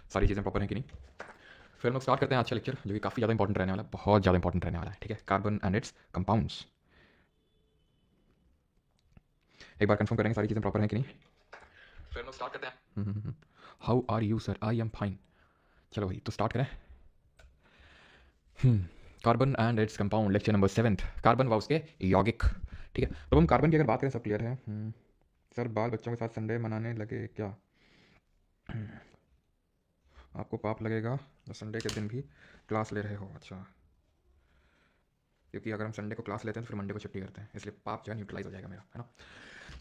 सारी चीज़ें प्रॉपर हैं कि नहीं। फिर हम लोग स्टार्ट करते हैं आज का लेक्चर, जो कि काफ़ी ज़्यादा इंपॉर्टेंट रहने वाला है, बहुत ज़्यादा इंपॉर्टेंट रहने वाला है। ठीक है, कार्बन एंड इट्स कंपाउंड्स। एक बार कंफर्म करेंगे सारी चीज़ें प्रॉपर हैं कि नहीं, फिर हम लोग स्टार्ट करते हैं। How are you sir? I am fine. चलो भाई, तो स्टार्ट करें। Carbon and its compound, lecture number 7। कार्बन व उसके यौगिक। ठीक है, तो हम कार्बन की अगर बात करें, सब क्लियर है। सर, बाल बच्चों के साथ संडे मनाने लगे क्या? आपको पाप लगेगा तो संडे के दिन भी क्लास ले रहे हो। अच्छा, क्योंकि अगर हम संडे को क्लास लेते हैं तो फिर मंडे को छुट्टी करते हैं, इसलिए पाप जो है न्यूट्रलाइज हो जाएगा मेरा, है ना।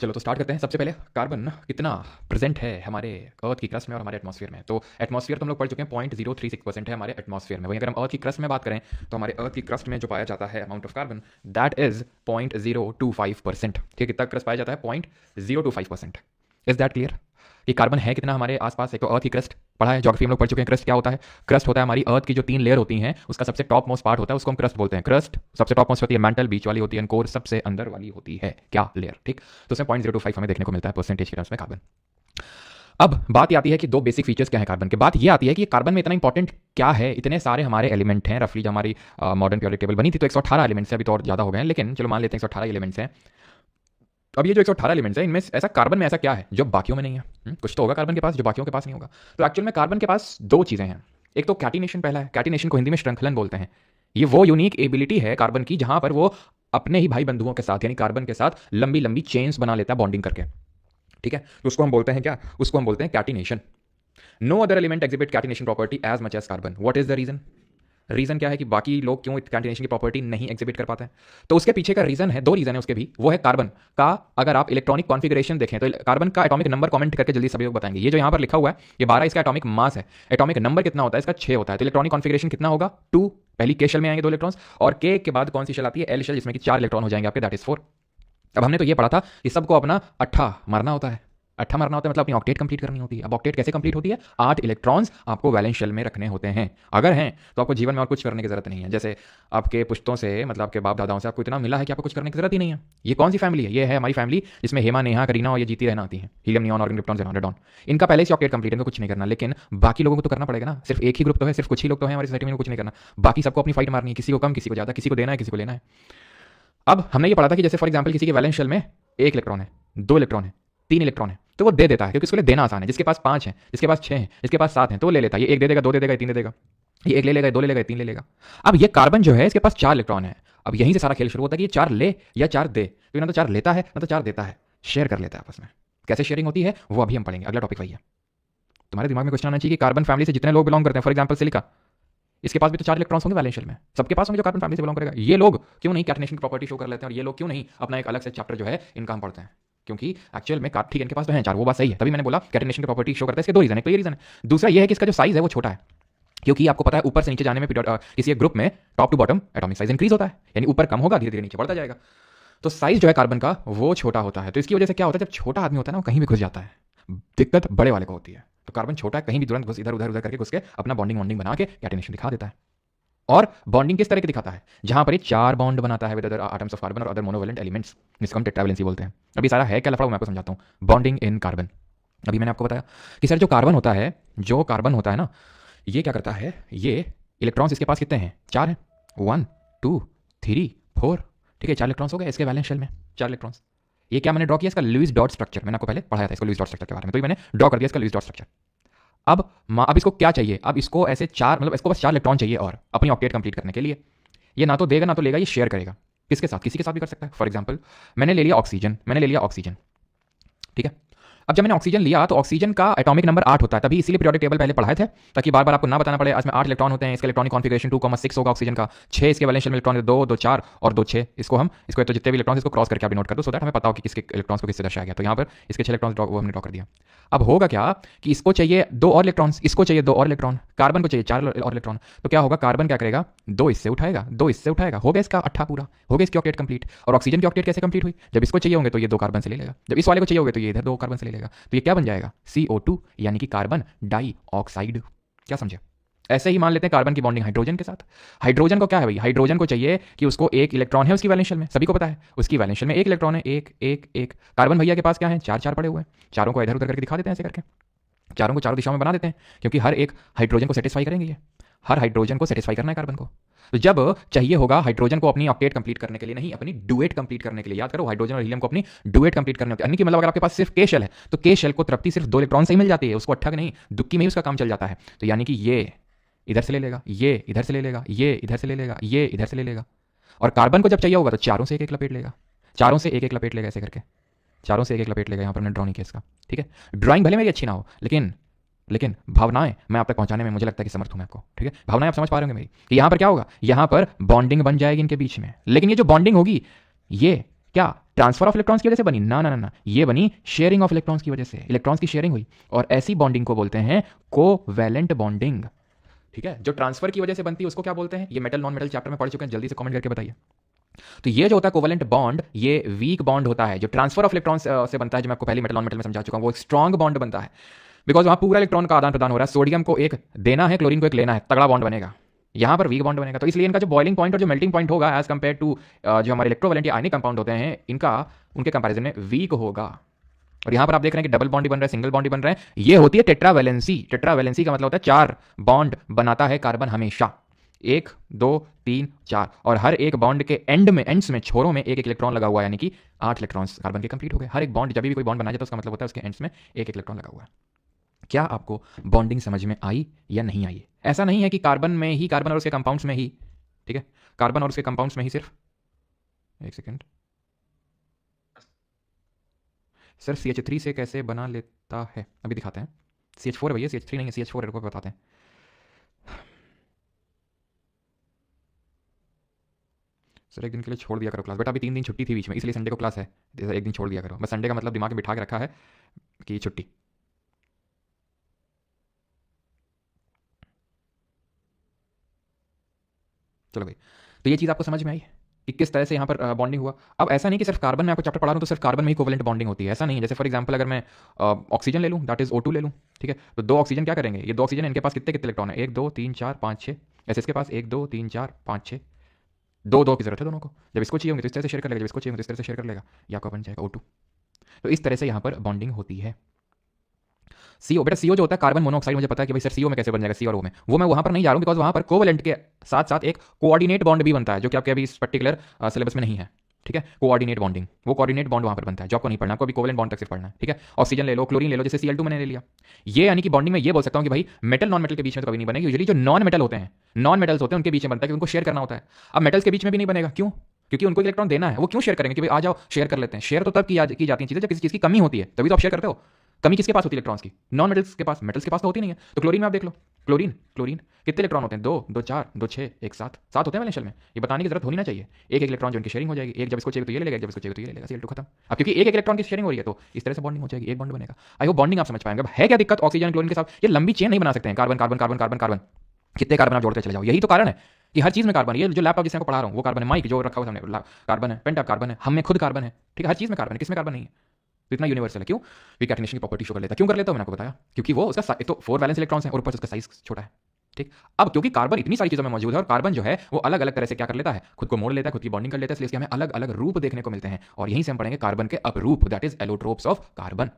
चलो तो स्टार्ट करते हैं। सबसे पहले कार्बन कितना प्रेजेंट है हमारे अर्थ की क्रस्ट में और हमारे एटमॉस्फेयर में। तो एटमॉस्फेयर तो हम लोग पढ़ चुके हैं, 0.036% है हमारे एटमॉस्फेयर में। वहीं अगर हम अर्थ की क्रस्ट में बात करें तो हमारे अर्थ की क्रस्ट में जो पाया जाता है amount of carbon, that is 0.025%। ठीक है, कितना क्रस्ट पाया जाता है? 0.025%। इज दैट क्लियर कि कार्बन है कितना हमारे आसपास? एक तो अर्थ की क्रस्ट पढ़ा है, ज्योग्राफी हम लोग पढ़ चुके हैं। क्रस्ट क्या होता है? क्रस्ट होता है हमारी अर्थ की जो 3 लेयर होती हैं, उसका सबसे टॉप मोस्ट पार्ट होता है, उसको हम क्रस्ट बोलते हैं। क्रस्ट सबसे टॉप मोस्ट होती है, मेंटल बीच वाली होती है, कोर सबसे अंदर वाली होती है क्या लेयर। ठीक, तो उसमें 0.025 हमें देखने को मिलता है परसेंटेज के टर्म्स में कार्बन। अब बात ये आती है कि दो बेसिक फीचर्स क्या है कार्बन के। बात ये आती है कि कार्बन में इतना इंपॉर्टेंट क्या है, इतने सारे हमारे एलिमेंट हैं। रफली जब हमारी मॉडर्न पीरियोडिक टेबल बनी थी तो 118 एलिमेंट्स हैं, अभी तो और ज्यादा हो गए हैं, लेकिन चलो मान लेते हैं 118 एलिमेंट्स हैं। अब ये जो 118 एलिमेंट्स हैं, इनमें ऐसा कार्बन में ऐसा क्या है जो बाकियों में नहीं है? कुछ तो होगा कार्बन के पास जो बाकियों के पास नहीं होगा। तो एक्चुअल में कार्बन के पास दो चीजें हैं। एक तो कैटिनेशन पहला है, कैटिनेशन को हिंदी में श्रृंखलन बोलते हैं। ये वो यूनिक एबिलिटी है कार्बन की जहां पर वो अपने ही भाई बंधुओं के साथ यानी कार्बन के साथ लंबी लंबी चेन्स बना लेता है बॉन्डिंग करके। ठीक है, तो उसको हम बोलते हैं क्या? उसको हम बोलते हैं catenation. No other element exhibit catenation property as much as carbon. What is the reason? Reason क्या है कि बाकी लोग क्यों कैटिनेशन की प्रॉपर्टी नहीं एग्जिबिट कर पाते हैं? तो उसके पीछे का रीजन है, दो रीजन है उसके भी। वो है कार्बन का, अगर आप इलेक्ट्रॉनिक कॉन्फिगरेशन देखें तो कार्बन का एटॉमिक नंबर कमेंट करके जल्दी सभी लोग बताएंगे। ये जो यहां पर लिखा हुआ है ये 12 इसका एटॉमिक मास है। एटॉमिक नंबर कितना होता है इसका? 6 होता है। तो इलेक्ट्रॉनिक कॉन्फिगरेशन कितना होगा? 2। पहली के शेल में आएंगे 2 इलेक्ट्रॉन्स, और के के बाद कौन सी शेल आती है? एल शेल, जिसमें कि 4 इलेक्ट्रॉन हो जाएंगे आपके, दैट इज 4। अब हमने तो ये पढ़ा था कि सबको अपना अट्ठा मारना होता है। अट्ठा मारना होता है मतलब अपनी ऑक्टेट कंप्लीट करनी होती है। अब ऑक्टेट कैसे कंप्लीट होती है? 8 इलेक्ट्रॉन्स आपको वैलेंस शेल में रखने होते हैं। अगर हैं तो आपको जीवन में और कुछ करने की जरूरत नहीं है। जैसे आपके पुश्तों से, मतलब आपके बाप दादाओं से आपको इतना मिला है कि आपको कुछ करने की जरूरत ही नहीं है। ये कौन सी फैमिली है? ये है हमारी फैमिली जिसमें हेमा, नेहा, करीना और ये जीती रहना आती है। Helium, neon, organ, krypton, xenon, radon. इनका पहले से ऑक्टेट कंप्लीट, इनको कुछ नहीं करना। लेकिन बाकी लोगों को तो करना पड़ेगा ना। सिर्फ एक ही ग्रुप तो है, सिर्फ कुछ ही लोग तो हैं हमारी सोसाइटी में, कुछ नहीं करना। बाकी सबको अपनी फाइट मारनी है, किसी को कम, किसी को ज्यादा, किसी को देना है, किसी को लेना है। अब हमने ये पढ़ा था कि जैसे फॉर एग्जाम्पल किसी के वैलेंस शेल में 1 इलेक्ट्रॉन है, 2 इलेक्ट्रॉन है, 3 इलेक्ट्रॉन है, तो वो दे देता है क्योंकि उसके लिए देना आसान है। जिसके पास 5 है, जिसके पास 6 है, जिसके पास 7 है, तो वो ले लेता है। ये 1 दे देगा, 2 दे देगा, 3 दे देगा। ये 1 ले लेगा, 2 ले लेगा, 3 ले लेगा। अब ये कार्बन जो है इसके पास 4 इलेक्ट्रॉन है। अब यहीं से सारा खेल शुरू होता है कि ये 4 ले या 4 दे। तो ना तो 4 लेता है ना तो 4 देता है, शेयर कर लेता है आपस में। कैसे शेयरिंग होती है वो अभी हम पढ़ेंगे, अगला टॉपिक वही है। तुम्हारे दिमाग में क्वेश्चन आना चाहिए कि कार्बन फैमिली से जितने लोग बिलोंग करते हैं, फॉर एग्जाम्पल सिलिका, इसके पास भी तो 4 इलेक्ट्रॉन्स होंगे वैलेंस शेल में, सबके पास होंगे जो कार्बन फैमिली से बिलोंग करेगा। ये लोग क्यों नहीं कैटिनेशन की प्रॉपर्टी शो कर लेते हैं, और ये लोग क्यों नहीं अपना एक अलग से चैप्टर जो है इनका हम पढ़ते हैं? क्योंकि एक्चुअल में ठीक है इनके पास तो है 4, वो बात सही है, तभी मैंने बोला कैटिनेशन की प्रॉपर्टी शो करता है। इसके दो रीजन है, तो ये रीजन है। दूसरा ये है कि इसका जो साइज है वो छोटा है, क्योंकि आपको पता है ऊपर से नीचे जाने में किसी एक ग्रुप में top to bottom atomic size increase होता है, यानी ऊपर कम होगा, धीरे धीरे नीचे बढ़ता जाएगा। तो साइज जो है कार्बन का वो छोटा होता है। तो इसकी वजह से क्या होता है, जब छोटा आदमी होता है ना वो कहीं भी घुस जाता है, दिक्कत बड़े वाले को होती है। तो कार्बन छोटा है, कहीं भी तुरंत घुस, इधर उधर उधर करके घुस के अपना बॉन्डिंग वॉन्डिंग बना के कैटिनेशन दिखा देता है। और बॉन्डिंग किस तरह की दिखाता है? जहां पर ये 4 बॉन्ड बनाता है with other atoms of carbon और अदर मोनोवेलेंट एलिमेंट्स, जिसको हम टेट्रावैलेंसी बोलते हैं। अभी सारा है क्या लफड़ा, मैं आपको समझाता हूं। बॉन्डिंग इन कार्बन, अभी मैंने आपको बताया कि सर जो कार्बन होता है, जो कार्बन होता है ना, ये क्या करता है, ये इलेक्ट्रॉन्स इसके पास कितने हैं? 4 हैं, 1 2 3 4। ठीक है, 4 इलेक्ट्रॉन्स हो गए इसके वैलेंस शेल में, 4 इलेक्ट्रॉन्स। ये क्या मैंने ड्रॉ किया? इसका लुईस डॉट स्ट्रक्चर। मैंने आपको पहले पढ़ाया था इसको, लुईस डॉट स्ट्रक्चर के बारे में, तो ये मैंने ड्रॉ कर दिया इसका लुईस डॉट स्ट्रक्चर। अब इसको क्या चाहिए? अब इसको ऐसे 4, मतलब इसको बस 4 इलेक्ट्रॉन चाहिए और अपनी ऑक्टेट कंप्लीट करने के लिए। ये ना तो देगा ना तो लेगा, ये शेयर करेगा। किसके साथ? किसी के साथ भी कर सकता है। फॉर एग्जाम्पल मैंने ले लिया ऑक्सीजन, मैंने ले लिया ऑक्सीजन, ठीक है। अब जब मैंने ऑक्सीजन लिया तो ऑक्सीजन का एटॉमिक नंबर 8 होता है, तभी इसीलिए पीरियोडिक टेबल पहले पढ़ाए थे ताकि बार बार आपको ना बताना पड़े। इसमें 8 इलेक्ट्रॉन होते हैं, इसका इलेक्ट्रॉनिक कॉन्फिगरेशन 2,6 होगा ऑक्सीजन का। 6 इसके वैलेंस शेल में इलेक्ट्रॉन, 2 2 4 और 2 6। इसको तो जितने भी इलेक्ट्रॉन इसको क्रॉस करके आप नोट कर दो, सो दैट हमें पता हो कि किसके इलेक्ट्रॉन्स को किससे दर्शाया गया। तो यहाँ पर इसके 6 इलेक्ट्रॉन वो हमने ड्रॉ कर दिया। अब होगा क्या कि इसको चाहिए 2 और इलेक्ट्रॉन, इसको चाहिए 2 और इलेक्ट्रॉन, कार्बन को चाहिए 4 और इलेक्ट्रॉन। तो क्या होगा, कार्बन क्या करेगा, 2 इससे उठाएगा, 2 इससे उठाएगा, हो गया इसका 8 पूरा, हो गया इसकी ऑक्टेट कंप्लीट। और ऑक्सीजन की ऑक्टेट कैसे कंप्लीट हुई? जब इसको चाहिए होंगे तो ये 2 कार्बन से ले लेगा, जब इस वाले को चाहिए होगा तो ये इधर 2 कार्बन से ले लेगा। तो ये क्या बन जाएगा, CO2, यानी कि कार्बन डाइऑक्साइड। क्या समझे? ऐसे ही मान लेते हैं कार्बन की बॉन्डिंग हाइड्रोजन के साथ। हाइड्रोजन को क्या है भाई, हाइड्रोजन को चाहिए कि उसको 1 इलेक्ट्रॉन है उसकी वैलेंस शेल में, सभी को पता है उसकी वैलेंस शेल में 1 इलेक्ट्रॉन है, 1 1 1। कार्बन भैया के पास क्या है, 4 4 पड़े हुए हैं, चारों को इधर उधर करके दिखा देते हैं ऐसे करके। चारों को चारों दिशाओं में बना देते हैं, क्योंकि हर एक हाइड्रोजन को सेटिस्फाई करेंगे ये, हर हाइड्रोजन को सेटिस्फाई करना है कार्बन को। तो जब चाहिए होगा हाइड्रोजन को अपनी ऑक्टेट कंप्लीट करने के लिए, नहीं अपनी डुएट कंप्लीट करने के लिए, याद करो हाइड्रोजन और हीलियम को अपनी डुएट कंप्लीट करने होती है, यानी कि मतलब अगर आपके पास सिर्फ के शेल है तो के शेल को तरप्ती सिर्फ 2 इलेक्ट्रॉन से ही मिल जाती है, उसको अट्ठक नहीं दुक्की में ही उसका काम चल जाता है। तो यानी कि ये इधर से ले लेगा, ये इधर से ले लेगा, ये इधर से ले लेगा, ये इधर से ले लेगा, और कार्बन को जब चाहिए होगा तो चारों से एक एक लपेट लेगा, चारों से एक एक लपेट लेगा, ऐसे करके चारों से एक एक लपेट लेगा। यहाँ पर मैंने ड्रॉ नहीं किया इसका, ठीक है। ड्राइंग भले मेरी अच्छी ना हो, लेकिन भावनाएं मैं आप तक पहुंचाने में मुझे लगता है कि समर्थ हूं मैं आपको, ठीक है। भावनाएं आप समझ पा रहे होंगे मेरी कि यहां पर क्या होगा, यहां पर बॉन्डिंग बन जाएगी इनके बीच में, लेकिन ये जो बॉन्डिंग होगी ये क्या ट्रांसफर ऑफ इलेक्ट्रॉन्स की वजह से बनी? ना ना ना ना, ये बनी शेयरिंग ऑफ इलेक्ट्रॉन्स की वजह से, इलेक्ट्रॉन्स की शेयरिंग हुई, और ऐसी बॉन्डिंग को बोलते हैं कोवैलेंट बॉन्डिंग, ठीक है। जो ट्रांसफर की वजह से बनती है उसको क्या बोलते हैं? ये मेटल नॉन मेटल चैप्टर में पढ़ चुके हैं, जल्दी से कमेंट करके बताइए। तो ये जो होता है कोवैलेंट बॉन्ड, ये वीक बॉन्ड होता है। जो ट्रांसफर ऑफ इलेक्ट्रॉन्स से बनता है, जो मैं आपको पहले मेटल नॉन मेटल में समझा चुका हूं, वो एक स्ट्रॉन्ग बॉन्ड बनता है, बिकॉज वहां पूरा इलेक्ट्रॉन का आदान प्रदान हो रहा है, सोडियम को एक देना है, क्लोरीन को एक लेना है, तगड़ा बॉन्ड बनेगा। यहां पर वीक बॉन्ड बनेगा, तो इसलिए इनका जो बॉइलिंग पॉइंट और जो मेल्टिंग पॉइंट होगा एज कंपेयर टू जो हमारे इलेक्ट्रोवैलेंट या आयनिक कंपाउंड होते हैं, इनका उनके कंपैरिजन में वीक होगा। और यहां पर आप देख रहे हैं कि डबल बॉन्ड बन रहा है, सिंगल बॉन्ड बन रहा है, ये होती है टेट्रावैलेंसी। टेट्रावैलेंसी का मतलब होता है 4 बॉन्ड बनाता है कार्बन हमेशा, 1 2 3 4, और हर एक बॉन्ड के एंड्स में छोरों में एक एक इलेक्ट्रॉन लगा हुआ है, यानी कि 8 इलेक्ट्रॉन्स कार्बन के कंप्लीट हो गए। हर एक बॉन्ड, जब भी कोई बॉन्ड बनाया जाता है उसका मतलब होता है उसके एंड्स में एक एक इलेक्ट्रॉन लगा हुआ है। क्या आपको बॉन्डिंग समझ में आई या नहीं आई? ऐसा नहीं है कि कार्बन में ही, कार्बन और उसके कंपाउंड्स में ही, ठीक है, कार्बन और उसके कंपाउंड्स में ही सिर्फ, एक सेकेंड सर, CH3 से कैसे बना लेता है, अभी दिखाते हैं। CH4 है भैया, CH3 नहीं है, CH4 को बताते हैं। सर एक दिन के लिए छोड़ दिया करो क्लास, बेटा अभी 3 दिन छुट्टी थी बीच में, इसलिए संडे को क्लास है, एक दिन छोड़ दिया करो। बस संडे का मतलब दिमाग में बिठा के रखा है कि छुट्टी। चलो भाई, तो ये चीज़ आपको समझ में आई कि किस तरह से यहाँ पर बॉन्डिंग हुआ। अब ऐसा नहीं कि सिर्फ कार्बन में आपको चैप्टर पढ़ा रहा हूँ तो सिर्फ कार्बन में ही कोवैलेंट बॉन्डिंग होती है, ऐसा नहीं है। जैसे फॉर एग्जांपल अगर मैं ऑक्सीजन ले लूँ, दैट इज O2 ले लूँ, ठीक है, तो 2 ऑक्सीजन क्या करेंगे, ये 2 ऑक्सीजन इनके पास कितने कितने इलेक्ट्रॉन है, 1 2 3 4 5 6, ऐसे इसके पास 1 2 3 4 5 6, 2 2 की जरूरत है दोनों को, जब इसको चाहिए होंगे तो इस तरह से शेयर कर लेगा, जब इसको चाहिए होंगे तो इस तरह से शेयर कर लेगा, या आपका बन जाएगा O2। तो इस तरह से यहाँ पर बॉन्डिंग होती है। CO, बेटा CO जो होता है कार्बन मोनोऑक्साइड, मुझे पता है कि भाई सर CO में कैसे बन जाएगा, C और O में, वो मैं वहां पर नहीं जा रहा हूँ, बिकॉज वहां पर कोवैलेंट के साथ साथ एक कोऑर्डिनेट बॉन्ड भी बनता है, जो कि आपके अभी इस पर्टिकुलर सिलेबस में नहीं है, ठीक है। कोऑर्डिनेट बॉन्डिंग, वो कोऑर्डिनेट बॉन्ड वहां पर बनता है, जो आपको नहीं पढ़ना, आपको अभी कोवैलेंट बॉन्ड तक सिर्फ पढ़ना है, ठीक है। ऑक्सीजन ले लो, क्लोरीन ले लो, जैसे Cl2 मैंने ले लिया, ये यानी कि बॉन्डिंग में ये बोल सकता हूँ कि भाई मेटल नॉन मेटल के बीच में तो कभी नहीं बनेगी। यूजुअली जो नॉन मेटल होते हैं, नॉन मेटल्स होते हैं, उनके बीच में बनता है, क्योंकि उनको शेयर करना होता है। अब मेटल्स के बीच में भी नहीं बनेगा, क्यों? क्योंकि उनको इलेक्ट्रॉन देना है, वो क्यों शेयर करेंगे कि भाई आ जाओ शेयर कर लेते हैं। शेयर तो तब की जाती है चीजें जब किसी चीज की कमी होती है, तभी तो आप शेयर करते हो। कमी किसके पास होती है इलेक्ट्रॉन्स की? नॉन मेटल्स के पास, मेटल्स के पास तो होती नहीं है। तो क्लोरीन में आप देख लो, क्लोरीन क्लोरीन कितने इलेक्ट्रॉन होते हैं, 2 2 4 2 6 1 7 7 होते हैं वैलेंशियल में। ये बताने की जरूरत होनी ना चाहिए, एक एक इलेक्ट्रॉन जो उनकी शेयरिंग हो जाएगी, एक जब इसको चाहिए तो ये ले लेगा, जब इसको चाहिए तो ये ले लेगा, Cl2 खत्म। अब क्योंकि एक एक इलेक्ट्रॉन की शेयरिंग हो रही है तो इस तरह से बॉन्डिंग हो जाएगी, एक बॉन्ड बनेगा। आई होप बॉन्डिंग आप समझ पाएंगे। अब है क्या दिक्कत ऑक्सीजन क्लोरीन के साथ? ये लंबी चेन नहीं बना सकते हैं, carbon carbon carbon carbon carbon, कितने कार्बन आप जोड़ते चले जाओ। यही तो कारण है कि हर चीज में कार्बन, ये जो लैपटॉप जिसमें पढ़ा रहा हूँ वो कार्बन है, माइक जो रखा हुआ सामने कार्बन है, पेंटा कार्बन है, हमें खुद कार्बन है, ठीक है, हर चीज में कार्बन है, किसमें कार्बन नहीं है? तो इतना यूनिवर्सल है, क्यों? विकैटिनेशन की प्रॉपर्टी शो कर लेता है। क्यों कर लेता हूं? मैंने आपको बताया, क्योंकि वो उसका तो 4 वैलेंस इलेक्ट्रॉन्स हैं और ऊपर से उसका साइज छोटा है, ठीक। अब क्योंकि कार्बन इतनी सारी चीजों में मौजूद है, और कार्बन जो है वो अलग अलग तरह से क्या कर लेता है, खुद को मोड़ लेता है, खुद की बॉन्डिंग कर लेता है, इसलिए इसके हमें अलग अलग रूप देखने को मिलते हैं। और यहीं से हम पढ़ेंगे कार्बन के अपरूप, that is allotropes of carbon.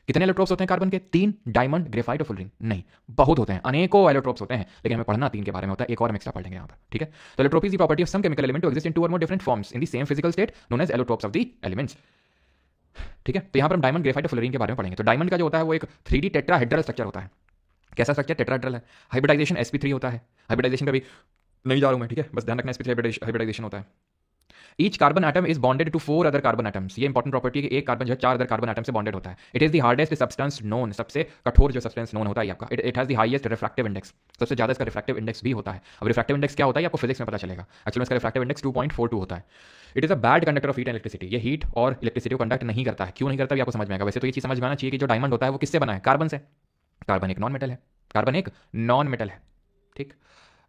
कितने एलोट्रोप्स होते हैं कार्बन के? 3, डायमंड, ग्रेफाइट और फुलरिंग। नहीं, बहुत होते हैं, अनेकों एलोट्रोप्स होते हैं, लेकिन हमें पढ़ना 3 के बारे में होता है, एक और हम एक्स्ट्रा पढ़ लेंगे यहाँ पर, ठीक है। तो allotropy is the property of some chemical element to exist in 2 और more different forms in the same physical state known as allotropes of the elements, ठीक है। तो यहाँ पर हम डायमंड, ग्रेफाइट और फुलरिन के बारे में पढ़ेंगे। तो डायमंड का जो होता है वो एक 3D टेट्राहेड्रल स्ट्रक्चर होता है। कैसा स्ट्रक्चर? टेट्राहेड्रल है। हाइब्रिडाइजेशन sp3 होता है, हाइब्रिडाइजेशन का भी नहीं जा रहा हूं मैं, ठीक है, बस ध्यान रखना sp3 हाइब्रिडाइजेशन होता है। Each carbon atom is bonded to 4 other carbon atoms. ये इंपॉर्टेंट प्रॉपर्टी है कि एक कार्बन जो है 4 अदर कार्बन एटम से बॉन्डेड होता है। It is the hardest substance known, सबसे कठोर जो सब्सटेंस नोन होता है आपका। It has the highest refractive index, सबसे ज्यादा इसका रिफ्रैक्टिव इंडेक्स भी होता है। अब रिफ्रैक्टिव इंडेक्स क्या होता है आपको फिजिक्स में पता चलेगा। एक्चुअली इसका रिफ्रैक्टिव इंडेक्स 2.42 होता है। It is a bad conductor of heat and electricity. ये हीट और इलेक्ट्रिसिटी को कंडक्ट नहीं करता है। क्यों नहीं करता, आपको समझ में आएगा। वैसे तो ये चीज समझ में आना चाहिए कि जो डायमंड होता है वो किससे बना है? कार्बन से। कार्बन एक नॉन मेटल है, कार्बन एक नॉन मेटल है, ठीक।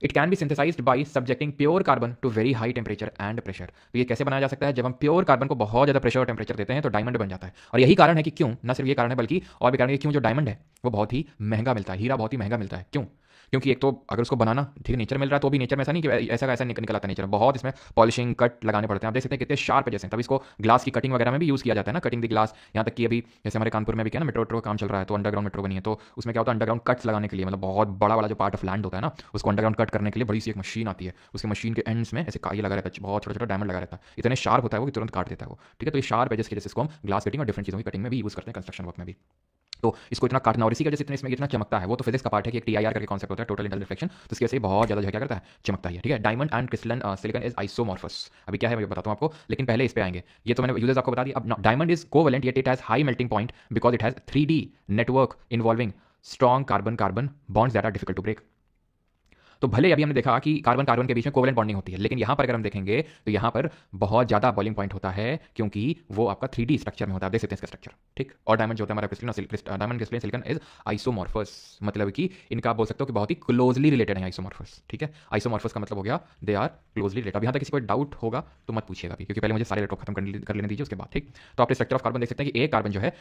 It can be synthesized by subjecting pure carbon to very high temperature and pressure. तो ये कैसे बनाया जा सकता है? जब हम प्योर कार्बन को बहुत ज्यादा प्रेशर और टेम्परेचर देते हैं तो डायमंड बन जाता है। और यही कारण है कि क्यों, ना सिर्फ ये कारण है बल्कि और भी कारण है कि क्यों जो डायमंड है वो बहुत ही महंगा मिलता है, हीरा बहुत ही महंगा मिलता है। क्यों? क्योंकि एक तो अगर उसको बनाना ठीक है नेचर मिल रहा है तो भी नेचर में ऐसा नहीं कि ऐसा का ऐसा निकल आता है नेचर में, बहुत इसमें पॉलिशिंग कट लगाने पड़ते हैं। आप देख सकते हैं कितने शार्प एजेस हैं, तब इसको ग्लास की कटिंग वगैरह में भी यूज़ किया जाता है ना, कटिंग द ग्लास। यहाँ तक कि अभी जैसे हमारे कानपुर में भी क्या ना मेट्रो का काम चल रहा है, तो अंडरग्राउंड मेट्रो बनी है, तो उसमें क्या होता है अंडरग्राउंड कट्स लगाने के लिए, मतलब बहुत बड़ा वाला जो पार्ट ऑफ लैंड होता है ना उसको अंडरग्राउंड कट करने के लिए बड़ी सी एक मशीन आती है, उसकी मशीन के एंड्स में ऐसे ये लगा रहता है, बहुत छोटा छोटा डायमंड लगा रहता है, इतने शार्प होता है वो कि तुरंत काट देता है वो, ठीक है। तो ये शार्प एजेस की वजह से इसको हम ग्लास कटिंग और डिफरेंट चीज़ों की कटिंग में भी यूज़ करते हैं, कंस्ट्रक्शन वर्क में भी। तो इसको इतना काटना और इसी की वजह से इतने इसमें इतना चमकता है, वो तो फिजिक्स का पार्ट है कि एक टीआईआर करके कॉन्सेप्ट होता है, टोटल इंटरनल रिफ्लेक्शन, तो इसकी वजह से बहुत ज़्यादा जो है क्या करता है चमकता है, ठीक है। Diamond and crystalline silicon is isomorphous. अभी क्या है मैं बताता हूँ आपको, लेकिन पहले इस पे आएंगे। ये तो मैंने यूजर्स आपको बता दिया। अब diamond is covalent yet it has high melting point because it has 3D network involving strong carbon carbon bonds that are difficult to break. तो भले अभी हमने देखा कि कार्बन कार्बन के बीच में कोवेलेंट बॉन्डिंग होती है, लेकिन यहाँ पर अगर हम देखेंगे तो यहाँ पर बहुत ज़्यादा बॉइलिंग पॉइंट होता है, क्योंकि वो आपका 3D स्ट्रक्चर में होता है। आप देख सकते हैं इसका स्ट्रक्चर, ठीक। और डायमंड जो होता है हमारा crystal diamond crystal silicon is isomorphous, मतलब कि इनका आप बोल सकते हो कि बहुत ही क्लोजली रिलेटेड है आइसोमॉर्फस, ठीक है। आइसोमॉर्फस का मतलब हो गया दे आर क्लोजली रिलेटेड। अब यहाँ तक किसी को डाउट होगा तो मत पूछिएगा अभी, क्योंकि पहले मुझे सारे इलेक्ट्रॉन खत्म कर लेने दीजिए उसके बाद, ठीक। तो आप स्ट्रक्चर ऑफ कार्बन देख सकते हैं कि एक कार्बन जो है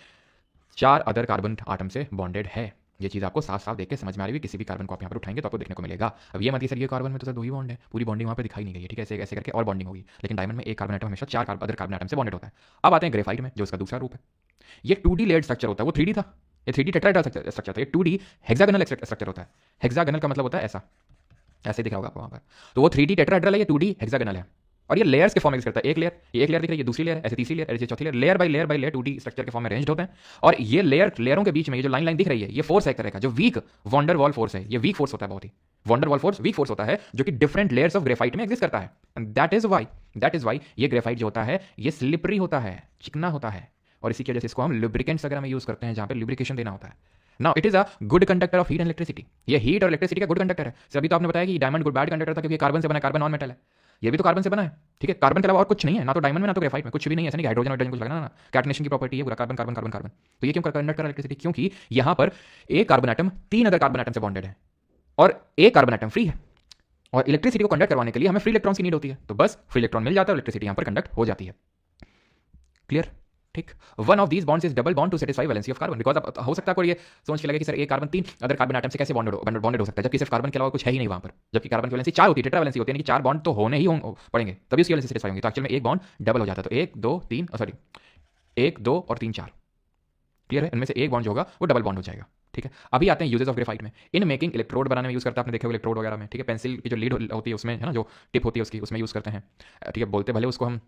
4 अदर कार्बन आटम से बॉन्डेड है। ये चीज़ आपको साफ साफ देख के समझ में आ रही है, किसी भी कार्बन को आप यहाँ पर उठाएंगे तो आपको देखने को मिलेगा। अब ये मत सर ये कार्बन में तो सर 2 ही बॉन्ड है, पूरी बॉन्डिंग वहाँ पे दिखाई नहीं गई है, ठीक है। ऐसे ऐसे करके और बॉन्डिंग होगी, लेकिन डायमंड में एक कार्बन आटम हमेशा 4 अदर कार्बन आटम से बॉन्डेड होता है। अब आते हैं ग्रेफाइट में, जो इसका दूसरा रूप है। ये 2D लेयर्ड स्ट्रक्चर होता है, वो 3D था, ये 3D टेट्राहेड्रल स्ट्रक्चर था, ये 2D हेक्सागोनल स्ट्रक्चर होता है। हेक्सागोनल का मतलब होता है ऐसा, ऐसे दिख रहा होगा आपको वहाँ पर। तो वो 3D टेट्राहेड्रल है, ये 2D हेक्सागोनल है, और ये लेयर्स के फॉर्म में करता है। एक लेयर, ये एक लेयर दिख रही है, ये दूसरी लेयर, ऐसे तीसरी लेयर, ऐसे चौथी layer, layer by layer 2D structure के फॉर्म में अरेंज्ड होते हैं। और ये लेयरों के बीच में ये जो लाइन दिख रही है, ये फोर्स है एक तरह का, जो वीक वॉन्डर वॉल फोर्स है। ये वीक फोर्स होता है बहुत ही, van der Waals force weak force होता है, जो कि डिफरेंट लेयर्स ऑफ ग्रेफाइट में एग्जिस्ट करता है। एंड दैट इज वाई ये ग्रेफाइट जो होता है ये स्लिपरी होता है, चिकना होता है, और इसी की वजह से इसको हम लुब्रिकेंट्स वगैरह में यूज करते हैं, जहां पे लुब्रिकेशन देना होता है। Now it is a good conductor of heat and electricity. ये हीट और इलेक्ट्रिसिटी का गुड कंडक्टर है। सर अभी तो आपने बताया कि डायमंड गुड बैड कंडक्टर था, क्योंकि कार्बन से बना है, कार्बन नॉन मेटल है। ये भी तो कार्बन से बना है, ठीक है। कार्बन के अलावा और कुछ नहीं है, ना तो डायमंड में ना तो ग्रेफाइट में, कुछ भी नहीं है। ऐसा नहीं हाइड्रोजन हाइड्रोजन कुछ लगना ना, कैटनेशन की प्रॉपर्टी है पूरा, कार्बन कार्बन कार्बन कार्बन। तो ये क्यों कंडक्ट कर इलेक्ट्रिसिटी? क्योंकि यहां पर एक carbon atom 3 other carbon atom से बॉन्डेड है, और एक कार्बन एटम फ्री है, और इलेक्ट्रिसिटी को कंडक्ट करवाने के लिए हमें फ्री इलेक्ट्रॉन की नीड होती है। तो बस फ्री इलेक्ट्रॉन मिल जाता है और इलेक्ट्रिसिटी यहां पर कंडक्ट हो जाती है। क्लियर, ठीक। One of these bonds is double bond to satisfy valency of carbon, because अब हो सकता है कोई ये सोच के लगे कि सर एक कार्बन 3 अदर कार्बन एटम से कैसे बॉन्डेड हो सकता है, जबकि सिर्फ कार्बन के अलावा कुछ है ही नहीं वहां पर। जबकि कार्बन की वैलेंसी 4 होती है, टेट्रा वैलेंसी होती है, यानी कि 4 बॉन्ड तो होने ही पड़ेंगे तभी उसकी वैलेंसी सेटिस्फाई होंगी। तो एक्चुअल में एक बॉन्ड डबल हो जाता है, तो 1 2 3 सॉरी 1 2 और 3 4। क्लियर है, इनमें से एक बॉन्ड जो होगा वो डबल बॉन्ड हो जाएगा, ठीक है। अभी आते हैं यूजेस ऑफ ग्रेफाइट में। इन मेकिंग इलेक्ट्रोड बनाने में यूज करते हैं, आपने देखे होगा इलेक्ट्रोड वगैरह में, ठीक है। पेंसिल की जो लीड होती है उसमें है ना, जो टिप होती है उसकी, उसमें यूज करते हैं, ठीक है। बोलते भले उसको हम,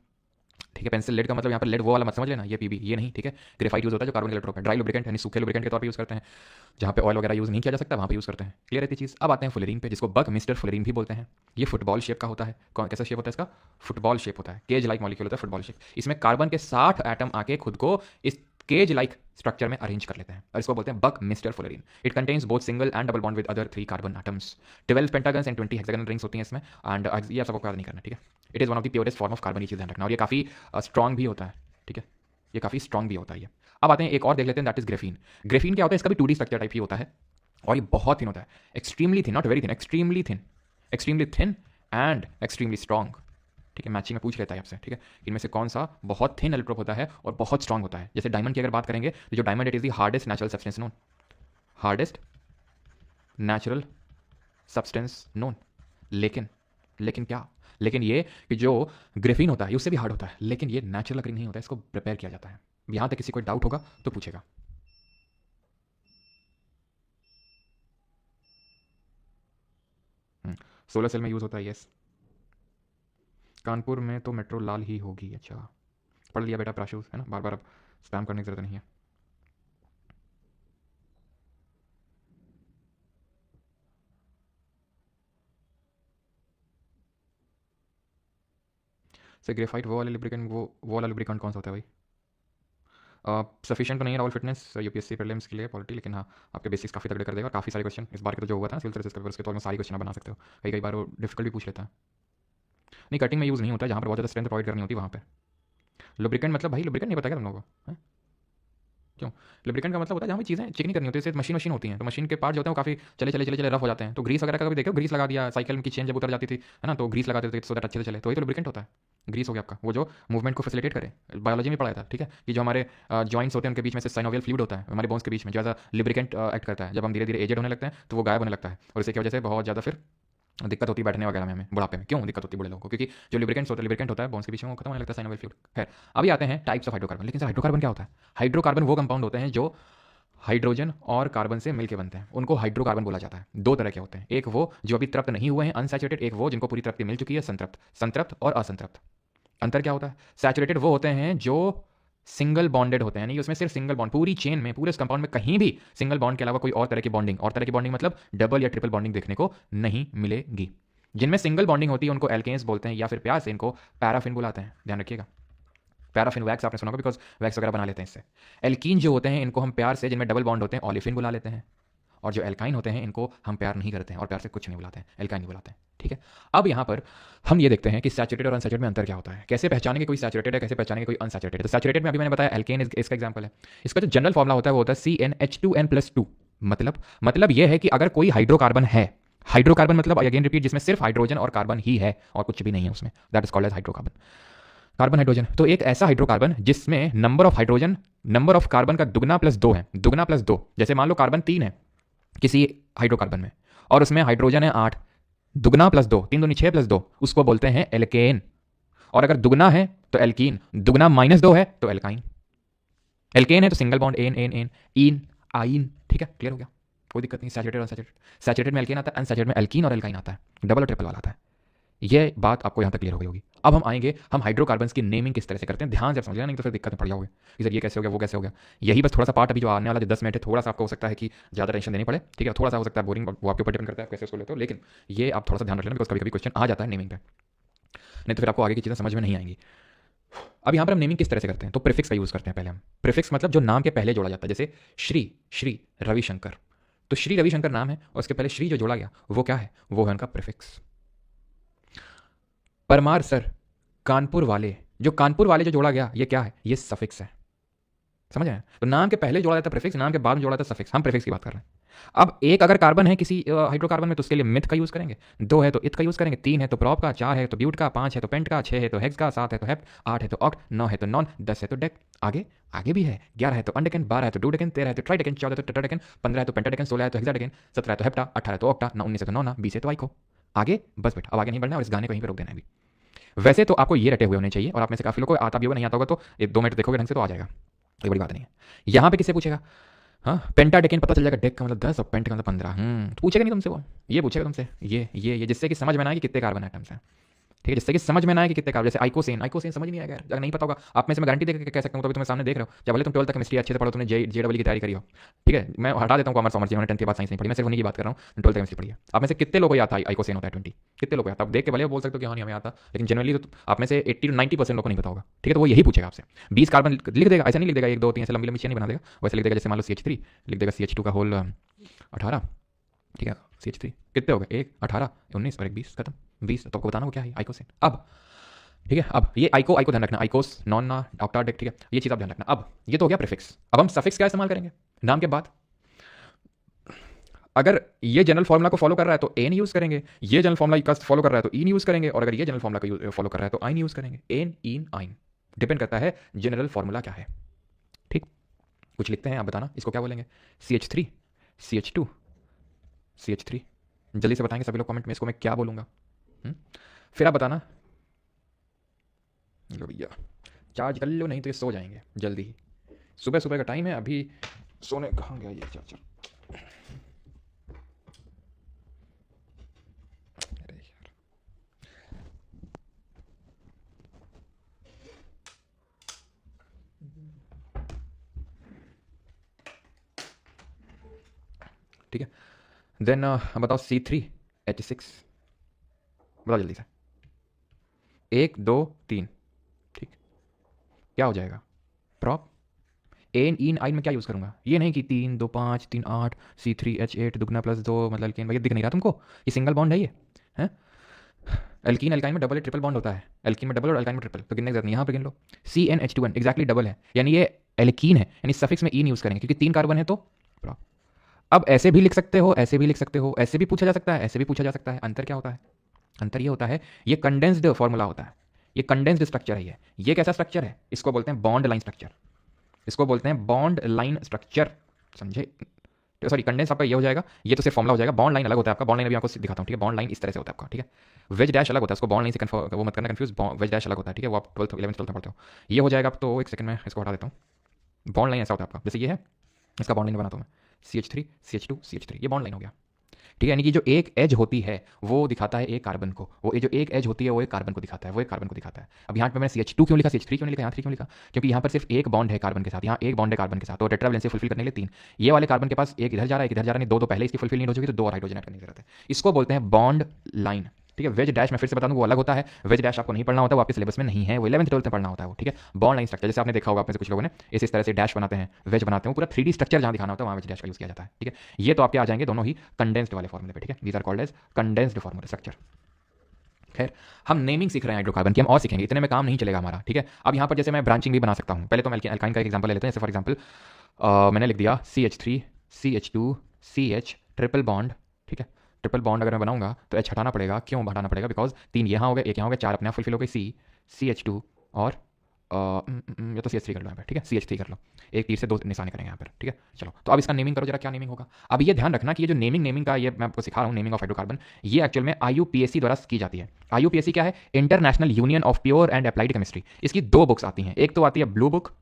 ठीक है, पेंसिल लेड का मतलब यहाँ पर लेड वो वाला मत समझ लेना, ये पीबी ये नहीं, ठीक है। ग्रेफाइट यूज होता है जो कार्बन इलेक्ट्रोड है, ड्राई लुब्रिकेंट यानी सूखे लुब्रिकेंट के तौर पर यूज करते हैं, जहाँ पे ऑयल वगैरह यूज नहीं किया जा सकता वहाँ पे यूज करते हैं। क्लियर रहती चीज़। अब आते हैं फुलरीन पे, जिसको बक मिस्टर फुलरीन भी बोलते हैं। ये फुटबॉल शेप का होता है। कौन कैसा शेप होता है इसका? फुटबॉल शेप होता है, केज लाइक मॉलिक्यूल होता है फुटबॉल शेप। इसमें कार्बन के 60 एटम आके खुद को इस केज लाइक स्ट्रक्चर में अरेंज कर लेते हैं, और इसको बोलते हैं buckminsterfullerene. It contains both single and double bond with other 3 carbon atoms. 12 pentagons and 20 hexagonal rings होती हैं इसमें, एंड ये सबको याद नहीं करना, ठीक है। It is one of the purest form of carbon, ये चीज़ ध्यान रखना। और ये काफ़ी स्ट्रॉन्ग भी होता है, ठीक है, ये काफ़ी स्ट्रॉन्ग भी होता है ये। अब आते हैं एक और देख लेते हैं, दैट इज ग्रेफीन। ग्रेफीन क्या होता है? इसका भी 2D स्ट्रक्चर टाइप ही होता है, और ये बहुत थिन होता है, extremely thin, not very thin, extremely thin and extremely strong, ठीक है। मैचिंग में पूछ लेता है आपसे, ठीक है, इनमें से कौन सा बहुत थिन एलिट्रोप होता है और बहुत स्ट्रॉन्ग होता है। जैसे डायमंड की अगर बात करेंगे तो जो diamond it is the hardest natural substance known, hardest natural substance known. लेकिन क्या, लेकिन ये कि जो ग्रेफीन होता है उससे भी हार्ड होता है, लेकिन ये नेचुरल अकरिंग नहीं होता है, इसको प्रिपेयर किया जाता है। यहां तक किसी को डाउट होगा तो पूछेगा। सोलर सेल में यूज होता है, यस। कानपुर में तो मेट्रो लाल ही होगी। अच्छा, पढ़ लिया बेटा प्राशु, है ना, बार बार अब स्पैम करने की जरूरत नहीं है। सर ग्रेफाइट वो वाले लुब्रिकेंट, वो वाला लुब्रिकेंट कौन सा होता है भाई? सफिशिएंट तो नहीं है राहुल फिटनेस यूपीएससी प्रीलिम्स के लिए पॉलिटी, लेकिन हाँ आपके बेसिक्स काफ़ी तगड़े कर देगा। काफ़ी सारे क्वेश्चन इस बार के तो जो हुआ था ना सिविल सर्विसेज का पेपर, उसके तो में सारी क्वेश्चन बना सकते हो। कई बार वो डिफिकल्ट भी पूछ लेता है। नहीं, कटिंग में यूज़ नहीं होता है, जहाँ पर बहुत ज़्यादा स्ट्रेंथ प्रोवाइड करनी होती है वहाँ पे। लुब्रिकेंट मतलब भाई लुब्रिकेंट नहीं पता क्या तुम लोगों को? क्यों? लुब्रिकेंट का मतलब होता है जहाँ भी चीज़ें चिकनी करनी होती है, जैसे मशीन होती हैं, तो मशीन के पार्ट जो होते हैं वो काफ़ी चले रफ हो जाते हैं, तो ग्रीस वगैरह का कभी देखो, ग्रीस लगा दिया, साइकिल की चेन जब उतर जाती थी, है ना, तो ग्रीस लगा देते थे सो दैट अच्छे से चले, तो वही तो लुब्रिकेंट होता है। ग्रीस हो गया आपका, वो जो मूवमेंट को फैसिलिटेट करे, बायोलॉजी में पढ़ाया था, ठीक है, कि जो हमारे जॉइंट्स होते हैं उनके बीच में से साइनोवियल फ्लूइड होता है हमारे बोन्स के बीच में, जो एज अ लिब्रिकेंट एक्ट करता है, जब हम धीरे धीरे एजेड होने लगते हैं तो वो गायब होने लगता है, और इसी की वजह से बहुत ज़्यादा फिर दिक्कत होती है बैठने वगैरह में हमें बुढ़ापे में। क्यों दिक्कत होती है बूढ़े लोगों को? क्योंकि जो लिब्रिकेंट होता है बोन्स के बीच में वो खत्म होने लगता है साइनोवियल फ्लूइड। खैर, अभी आते हैं टाइप्स ऑफ हाइड्रोकार्बन। लेकिन सर हाइड्रोकार्बन क्या होता है? हाइड्रोकार्बन वो कंपाउंड होते हैं जो हाइड्रोजन और कार्बन से मिलकर बनते हैं, उनको हाइड्रोकार्बन बोला जाता है। दो तरह के होते हैं, एक वो जो अभी तृप्त नहीं हुए हैं अनसैचुरेटेड, एक वो जिनको पूरी तृप्ति मिल चुकी है संतृप्त। संतृप्त और असंतृप्त अंतर क्या होता है? सैचुरेटेड वो होते हैं जो सिंगल बॉन्डेड होते हैं, यानी उसमें सिर्फ सिंगल बॉन्ड, पूरी चेन में पूरे कंपाउंड में कहीं भी सिंगल बॉन्ड के अलावा कोई और तरह की बॉन्डिंग मतलब डबल या ट्रिपल बॉन्डिंग देखने को नहीं मिलेगी। जिनमें सिंगल बॉन्डिंग होती है उनको एल्केन्स बोलते हैं, या फिर प्यार से इनको पैराफिन बुलाते हैं, ध्यान रखिएगा। पैराफिन वैक्स आपने सुना होगा, बिकॉज वैक्स वगैरह बना लेते हैं इससे। एल्कीन जो होते हैं इनको हम प्यार से, जिनमें डबल बॉन्ड होते हैं, ऑलिफिन बुला लेते हैं। और जो एल्काइन होते हैं इनको हम प्यार नहीं करते हैं और प्यार से कुछ नहीं बुलाते हैं, एल्काइन नहीं बुलाते हैं, ठीक है। अब यहाँ पर हम ये देखते हैं कि सैचुरेटेड और अनसैचुरेटेड में अंतर क्या होता है, कैसे पहचानेंगे कोई सैचुरेटेड है, कैसे पहचानेंगे कोई अनसैचुरेटेड है। तो सैचुरेटेड में अभी मैंने बताया एल्केन इसका एग्जाम्पल है। इसका जो जनरल फॉर्मुला होता है वो होता है CnH2n+2। मतलब ये है कि अगर कोई हाइड्रोकार्बन है, हाइड्रोकार्बन मतलब अगेन रिपीट, जिसमें सिर्फ हाइड्रोजन और कार्बन ही है और कुछ भी नहीं है उसमें, that is called as hydrocarbon. Carbon hydrogen, तो एक ऐसा हाइड्रोकार्बन जिसमें number of hydrogen number of carbon का दुगना प्लस 2 है, दुगना प्लस 2। जैसे मान लो कार्बन 3 है किसी हाइड्रोकार्बन में और उसमें हाइड्रोजन है 8, दुगना प्लस 2, 3 दूनी 6 प्लस 2, उसको बोलते हैं एल्केन। और अगर दुगना है तो एल्कीन, दुगना -2 है तो एल्काइन। एल्केन है तो single bond ane ene ene इन आइन, ठीक है, क्लियर हो गया, कोई दिक्कत नहीं। सैचुरेटेड और अनसैचुरेटेड, सैचुरेटेड में एल्केन आता है, अनसैचुरेटेड में एल्कीन और एल्काइन आता है, डबल और ट्रिपल वाला आता है। ये बात आपको यहाँ तक क्लियर हो गई होगी। अब हम आएंगे, हम हाइड्रोकार्बन्स की नेमिंग किस तरह से करते हैं, ध्यान से समझना, नहीं तो फिर दिक्कत में पड़ जाओगे कि सर ये कैसे हो गया वो कैसे हो गया। यही बस थोड़ा सा पार्ट अभी जो आने वाला जो 10 मिनट है, थोड़ा सा आपको हो सकता है कि ज़्यादा टेंशन देनी पड़े, ठीक है, थोड़ा सा हो सकता है बोरिंग, वो आपके ऊपर डिपेंड करता है आप कैसे उसको लेते हो, लेकिन ये आप थोड़ा सा ध्यान रख लेना, बिकॉज कभी कभी क्वेश्चन आ जाता है नेमिंग पे, नहीं तो फिर आपको आगे की चीज़ें समझ में नहीं आएंगी। अब यहाँ पर हम नेमिंग किस तरह से करते हैं, तो प्रीफिक्स का यूज़ करते हैं पहले हम। प्रीफिक्स मतलब जो नाम के पहले जोड़ा जाता है, जैसे श्री रविशंकर, तो श्री रविशंकर नाम है और उसके पहले श्री जो जोड़ा गया वो क्या है, वो है उनका प्रीफिक्स। परमार सर, कानपुर वाले, जो कानपुर वाले जो जोड़ा गया ये क्या है, ये सफिक्स है, समझ आए? तो नाम के पहले जोड़ा जाता है प्रीफिक्स, नाम के बाद में जोड़ा जाता है सफिक्स, हम प्रीफिक्स की बात कर रहे हैं। अब एक अगर कार्बन है किसी हाइड्रोकार्बन में तो उसके लिए मिथ का यूज करेंगे, 2 है तो इत का यूज करेंगे, 3 है तो प्रॉप का, 4 है तो ब्यूट का, 5 है तो पेंट का, 6 है तो हेक्स का, 7 है तो हेप्ट, 8 है तो ऑक्ट, 9 है तो नॉन, 10 है तो डेक। आगे आगे भी है, 11 है तो अनडेकेन, 12 है तो डूडेकेन, 13 है तो ट्राइडेकेन, 14 है तो टेट्राडेकेन, 15 है तो पेंटाडेकेन, 16 है तो हेक्साडेकेन, 17 है तो हेप्टा, 18 है तो ऑक्टा, 19 है तो नोना, 20 है तो आइको। आगे बस बेटा, अब आगे नहीं बढ़ना और इस गाने को यहीं पर रोक देना है अभी। वैसे तो आपको ये रटे हुए होने चाहिए और आप में से काफी लोगों को आता भी होगा, नहीं आता होगा तो 1-2 मिनट देखोगे ढंग से तो आ जाएगा, कोई बड़ी बात नहीं है। यहाँ पे किससे पूछेगा, हाँ पेंटाडेकेन पता चल जाएगा, डेक का मतलब 10 और पेंट का मतलब 15, तो पूछेगा नहीं तुमसे, वो ये पूछेगा तुमसे ये जिससे कि समझ में ना आए कि कितने कार्बन एटम्स हैं, ठीक है, जिससे कि समझ में ना आए कि कितने कार्बन, जैसे आइकोसेन समझ नहीं आएगा यार, अगर नहीं पता होगा आप में से मैं गारंटी देकर कह सकता हूँ, तो तुम्हें सामने देख रहे हो, जब भले तुम 12 तक केमिस्ट्री अच्छे से पढ़ो, तुमने JEE की तैयारी करी हो, ठीक है, मैं हटा देता हूँ कॉमर्स मैंने 10th के बाद साइंस नहीं पढ़ी, मैं सिर्फ उन्हीं की बात कर रहा हूँ 12th केमिस्ट्री पढ़ी है। आप में से कितने लोगों को आता है आइकोसेन होता है 20, कितने लोगों को आता है? आप देख के भले बोल सकते हो कि हाँ नहीं हमें आता, लेकिन जनरली तो आप में से 80 to 90% लोगों को नहीं पता होगा, ठीक है, तो वो यही पूछेगा आपसे। 20 कार्बन लिख देगा, ऐसा नहीं लिख देगा 1 2 3 ऐसे लंबी लंबी चेन नहीं बना देगा, वैसे लिख देगा जैसे मान लो CH3 लिख देगा, CH2 का होल 18, ठीक है, CH3 कितने हो गए, 1 18 19 और 1 20, खत्म 20। तो आपको बताना वो क्या है, आइकोसेन। अब ठीक है, अब ये आइको ध्यान रखना, आइकोस नॉन ऑक्टाडेक, ठीक है, ये चीज़ आप ध्यान रखना। अब ये तो हो गया प्रीफिक्स, अब हम सफिक्स क्या इस्तेमाल करेंगे नाम के बाद। अगर ये जनरल फॉर्मूला को फॉलो कर रहा है तो एन यूज करेंगे, ये जनरल फॉर्मूला का फॉलो कर रहा है तो इन यूज करेंगे, और अगर ये जनरल फॉर्मूला को फॉलो कर रहा है तो आइन यूज करेंगे। एन इन आइन डिपेंड करता है जनरल फॉर्मूला क्या है, ठीक। कुछ लिखते हैं, आप बताना इसको क्या बोलेंगे, CH3 CH2 CH3, जल्दी से बताएंगे सभी लोग कमेंट में इसको मैं क्या बोलूंगा। फिर आप बताना, लो भैया चार्ज कर लो, नहीं तो ये सो जाएंगे जल्दी ही, सुबह सुबह का टाइम है, अभी सोने कहाँ गया ये चार्जर, अरे यार। ठीक है, देन बताओ C3H6, बताओ जल्दी से, 1 2 3, ठीक, क्या हो जाएगा, प्रॉप। एन इन आइन में क्या यूज़ करूंगा, ये नहीं कि 3 2 5 3 8 C3H8 दुगना प्लस 2 मतलब एल्कीन, भैया दिख नहीं रहा तुमको, ये सिंगल बॉन्ड है ये, है एल्कीन एल्काइन में डबल ट्रिपल बॉन्ड होता है, एल्कीन में डबल और एल्काइन में ट्रिपल, तो गिनने की जरूरत नहीं, यहाँ पे गिन लो। CnH2n एग्जैक्टली डबल है, यानी ये एल्कीन है, यानी सफिक्स में ईन यूज करेंगे क्योंकि 3 कार्बन है तो prop। अब ऐसे भी लिख सकते हो, ऐसे भी लिख सकते हो, ऐसे भी पूछा जा सकता है, ऐसे भी पूछा जा सकता है। अंतर क्या होता है? अंतर ये होता है, ये कंडेंस्ड फॉर्मूला होता है, ये कंडेंस्ड स्ट्रक्चर है। ये कैसा स्ट्रक्चर है? इसको बोलते हैं बॉन्ड लाइन स्ट्रक्चर, इसको बोलते हैं बॉन्ड लाइन स्ट्रक्चर, समझे? सॉरी, कंडेंस आपका ये हो जाएगा, ये तो सिर्फ फॉर्मूला हो जाएगा। बॉन्ड लाइन अलग होता है आपका, बॉन्ड लाइन अभी आपको दिखाता हूँ, ठीक है? बॉन्ड लाइन इस तरह से होता है आपका, ठीक है? वेज डैश अलग होता है, उसको बॉन्ड लाइन से वो मत करना कंफ्यूज, वेज डैश अलग होता है, ठीक है? वो आप 12th 11th 12th में पढ़ते हो। ये हो जाएगा, आप तो एक सेकंड में इसको हटा देता हूँ। बॉन्ड लाइन ऐसा होता है आपका, जैसे ये है, इसका बॉन्ड लाइन बनाता हूँ मैं, CH3 CH2 CH3, ये बॉन्ड लाइन हो गया, ठीक है? यानी कि जो एक एज होती है वो दिखाता है एक कार्बन को, वो जो एक एज होती है वो एक कार्बन को दिखाता है, वो एक कार्बन को दिखाता है। अब यहाँ पे मैंने CH2 क्यों लिखा, CH3 क्यों नहीं लिखा, यहाँ 3 क्यों लिखा? क्योंकि यहाँ पर सिर्फ एक बॉन्ड है कार्बन के साथ, यहाँ एक बॉन्ड है कार्बन के साथ, तो टेट्रावैलेंसी फुलफिल करने के लिए 3। ये वाले कार्बन के पास एक इधर जा रहा है, एक इधर जा रहा है, दो पहले इसकी फुलफिल नहीं हो चुकी तो 2 और हाइड्रोजन ऐड करने की जरूरत है। इसको बोलते हैं बॉन्ड लाइन, ठीक है? वेज डैश मैं फिर से बता दूं, वो अलग होता है। वेज डैश आपको नहीं पढ़ना होता, वो आपके सिलेबस में नहीं है, वो 11th 12th में पढ़ना होता है वो, ठीक है? बॉन्ड लाइन स्ट्रक्चर जैसे आपने देखा होगा, आप में से कुछ लोगों ने इस तरह से डैश बनाते हैं, वेज बनाते हैं, पूरा 3D स्ट्रक्चर जहां दिखाना होता है वहां वेज डैश का यूज किया जाता है, ठीक है? ये तो आपके आ जाएंगे दोनों ही कंडेंस्ड वाले फॉर्मूले पे, ठीक है? These are called as condensed formula structure. खैर, हम नेमिंग सीख रहे हैं हाइड्रोकार्बन की, हम और सीखेंगे, इतने में काम नहीं चलेगा हमारा, ठीक है? अब यहाँ पर जैसे मैं ब्रांचिंग भी बना सकता हूँ। पहले तो मैं एल्काइन का एक एग्जांपल ले लेते हैं। जैसे फॉर एग्जांपल मैंने लिख दिया CH3 CH2 CH triple bond, ठीक है? ट्रिपल बॉन्ड अगर मैं बनाऊंगा तो H हटाना पड़ेगा। क्यों हटाना पड़ेगा? बिकॉज 3 यहाँ हो गए, एक यहाँ हो गया, 4 अपने आप फुलफिल हो गई, CH2 और या तो CH3 कर लो यहाँ पर, ठीक है? CH3 कर लो, एक तीर से 2 निशाने करेंगे यहाँ पर, ठीक है? चलो, तो अब इसका नेमिंग करो जरा, क्या नेमिंग होगा? अब ये ध्यान रखना कि ये जो नेमिंग का ये मैं आपको सिखा रहा हूँ, नेमिंग ऑफ हाइड्रोकार्बन, ये एक्चुअल में IUPAC द्वारा की जाती है। IUPAC क्या है? International union of pure and applied chemistry. इसकी 2 बुक्स आती हैं, एक तो आती है ब्लू बुक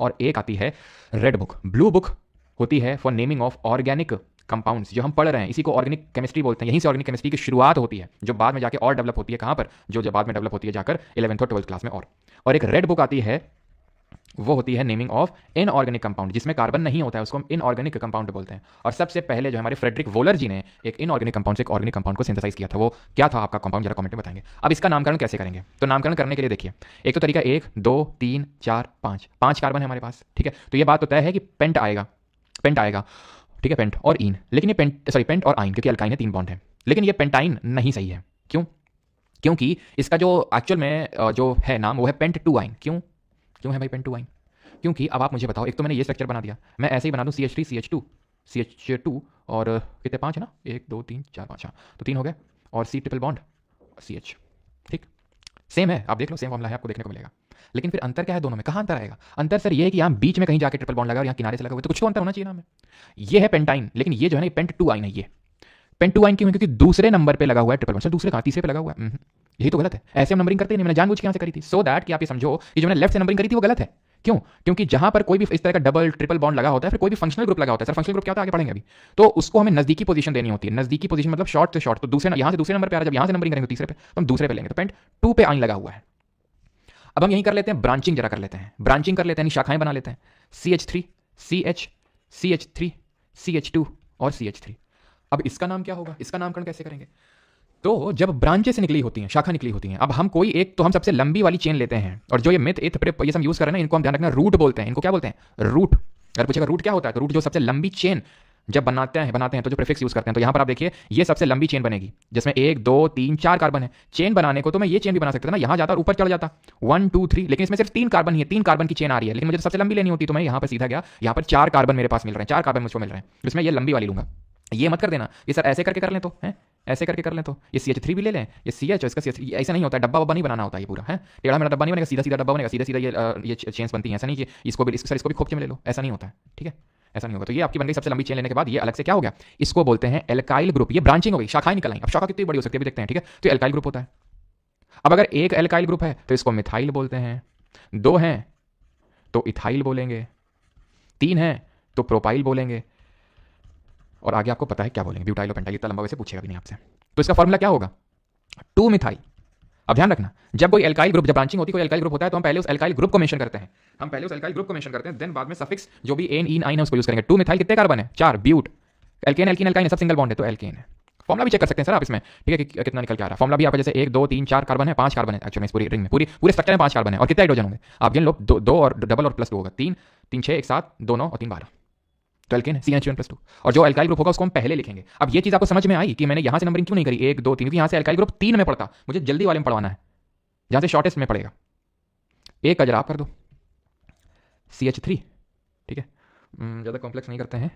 और एक आती है रेड बुक। ब्लू बुक होती है for naming of organic compounds, जो हम पढ़ रहे हैं इसी को ऑर्गेनिक केमिस्ट्री बोलते हैं। यहीं से ऑर्गेनिक केमिस्ट्री की शुरुआत होती है, जो बाद में जाके और डेवलप होती है। कहाँ पर? जो बाद में डेवलप होती है जाकर 11th और 12th क्लास में। और एक रेड बुक आती है, वो होती है नेमिंग ऑफ इनऑर्गेनिक कंपाउंड, जिसमें कार्बन नहीं होता है, उसको हम इनऑर्गेनिक कंपाउंड बोलते हैं। और सबसे पहले जो हमारे फ्रेडरिक वोलर जी ने एक इनऑर्गेनिक कंपाउंड से एक ऑर्गेनिक कंपाउंड को सिंथेसाइज किया था, वो क्या था आपका कंपाउंड, जरा कमेंट में बताएंगे। अब इसका नामकरण कैसे करेंगे? तो नामकरण करने के लिए देखिए, एक तो तरीका 1 2 3 4 5 कार्बन है हमारे पास, ठीक है? तो ये बात तो तय है कि पेंट आएगा, ठीक है? पेंट और ईन, लेकिन ये पेंट और आइन, क्योंकि अल्काइन है, 3 बॉन्ड है, लेकिन ये पेंटाइन नहीं सही है। क्यों? क्योंकि इसका जो एक्चुअल में जो है नाम, वो है पेंट 2 आइन। क्यों है भाई पेंट 2 आइन? क्योंकि अब आप मुझे बताओ, एक तो मैंने ये स्ट्रक्चर बना दिया, मैं ऐसे ही बना दूं CH3 CH2 और कितने 5 है ना, 1 2 3 4 5, हाँ तो 3 हो गए, और C ट्रिपल बॉन्ड CH, ठीक? सेम है, आप देख लो, सेम फॉर्मूला है, आपको देखने को मिलेगा। लेकिन फिर अंतर क्या है दोनों में? कहाँ अंतर आएगा? अंतर सर ये है कि यहाँ बीच में कहीं जाके ट्रिपल बॉन्ड लगा और यहाँ किनारे से लगा हुआ, तो कुछ तो अंतर होना चाहिए ना हमें। ये है पेंटाइन, लेकिन ये जो है ना, ये पेंट 2 आइन है। ये पेंट 2 आइन क्यों है? क्योंकि दूसरे नंबर पे लगा हुआ है ट्रिपल बॉन्ड। सर दूसरे कहाँ, तीसरे पे लगा हुआ है? यही तो गलत है। ऐसे हम नंबरिंग करते नहीं, मैंने जानबूझ के यहाँ से करी थी, सो दैट कि आप ये समझो कि जो मैंने लेफ्ट से नंबरिंग करी थी वो गलत है। क्यों? क्योंकि जहां पर कोई भी इस तरह का डबल ट्रिपल बॉन्ड लगा होता है, फिर कोई भी फंक्शनल ग्रुप लगा होता है, सर फंक्शनल ग्रुप क्या होता है आगे पढ़ेंगे अभी, तो उसको हमें नजदीकी पोजीशन देनी होती है। नजदीकी पोजीशन मतलब शॉर्ट से शॉर्ट, तो दूसरे यहाँ से दूसरे नंबर पे आ रहा है, जब यहाँ से नंबरिंग करेंगे तीसरे पे, तो हम दूसरे पे लेंगे, तो पेंट 2 पे आइन लगा हुआ है। अब हम यहीं कर लेते हैं ब्रांचिंग, जरा कर लेते हैं ब्रांचिंग, कर लेते हैं, शाखाएं बना लेते हैं, CH3 CH CH3 CH2 और CH3। अब इसका नाम क्या होगा? इसका नामकरण कैसे करेंगे? तो जब ब्रांचेस से निकली होती हैं, शाखा निकली होती हैं, अब हम कोई एक, तो हम सबसे लंबी वाली चेन लेते हैं, और जो ये मिथ इथ प्रेप ये सब यूज कर रहे हैं, इनको हम ध्यान रखना, रूट बोलते हैं। इनको क्या बोलते हैं? रूट। अगर पूछेगा रूट क्या होता है, तो रूट जो सबसे लंबी चेन जब बनाते हैं तो जो प्रीफिक्स यूज करते हैं, तो यहां पर आप देखिए ये सबसे लंबी चेन बनेगी, जिसमें 1 2 3 4 कार्बन है। चेन बनाने को तो मैं ये चेन भी बना सकता था ना, यहां जाता और ऊपर चढ़ जाता 1 2 3, लेकिन इसमें सिर्फ 3 कार्बन ही है, 3 कार्बन की चेन आ रही है, लेकिन मुझे सबसे लंबी लेनी होती, तो मैं यहां पर सीधा गया, यहां पर 4 कार्बन मेरे पास मिल रहे हैं, 4 कार्बन मुझको मिल रहे हैं, जिसमें ये लंबी वाली लूंगा। ये मत कर देना ये सर ऐसे करके कर लें, तो है ऐसे करके कर लें, तो ये CH3 भी ले लें, ये CH, इसका CH, ऐसा नहीं होता है, डब्बा वब्बा नहीं बनाना होता है, ये पूरा है टेढ़ा मेरा डब्बा नहीं बनेगा, सीधा सीधा डब्बा बनेगा, सीधा सीधा ये चेन्स बनती हैं, ऐसा नहीं कि इसको भी इसको भी खोप के में ले लो, ऐसा नहीं होता है, ठीक है? ऐसा नहीं होगा। तो ये आपकी बन गई सबसे लंबी चेन, लेने के बाद ये अलग से क्या हो गया, इसको बोलते हैं एल्काइल ग्रुप। ये ब्रांचिंग हो गई, शाखाएं निकल आई। अब शाखा कितनी बड़ी हो सकती है भी देखते हैं, ठीक है? तो एल्काइल ग्रुप होता है। अब अगर एक एल्काइल ग्रुप है तो इसको मिथाइल बोलते हैं, 2 हैं तो इथाइल बोलेंगे, 3 हैं तो प्रोपाइल बोलेंगे, और आगे आपको पता है क्या बोलेंगे, ब्यूटाइल और पेंटाइल। इतना लंबा वैसे पूछेगा भी नहीं आपसे। तो इसका फॉर्मूला क्या होगा? 2 मिथाइल। अब ध्यान रखना, जब कोई एल्काइल ग्रुप, जब ब्रांचिंग होती है, कोई एल्काइल ग्रुप होता है, तो हम पहले उस एल्काइल ग्रुप को मेंशन करते हैं, देन बाद में सफिक्स जो भी एन इन आइन है उसको यूज करेंगे। 2 मिथाइल कितने कार्बन है? 4। ब्यूट, एल्केन एल्कीन एल्काइन सब सिंगल बॉन्ड है, तो एल्केन है। फॉर्मूला भी चेक कर सकते हैं सर आप इसमें, ठीक है, कि कितना निकल के आ रहा है। फॉर्मूला भी आपका जैसे 1 2 3 4 कार्बन है, 5 कार्बन है एक्चुअली इस पूरी रिंग में, पूरे स्ट्रक्चर में 5 कार्बन है, और कितने हाइड्रोजन होंगे आप गिन लो, 2 और डबल और प्लस 2 होगा, 3 3 6 1 7 2 9 और 3 12, तो एल्केन है CH2+2। और जो एल्काइल ग्रुप होगा उसको हम पहले लिखेंगे। अब ये चीज आपको समझ में आई कि मैंने यहां से नंबरिंग क्यों नहीं करी 1 2 3, क्योंकि यहां से एल्काइल ग्रुप 3 में पड़ता, मुझे जल्दी वाले में पढ़वाना है, जहां से शॉर्टेस्ट में पड़ेगा। 1 का जरा आप कर दो, CH3, ठीक है। ज़्यादा कॉम्प्लेक्स नहीं करते हैं,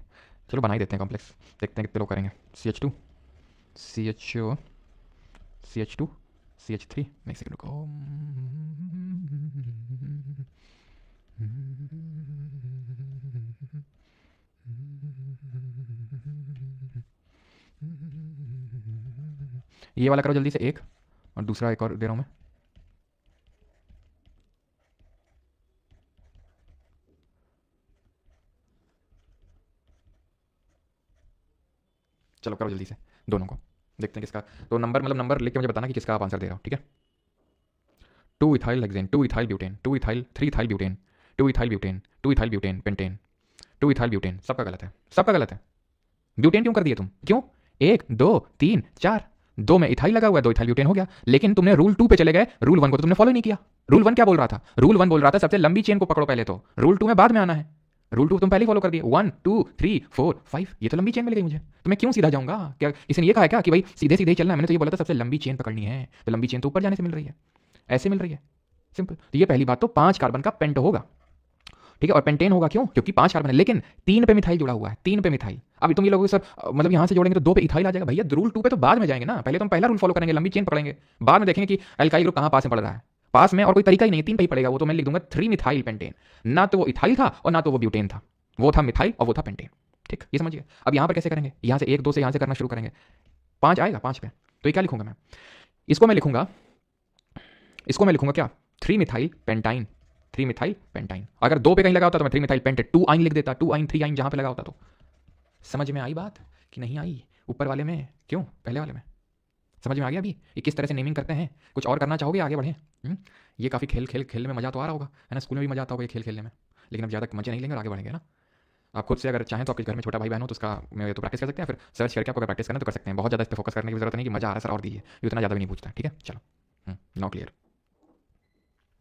चलो बना ही देते हैं कॉम्प्लेक्स, देखते हैं कितने लोग करेंगे। CH2 CHO CH2 CH3, नहीं सेकंड रुको, ये वाला करो जल्दी से एक, और दूसरा एक और दे रहा हूँ मैं। चलो करो जल्दी से दोनों को, देखते हैं किसका। तो नंबर मतलब नंबर लिख के मुझे बताना कि किसका आप आंसर दे रहे हो, ठीक है। 2 ethyl hexane, 2 ethyl butane, 2 ethyl 3 ethyl butane, 2 ethyl butane, 2 ethyl butane pentane, 2 ethyl butane, सबका गलत है, सबका गलत है। ब्यूटेन क्यों कर दिए तुम, क्यों? 1 2 3 4, 2 में इथाइल लगा हुआ है, 2 इथाइल ब्यूटेन हो गया, लेकिन तुमने रूल 2 पे चले गए, रूल 1 को तो तुमने फॉलो नहीं किया। रूल 1 क्या बोल रहा था? रूल 1 बोल रहा था सबसे लंबी चेन को पकड़ो पहले, तो रूल 2 में बाद में आना है। रूल 2 तुम पहले ही फॉलो कर दिए, 1 2 3 4 5, ये तो लंबी चेन मिल गई मुझे, तो मैं क्यों सीधा जाऊंगा? क्या किसी ने ये कहा है क्या कि भाई सीधे सीधे ही चलना है? मैंने तो ये बोला था सबसे लंबी चेन पकड़नी है, तो लंबी चेन तो ऊपर जाने से मिल रही है, ऐसे मिल रही है, सिंपल। तो ये पहली बात, तो 5 कार्बन का पेंट होगा, ठीक है। और पेंटेन होगा क्यों? क्योंकि 5 कार्बन है, लेकिन 3 पे मिथाइल जुड़ा हुआ है, 3 पे मिथाइल। अभी तुम ये लोग सर मतलब यहाँ से जोड़ेंगे तो 2 पे इथाइल आ जाएगा, भैया रूल 2 पे तो बाद में जाएंगे ना, पहले तो हम पहला रूल फॉलो करेंगे, लंबी चेन पकड़ेंगे, बाद में देखेंगे कि एल्काइल ग्रुप कहाँ पास में पड़ रहा है। पास में और कोई तरीका ही नहीं है, 3 पे ही पड़ेगा, वो तो मैं लिख दूंगा 3 मिथाइल पेंटेन। ना तो वो इथाइल था और ना तो वो ब्यूटेन था, वो था मिथाइल और वो था पेंटेन, ठीक, ये समझिए। अब यहाँ पर कैसे करेंगे? यहाँ से 1 2 से यहाँ से करना शुरू करेंगे, 5 आएगा 5 पे, तो ये क्या लिखूंगा मैं? इसको मैं लिखूंगा क्या? 3 मिथाइल पेंटाइन, 3 मिथाइल पेंटाइन। अगर 2 पे कहीं लगा होता तो मैं 3 मिथाइल पेंटेन 2 आइन लिख देता, 2 आइन 3 आइन जहां पे लगा होता। तो समझ में आई बात कि नहीं आई? ऊपर वाले में क्यों, पहले वाले में? समझ में आ गया अभी ये किस तरह से नेमिंग करते हैं? कुछ और करना चाहोगे, आगे बढ़े? ये काफ़ी खेल में मजा तो आ रहा होगा, है ना? स्कूल में भी मजा आता होगा ये खेल खेलने में, लेकिन अब ज़्यादा मजे नहीं लेंगे और आगे बढ़ेंगे ना। आप खुद से अगर चाहें तो आपके घर में छोटा भाई बहन हो तो उसका मैं तो प्रैक्टिस कर सकते हैं, फिर सर्च करके आपको अगर प्रैक्टिस करना तो कर सकते हैं। बहुत ज़्यादा इस पर फोकस करने की जरूरत नहीं कि मजा आ रहा है सर और दीजिए, ये उतना ज़्यादा भी नहीं पूछता है, ठीक है। चलो नो क्लियर।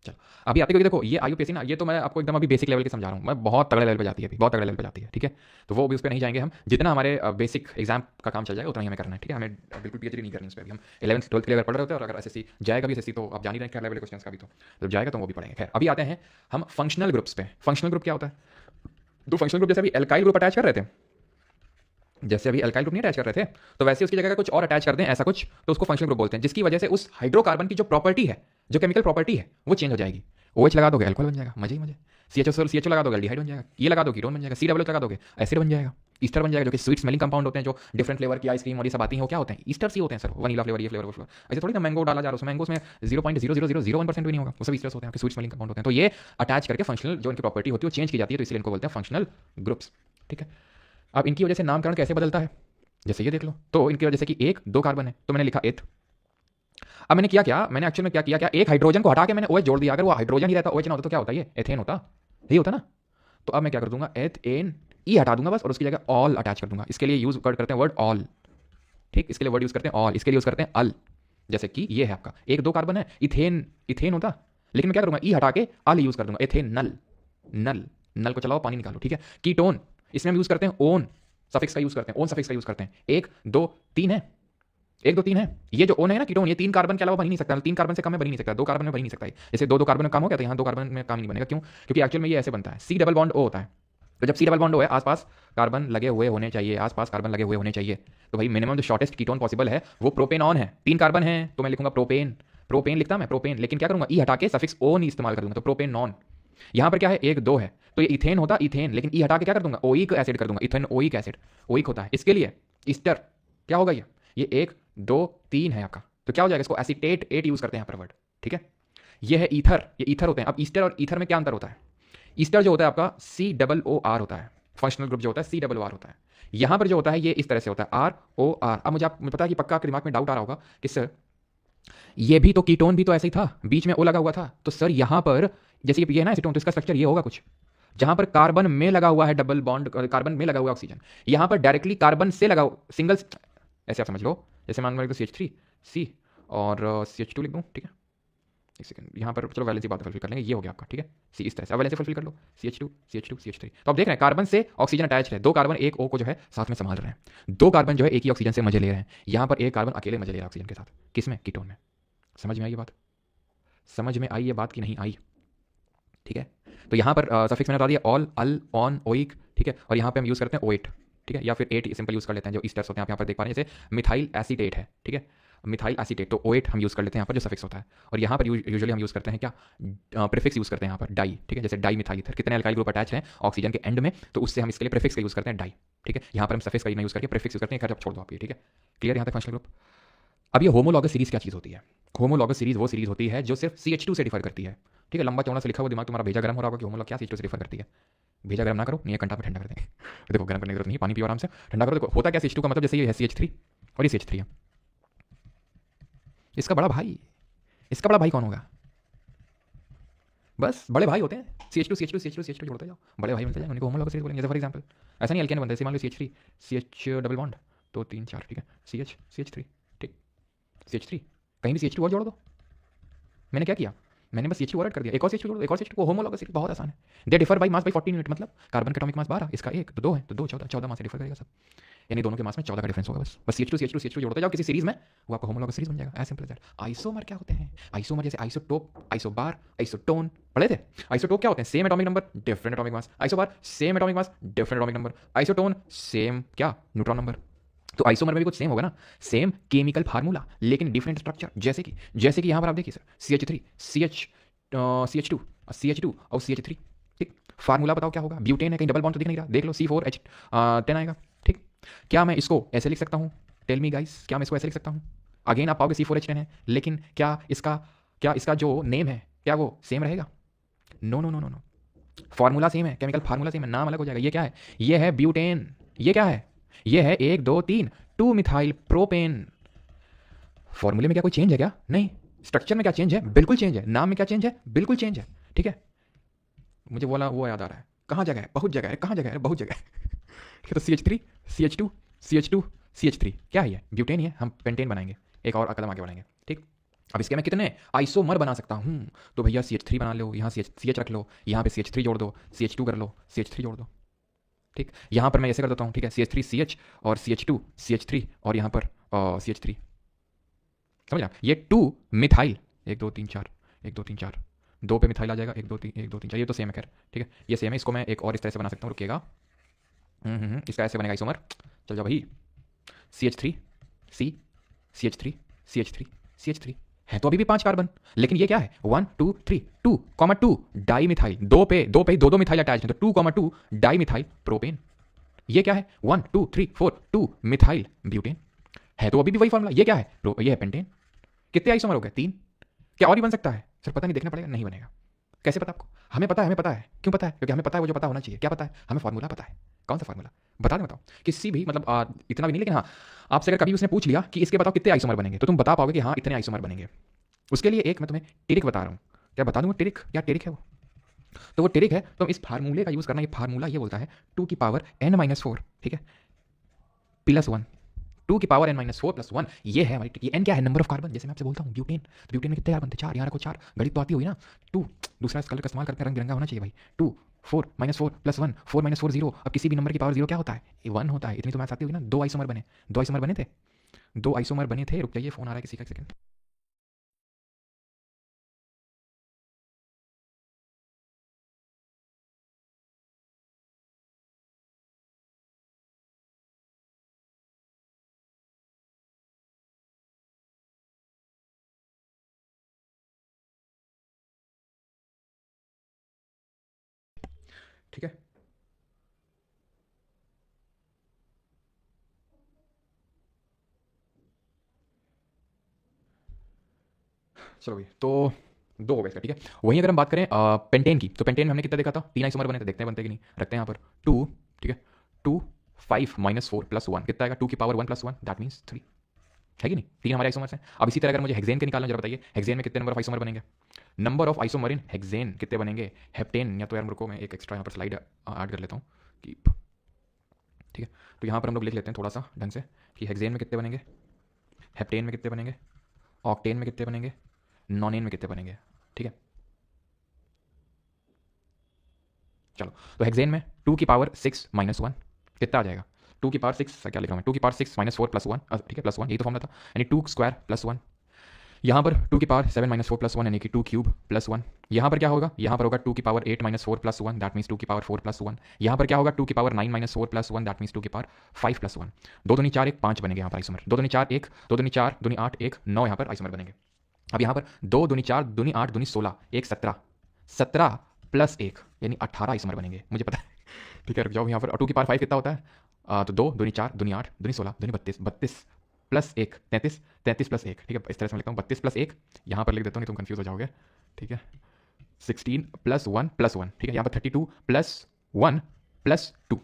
चलो अभी आते, क्योंकि देखो ये IUPAC ना, ये तो मैं आपको एकदम अभी बेसिक लेवल के समझा रहा हूँ, मैं बहुत तगड़े लेवल पे जाती है, अभी बहुत तगड़े लेवल पे जाती है, ठीक है। तो वो भी उस पर नहीं जाएंगे हम, जितना हमारे बेसिक एग्जाम का काम चल जाएगा उतना ही हमें करना है, ठीक है। हमें बिल्कुल PhD नहीं करनी उस पर, हम 11th 12th के लेवल पढ़ रहे होते हैं, और अगर SSC जाएगा भी, SSC तो आप जान ही रहे हैं क्या लेवल क्वेश्चन का भी, तो जब जाएगा तो वो भी पढ़ेंगे। खैर अभी आते हैं हम फंक्शनल ग्रुप्स पे। फंक्शनल ग्रुप क्या होता है? तो फंक्शनल ग्रुप जैसे अभी एल्काइल ग्रुप अटैच कर रहे थे, जैसे अभी एल्काइल ग्रुप नहीं अटैच कर रहे थे, तो वैसे उसकी जगह कुछ और अटैच कर दें ऐसा कुछ, तो उसको फंक्शनल ग्रुप बोलते हैं, जिसकी वजह से उस हाइड्रोकार्बन की जो प्रॉपर्टी है, जो केमिकल प्रॉपर्टी है, वो चेंज हो जाएगी। OH लगा दोगे अल्कोहल बन जाएगा, मजे ही मजे। CHO लगा दोगे एल्डिहाइड बन जाएगा, ये लगा दो कीटोन बन जाएगा, COOH लगा दोगे एसिड बन जाएगा, ईस्टर बन जाएगा। जो कि स्वीट स्मेलिंग कंपाउंड होते हैं, जो डिफरेंट फ्लेवर की आइसक्रीम और ये सब आती हैं, वो क्या होते हैं? ईस्टर्स ही होते हैं सर, वनीला फ्लेवर, ये फ्लेवर वो फ्लेवर। ऐसे थोड़ी ना मैंगो डाला जा रहा है, मैंगोस में 0.00001% भी नहीं होगा, वो सब ईस्टर्स होते हैं, स्वीट स्मेलिंग कंपाउंड होते हैं। तो ये अटैच करके फंक्शनल जो इनकी प्रॉपर्टी होती है वो चेंज की जाती है, तो इसलिए इनको बोलते हैं फंक्शनल ग्रुप्स, ठीक है। अब इनकी वजह से नामकरण कैसे बदलता है, जैसे ये देख लो, तो इनकी वजह से कि 1 2 कार्बन है तो मैंने लिखा एथ। अब मैंने क्या मैंने एक्चुअल में क्या किया, एक हाइड्रोजन को हटा के मैंने OH जोड़ दिया। अगर वो हाइड्रोजन ही रहता, OH ना होता तो क्या होता? ये एथेन होता, यही होता ना। तो अब मैं क्या कर दूंगा, एथेन ई हटा दूंगा बस, और उसकी जगह ऑल अटैच कर दूंगा। इसके लिए यूज करते हैं वर्ड ऑल, ठीक, इसके लिए वर्ड यूज करते हैं ऑल, इसके लिए यूज करते हैं अल। जैसे कि ये है आपका 1 2 कार्बन है, इथेन होता, लेकिन मैं क्या करूंगा, ई हटा के अल यूज कर दूंगा, एथेन नल को चलाओ पानी निकालो, ठीक है। कीटोन, इसमें हम यूज करते हैं ओन सफिक्स का यूज करते हैं, ओन सफिक्स का यूज करते हैं। 1 2 3 है, 1 2 3 है, ये जो ओन है ना कीटोन, ये 3 कार्बन के अलावा बन ही नहीं सकता, 3 कार्बन से कम में बन ही नहीं सकता, 2 कार्बन में बन ही नहीं सकता। जैसे 2 कार्बन में काम हो गया, तो यहाँ 2 कार्बन में काम नहीं बनेगा, क्यों? क्योंकि एक्चुअल में ये ऐसे बनता है, C डबल बॉन्ड O होता है। तो जब C डबल बॉन्ड O है, आसपास कार्बन लगे हुए होने चाहिए, आसपास कार्बन लगे हुए होने चाहिए। तो भाई मिनिमम जो शॉर्टेस्ट कीटोन पॉसिबल है वो प्रोपेनॉन है। 3 कार्बन है तो मैं लिखूंगा प्रोपेन लिखता मैं प्रोपेन, लेकिन क्या करूंगा, ई हटा के सफिक्स ओ नहीं इस्तेमाल कर दूंगा, तो प्रोपेनॉन। यहाँ पर क्या है, 1 2 है, तो ये इथेन होता इथेन, लेकिन ई हटा के क्या कर दूंगा, ओइक एसिड कर दूंगा, इथेन ओइक एसिड, ओइक होता है। इसके लिए ईस्टर क्या होगा, ये 1 2 3 है आपका, तो क्या हो जाएगा, इसको एसीटेट 8 यूज करते हैं यहाँ पर वर्ड, ठीक है। ये है ईथर, ये ईथर होते हैं। अब ईस्टर और ईथर में क्या अंतर होता है? ईस्टर जो होता है आपका COOR होता है, फंक्शनल ग्रुप जो होता है COOR होता है। यहां पर जो होता है ये इस तरह से होता है ROR। अब मुझे पता है कि पक्का आपके दिमाग में डाउट आ रहा होगा कि सर ये भी तो कीटोन भी तो ऐसे ही था, बीच में O लगा हुआ था, तो सर यहां पर जैसे ये है ना एसीटोन, तो इसका स्ट्रक्चर ये होगा कुछ, जहां पर कार्बन में लगा हुआ है डबल बॉन्ड, कार्बन में लगा हुआ ऑक्सीजन, यहां पर डायरेक्टली कार्बन से लगा सिंगल, ऐसे आप समझ लो, जैसे मान लो तो CH3C और CH2 लिख दूं, ठीक है। एक सेकंड, यहाँ पर चलो वैलेंसी बात फुलफिल कर लेंगे, ये हो गया आपका, ठीक है। सी इस तरह से वैलेंसी फुलफिल कर लो, CH2 CH3। तो आप देख रहे हैं कार्बन से ऑक्सीजन अटैच है, 2 कार्बन 1 O को जो है साथ में संभाल रहे हैं, 2 कार्बन जो है एक ही ऑक्सीजन से मजे ले रहे हैं। यहाँ पर 1 कार्बन अकेले मजे ले रहा है ऑक्सीजन के साथ, किसमें, कीटोन में। समझ में आई ये बात? समझ में आई ये बात कि नहीं आई? ठीक है। तो यहाँ पर सफिक्स मैंने बता दिया ऑल, अल, ऑन, ओइक, ठीक है, और यहाँ पे हम यूज़ करते हैं ओएट, ठीक है, या फिर एट सिंपल यूज़ कर लेते हैं जो ईस्टर्स होते हैं आप यहाँ पर देख पा रहे हैं, जैसे मिथाइल एसीटेट है, ठीक है, मिथाइल एसीटेट, तो ओएट हम यूज़ कर लेते हैं यहाँ पर जो सफिक्स होता है। और यहाँ पर यूजुअली हम यूज़ करते हैं क्या, प्रीफिक्स यूज़ करते हैं यहाँ पर डाई, ठीक है, जैसे डाई मिथाइल ईथर, कितने अल्काइल ग्रुप अटैच हैं ऑक्सीजन के एंड में, तो उससे हम इसके लिए प्रीफिक्स का यूज़ करते हैं डाई, ठीक है। यहाँ पर हम सफिक्स का यूज़ करके प्रीफिक्स यूज़ करते हैं, खैर छोड़ दो आप ये, ठीक है, क्लियर यहाँ तक फंक्शनल ग्रुप। अब ये होमोलॉगस सीरीज क्या चीज़ होती है? होमोलॉगस सीरीज वो सीरीज होती है जो सिर्फ CH2 से डिफर करती है, ठीक है। लंबा चौड़ा से लिखा हुआ दिमाग तुम्हारा भेजा गर्म हो रहा होगा कि होमोलॉग क्या CH2 से डिफर करती है। भेजा गर्म ना करो, नहीं कंटा में ठंडा कर देंगे। देखो गर्म करने की जरूरत नहीं, पानी पियो आराम से, ठंडा करो। देखो होता क्या CH2 का मतलब, जैसे ये है CH3 और ये CH3 है, इसका बड़ा भाई, इसका बड़ा भाई कौन होगा? बस बड़े भाई होते हैं, CH2 जोड़ते जाओ, बड़े भाई मिलते जाए, उनको होमोलॉगस सीरीज बोलेंगे। जैसे फॉर एग्जांपल ऐसा नहीं एल्केन बनता है, जैसे मान लो CH3 CH डबल बॉन्ड, तो 3 4, ठीक है, CH3, ठीक, CH3 कहीं भी CH2 और जोड़ दो। मैंने क्या किया, मैंने बस CH2 और ऐड कर दिया, एक और CH2 जोड़ दो, एक और CH2 को होमोलॉगस सीरीज बहुत आसान है। They differ by mass by 14 unit, मतलब कार्बन का एटॉमिक मास 12, इसका 1, तो 2 है, तो 2 14 मास से डिफर करेगा सब, यानी दोनों के मास में 14 का डिफरेंस होगा। बस CH2 जोड़ते जाओ किसी सीरीज में, वो आपका होमोलॉगस सीरीज बन जाएगा, as simple as that. Isomer क्या होते हैं? आइसोमर जैसे आइसोटोप, आइसोबार, आइसोटोन पढ़े थे। आइसोटोप क्या होते हैं? Same atomic number different atomic mass. Isobar same atomic mass different atomic number. Isotone same क्या, न्यूट्रॉन नंबर। तो आइसोमर में भी कुछ सेम होगा ना, सेम केमिकल फार्मूला लेकिन डिफरेंट स्ट्रक्चर। जैसे कि यहाँ पर आप देखिए सर, CH3 CH2 CH2 और CH3, ठीक। फार्मूला बताओ क्या होगा? ब्यूटेन है, कहीं डबल बॉन्ड तो दिख नहीं रहा, देख लो C4H10 आएगा, ठीक। क्या मैं इसको ऐसे लिख सकता हूँ? टेल मी गाइस, क्या मैं इसको ऐसे लिख सकता हूँ? अगेन आप पाओगे C4H10 है, लेकिन क्या इसका जो नेम है क्या वो सेम रहेगा? No no no no no, formula same है, केमिकल फार्मूला सेम है, नाम अलग हो जाएगा। ये क्या है? ये है ब्यूटेन। ये क्या है? ये है 1 2 3 2 मिथाइल प्रोपेन। फॉर्मूले में क्या कोई चेंज है क्या? नहीं। स्ट्रक्चर में क्या चेंज है? बिल्कुल चेंज है। नाम में क्या चेंज है? बिल्कुल चेंज है, ठीक है। मुझे बोला वो याद आ रहा है, कहाँ जगह है? बहुत जगह है, कहाँ जगह है? बहुत जगह है। ठीक है, तो CH3 CH2 CH2 CH3 क्या है? ये ब्यूटेन ही है, हम पेंटेन बनाएंगे, एक और कदम आगे बढ़ाएंगे, ठीक। अब इसके मैं कितने आइसोमर बना सकता हूँ? तो भैया CH3 बना लो, यहाँ CH रख लो, यहाँ पे CH3 जोड़ दो, CH2 कर लो, CH3 जोड़ दो, ठीक। यहाँ पर मैं ऐसे कर देता हूँ, ठीक है, CH3 CH और CH2 CH3 और यहाँ पर CH3, समझ आप? ये 2 मिथाइल 1 2 3 4 1 2 3 4 2 पे मिथाइल आ जाएगा, 1 2 3 1 2 3 4, ये तो सेम है खैर, ठीक है, ये सेम है। इसको मैं एक और इस तरह से बना सकता हूँ, रुकिएगा। इसका ऐसे बनेगा आइसोमर, चल जाओ भाई, CH3 C CH3 CH3 CH3 है तो अभी भी 5 कार्बन, लेकिन ये क्या है? 1 2 3 2 डाई मिथाइल, दो पे दो मिथाइल अटैच है, तो 2 डाई मिथाइल प्रोपेन। ये क्या है? 1 2 3 4 2 मिथाइल ब्यूटेन, है तो अभी भी वही फॉर्मूला। ये क्या है? ये है पेंटेन। कितने आइसोमर हो गए? 3। क्या और ही बन सकता है? सर पता नहीं, देखना पड़ेगा। नहीं बनेगा। कैसे पता आपको? हमें पता है। क्यों पता है? क्योंकि हमें पता है वो जो पता होना चाहिए। क्या पता है? हमें फार्मूला पता है। कौन सा फार्मूला? बता दें, बताओ। किसी भी मतलब इतना भी नहीं, लेकिन हाँ, आपसे अगर कभी उसने पूछ लिया कि इसके बताओ कितने आइसोमर बनेंगे, तो तुम बता पाओगे कि हाँ इतने आइसोमर बनेंगे। उसके लिए एक मैं तुम्हें टिरिक बता रहा हूँ। क्या बता दूँ? टिरिक, क्या टिरिक है वो? तो वो टिरिक है, तो इस फार्मूले का यूज करना। ये फार्मूला ये बोलता है 2 की पावर n-4, ठीक है, +1, 2 की पावर n-4 +1, ये है हमारी। ये n क्या है? Number of carbon. जैसे मैं आपसे बोलता हूँ ब्यूटेन, तो ब्यूटेन में कितने कार्बन थे? 4, यहाँ रखो 4, गणित तो आती होगी ना। 2, दूसरा इस कलर का इस्तेमाल करते हैं, रंग बिरंगा होना चाहिए भाई। 2 4 -4 +1, 4 -4 0। अब किसी भी नंबर की पावर 0 क्या होता है? 1 होता है। इतनी तो मैथ्स आती होगी ना। 2 आइसोमर बने, 2 आइसोमर बने थे, 2 आइसोमर बने थे। रुक जाइए, फोन आ रहा है किसी का, एक सेकंड। ठीक है, चलो भाई, तो 2 हो गए इसका, ठीक है। वहीं अगर हम बात करें पेंटेन की, तो पेंटेन में हमने कितना देखा था? 3 आइसोमर बने थे। देखते हैं बनते कि नहीं, रखते हैं यहाँ पर 2, ठीक है। 2 5 -4 +1 कितना आएगा? 2 की पावर 1 +1, दैट मीन्स 3, है कि नहीं? 3 हमारे आइसोमर्स हैं। अब इसी तरह अगर मुझे हेक्सेन के निकालना, जरा बताइए हेक्सेन में कितने नंबर ऑफ आइसोमर बनेंगे? Number of isomer in hexane कितने बनेंगे? हेप्टेन, या तो यार रुको मैं एक एक्स्ट्रा यहाँ पर स्लाइड ऐड कर लेता हूँ, कीप, ठीक है। तो यहाँ पर हम लोग लिख लेते हैं थोड़ा सा ढंग से कि हेक्सेन में कितने बनेंगे, हेप्टेन में कितने बनेंगे, ऑक्टेन में कितने बनेंगे, नॉनेन में कितने बनेंगे, ठीक है। चलो, तो हेक्सेन में 2 की पावर 6 -1 कितना आ जाएगा? 2 की पावर 6, क्या लिख रहा हूँ मैं? 2 की पावर 6 -4 +1, ठीक है, +1, यही तो फॉर्मूला था, यानी 2 स्क्वायर +1। यहाँ पर 2 की पावर 7 माइनस 4 प्लस 1 यानी कि 2 क्यूब प्लस 1। यहाँ पर क्या होगा, यहाँ पर होगा 2 की power 8 minus 4 plus 1, that means 2 की पावर 4 प्लस 1। यहाँ पर क्या होगा 2 की power 9 minus 4 plus 1, that means 2 की पावर 5 प्लस 1। 2 दूनी 4 1 5 बनेंगे यहाँ पर आइसोमर। 2 दूनी 4 1, 2 दूनी 4 दूनी 8 1 9 यहाँ पर आइसोमर बनेंगे। अब यहाँ पर 2 दूनी 4 दूनी 8 दूनी 16 1 17, 17 प्लस 1 यानी 18 आइसोमर बनेंगे, मुझे पता है। ठीक है, रुक जाओ। यहाँ पर 2 की पावर 5 कितना होता है, तो 2 दूनी 4 दूनी 8 दूनी 16 दूनी 32, 32 प्लस 1 33, 33 प्लस 1। ठीक है, इस तरह से मैं लिखता हूँ 32 प्लस 1, यहाँ पर लिख देता हूँ नहीं तुम कंफ्यूज हो जाओगे। ठीक है, 16 प्लस 1 प्लस 1। ठीक है, यहाँ पर 32 प्लस 1 प्लस 2।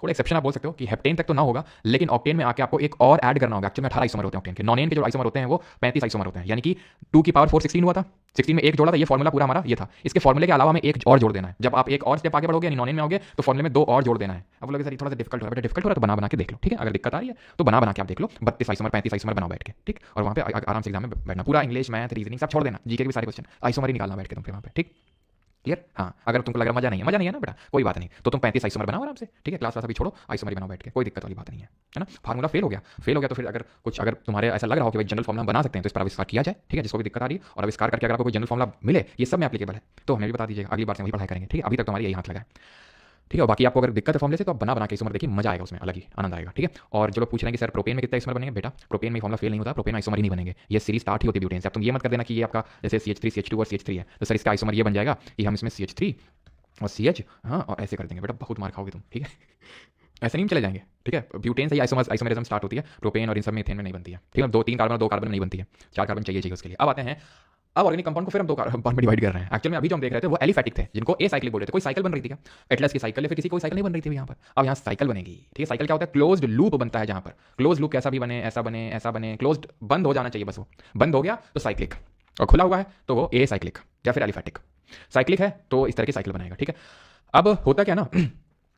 थोड़ा एक्सेप्शन आप बोल सकते हो कि हेप्टेन तक तो ना होगा, लेकिन ऑक्टेन में आके आपको एक और ऐड करना होगा। एक्चुअली में 18 आइसोमर होते हैं ऑक्टेन के। नॉनेन के जो आइसोमर होते हैं वो 35 आइसोमर होते हैं, यानी कि 2 की पावर 4 16 हुआ था, 16 में एक जोड़ा था, ये फॉर्मूला पूरा हमारा ये था। इसके फॉर्मूले के अलावा हमें एक और जोड़ देना है। जब आप एक और स्टेप आगे बढ़ोगे यानी नॉनेन में आओगे तो फॉर्मूले में 2 और जोड़ देना है। अब लोग सर ये थोड़ा सा डिफिकल्ट हो रहा है, डिफिकल्ट हो रहा है तो बना के देख लो। ठीक है, अगर दिक्कत आ रही है तो बना के आप देख लो। 32 आइसोमर 35 आइसोमर बनाओ बैठ के, ठीक, और वहाँ पे आराम से एग्जाम में बैठना। पूरा इंग्लिश मैथ रीजनिंग सब छोड़ देना, जीके के भी सारे क्वेश्चन आइसोमर ही निकालना बैठ के तुम वहाँ पे। ठीक, क्लियर? हाँ, अगर तुमको लग रहा मजा नहीं है ना बेटा, कोई बात नहीं, तो तुम 35 आइसोमर बनाओ आराम से। ठीक है, क्लास अभी छोड़ो, आइसोमर ही बनाओ बैठ के, कोई दिक्कत वाली बात नहीं है ना। फार्मूला फेल हो गया तो फिर अगर तुम्हारे ऐसा लग रहा हो कि भाई जनरल फॉर्मूला बना सकते हैं तो इस पर आविष्कार किया जाए। ठीक है, जिसको भी दिक्कत आ रही है और आविष्कार करके अगर आपको कोई जनरल फॉर्मूला मिले, ये सब में एप्लीकेबल है, तो हमें भी बता दीजिएगा, अगली बार से वही पढ़ाई करेंगे। ठीक है, अभी तक तुम्हारी यही हाथ लगा है। ठीक है, और बाकी आपको अगर दिक्कत है फॉर्मूले से तो आप बना के आइसोमर देखिए, मजा आएगा उसमें, अलग ही आनंद आएगा। ठीक है, और जो लोग पूछ रहे हैं कि सर प्रोपेन में कितने आइसोमर बनेंगे, बेटा प्रोपेन में फॉर्मूला फेल नहीं होता, प्रोपेन आइसोमर ही नहीं बनेंगे, ये सीरीज स्टार्ट ही होती है ब्यूटेन से। अब तुम ये मत कर देना कि ये आपका जैसे CH3 CH2 और CH3 है तो सर इसका आइसोमर ये बन जाएगा कि हम इसमें CH3 और CH, हाँ, और ऐसे कर देंगे। बेटा बहुत मार खाओगे तुम। ठीक है, ऐसे नहीं चले जाएंगे। ठीक है, ब्यूटेन से ही आइसोमेरिज्म स्टार्ट होती है, प्रोपेन और इन सब में इथेन में नहीं बनती है। ठीक है, 2 3 कार्बन 2 कार्बन नहीं बनती है, 4 कार्बन चाहिए उसके लिए। अब आते हैं, अब ऑर्गेनिक कंपाउंड को फिर हम 2 पार्ट में डिवाइड कर रहे हैं। एक्चुअली में अभी जो हम देख रहे थे वो एलिफैटिक थे, जिनको ए साइक्लिक बोल रहे थे। कोई साइकिल बन रही थी क्या, एटलस की साइकिल या फिर किसी कोई साइकिल नहीं बन रही थी यहाँ पर। अब यहाँ साइकिल बनेगी। ठीक है, साइकिल क्या होता है, क्लोज्ड लूप बनता है, जहाँ पर क्लोज लूप कैसा भी बने, ऐसा बने ऐसा बने, क्लोज्ड बंद हो जाना चाहिए बस, वो बंद हो गया तो साइक्लिक, और खुला हुआ है तो वो ए साइक्लिक या फिर एलिफैटिक। साइक्लिक है तो इस तरह की साइकिल बनाएगा। ठीक है, अब होता क्या ना,